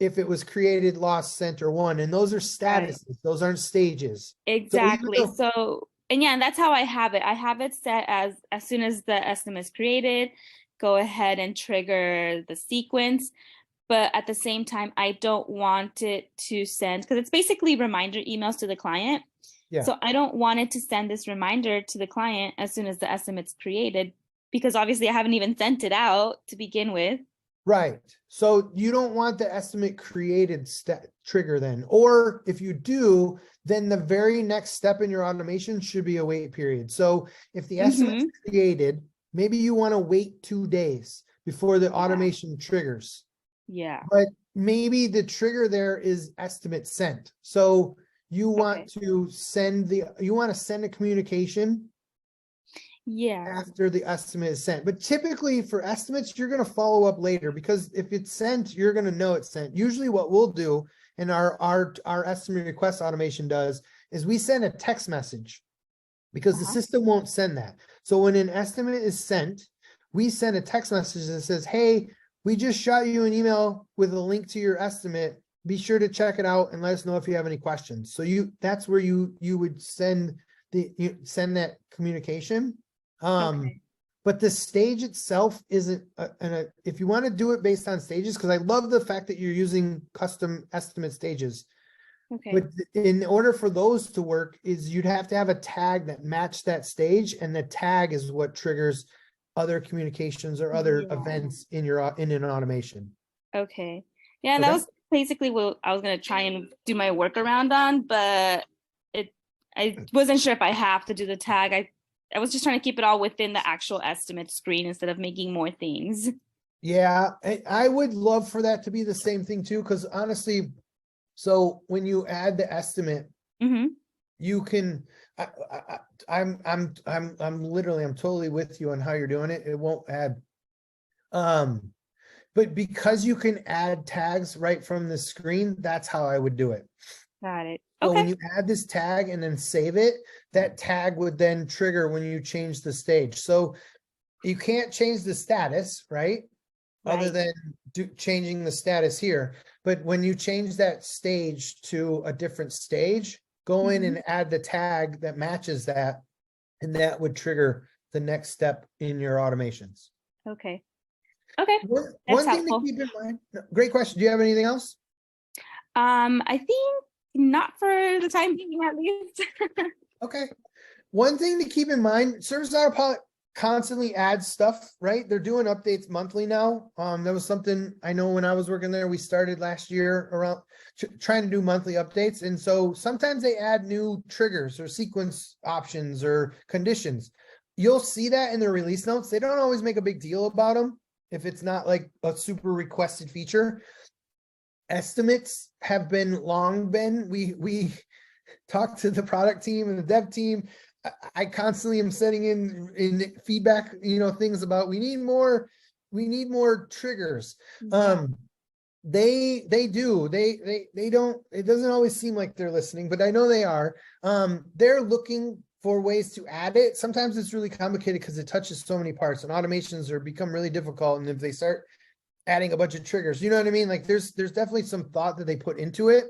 if it was created, lost, sent, or won. And those are statuses. Those aren't stages. Exactly. And that's how I have it. I have it set as soon as the estimate is created, go ahead and trigger the sequence. But at the same time, I don't want it to send, because it's basically reminder emails to the client. Yeah. So I don't want it to send this reminder to the client as soon as the estimate's created, because obviously I haven't even sent it out to begin with. Right. So you don't want the estimate created trigger then. Or if you do, then the very next step in your automation should be a wait period. So if the estimate is created, maybe you want to wait 2 days before the automation triggers. Yeah. But maybe the trigger there is estimate sent. So you want to send a communication Yeah. after the estimate is sent. But typically for estimates, you're going to follow up later, because if it's sent, you're going to know it's sent. Usually what we'll do, and our estimate request automation does, is we send a text message, because the system won't send that. So when an estimate is sent, we send a text message that says, hey, we just shot you an email with a link to your estimate. Be sure to check it out and let us know if you have any questions. So that's where you would send that communication. But the stage itself isn't if you want to do it based on stages, because I love the fact that you're using custom estimate stages. Okay. But in order for those to work, is you'd have to have a tag that matched that stage, and the tag is what triggers other communications or other events in an automation. Okay. Yeah, that was basically what I was gonna try and do my workaround on, but I wasn't sure if I have to do the tag. I was just trying to keep it all within the actual estimate screen instead of making more things. Yeah, I would love for that to be the same thing too, because honestly, so when you add the estimate, you can. I'm totally with you on how you're doing it. It won't add. But because you can add tags right from the screen, that's how I would do it. Got it. So when Okay. you add this tag and then save it, that tag would then trigger when you change the stage. So you can't change the status, right? Other than changing the status here. But when you change that stage to a different stage, go in and add the tag that matches that, and that would trigger the next step in your automations. Okay. Okay. One thing to keep in mind. Great question. Do you have anything else? I think not for the time being, at least. Okay. One thing to keep in mind, Service Autopilot constantly adds stuff, right? They're doing updates monthly now. That was something I know when I was working there, we started last year around trying to do monthly updates. And so sometimes they add new triggers or sequence options or conditions. You'll see that in the release notes. They don't always make a big deal about them if it's not like a super requested feature. Estimates have long been, we talk to the product team and the dev team. I constantly am sending in feedback, things about we need more triggers. They don't, it doesn't always seem like they're listening, but I know they are. They're looking for ways to add it. Sometimes it's really complicated because it touches so many parts, and automations become really difficult. And if they start adding a bunch of triggers, you know what I mean? Like there's definitely some thought that they put into it.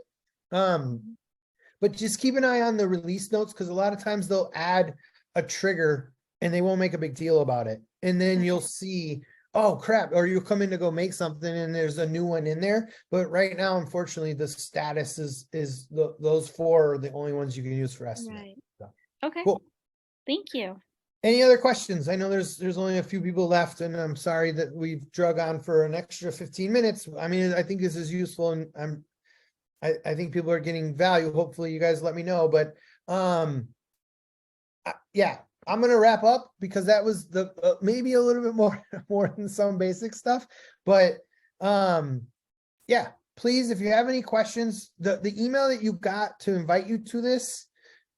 But just keep an eye on the release notes, because a lot of times they'll add a trigger and they won't make a big deal about it. And then you'll see, oh crap, or you'll come in to go make something and there's a new one in there. But right now, unfortunately, the status is those 4 are the only ones you can use for estimate. Right. So, Okay. cool. Thank you. Any other questions? I know there's only a few people left, and I'm sorry that we've drug on for an extra 15 minutes. I mean, I think this is useful, and I think people are getting value. Hopefully you guys let me know, but yeah, I'm going to wrap up, because that was the maybe a little bit more than some basic stuff, but yeah, please, if you have any questions, the email that you got to invite you to this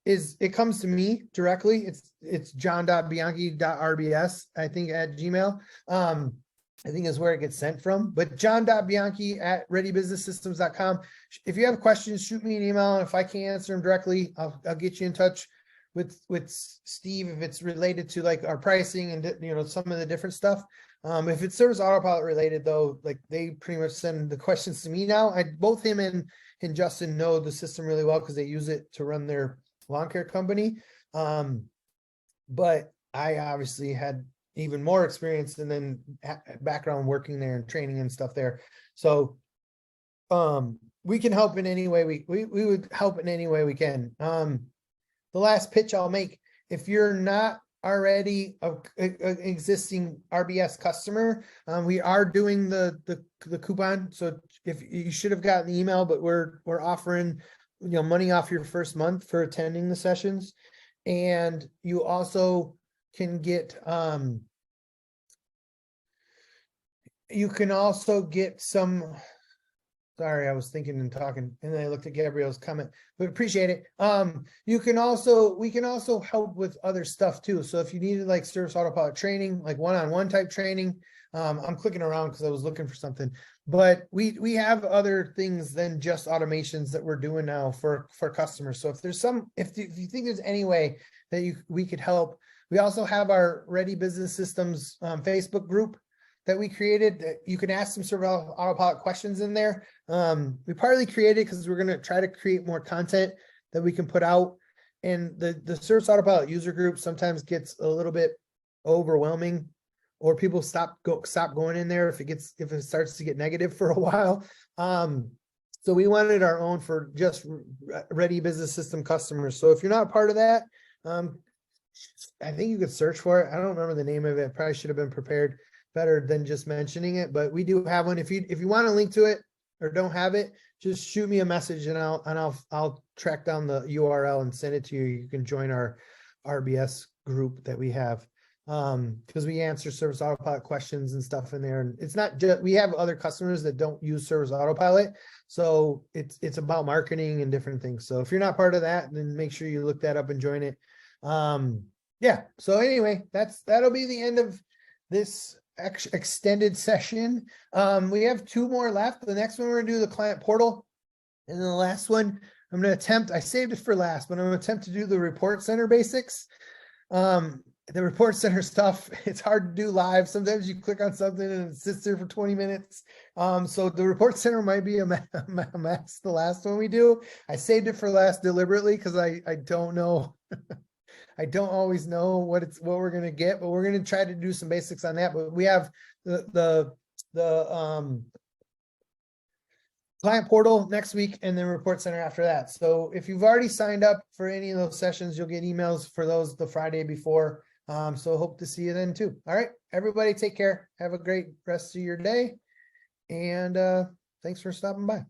it comes to me directly. It's john.bianchi.rbs, I think, at Gmail. I think is where it gets sent from, but john.bianchi@readybusinesssystems.com. If you have questions, shoot me an email. And if I can't answer them directly, I'll get you in touch with Steve if it's related to like our pricing and some of the different stuff. If it's Service Autopilot related though, like they pretty much send the questions to me now. Both him and Justin know the system really well because they use it to run their lawn care company. But I obviously had even more experience and then background working there and training and stuff there. So we can help in any way we would help in any way we can. The last pitch I'll make, if you're not already a existing RBS customer, we are doing the coupon. So if you should have gotten the email, but we're offering money off your first month for attending the sessions. And you also can get some Sorry, I was thinking and talking, and then I looked at Gabrielle's comment, but appreciate it. We can also help with other stuff too. So if you needed like Service Autopilot training, like one-on-one type training, I'm clicking around because I was looking for something, but we have other things than just automations that we're doing now for customers. So if there's if you think there's any way that we could help, we also have our Ready Business Systems Facebook group that we created that you can ask some Service Autopilot questions in there. We partly created because we're going to try to create more content that we can put out. And the Service Autopilot user group sometimes gets a little bit overwhelming, or people stop going in there if it starts to get negative for a while. So we wanted our own for just Ready Business System customers. So if you're not part of that, I think you could search for it. I don't remember the name of it. Probably should have been prepared better than just mentioning it, but we do have one. If you want to link to it or don't have it, just shoot me a message and I'll track down the URL and send it to you. You can join our RBS group that we have, because we answer Service Autopilot questions and stuff in there. And it's not just, we have other customers that don't use Service Autopilot, so it's about marketing and different things. So if you're not part of that, then make sure you look that up and join it. Yeah, so anyway, that'll be the end of this extended session. We have 2 more left. The next one we're gonna do the client portal, and then the last one I'm gonna attempt, I saved it for last, but I'm gonna attempt to do the report center basics. The report center stuff, it's hard to do live. Sometimes you click on something and it sits there for 20 minutes. So the report center might be a mess, the last one we do. I saved it for last deliberately because I don't know. I don't always know what we're gonna get, but we're gonna try to do some basics on that. But we have the client portal next week, and then report center after that. So if you've already signed up for any of those sessions, you'll get emails for those the Friday before. So hope to see you then too. All right, everybody, take care. Have a great rest of your day, and thanks for stopping by.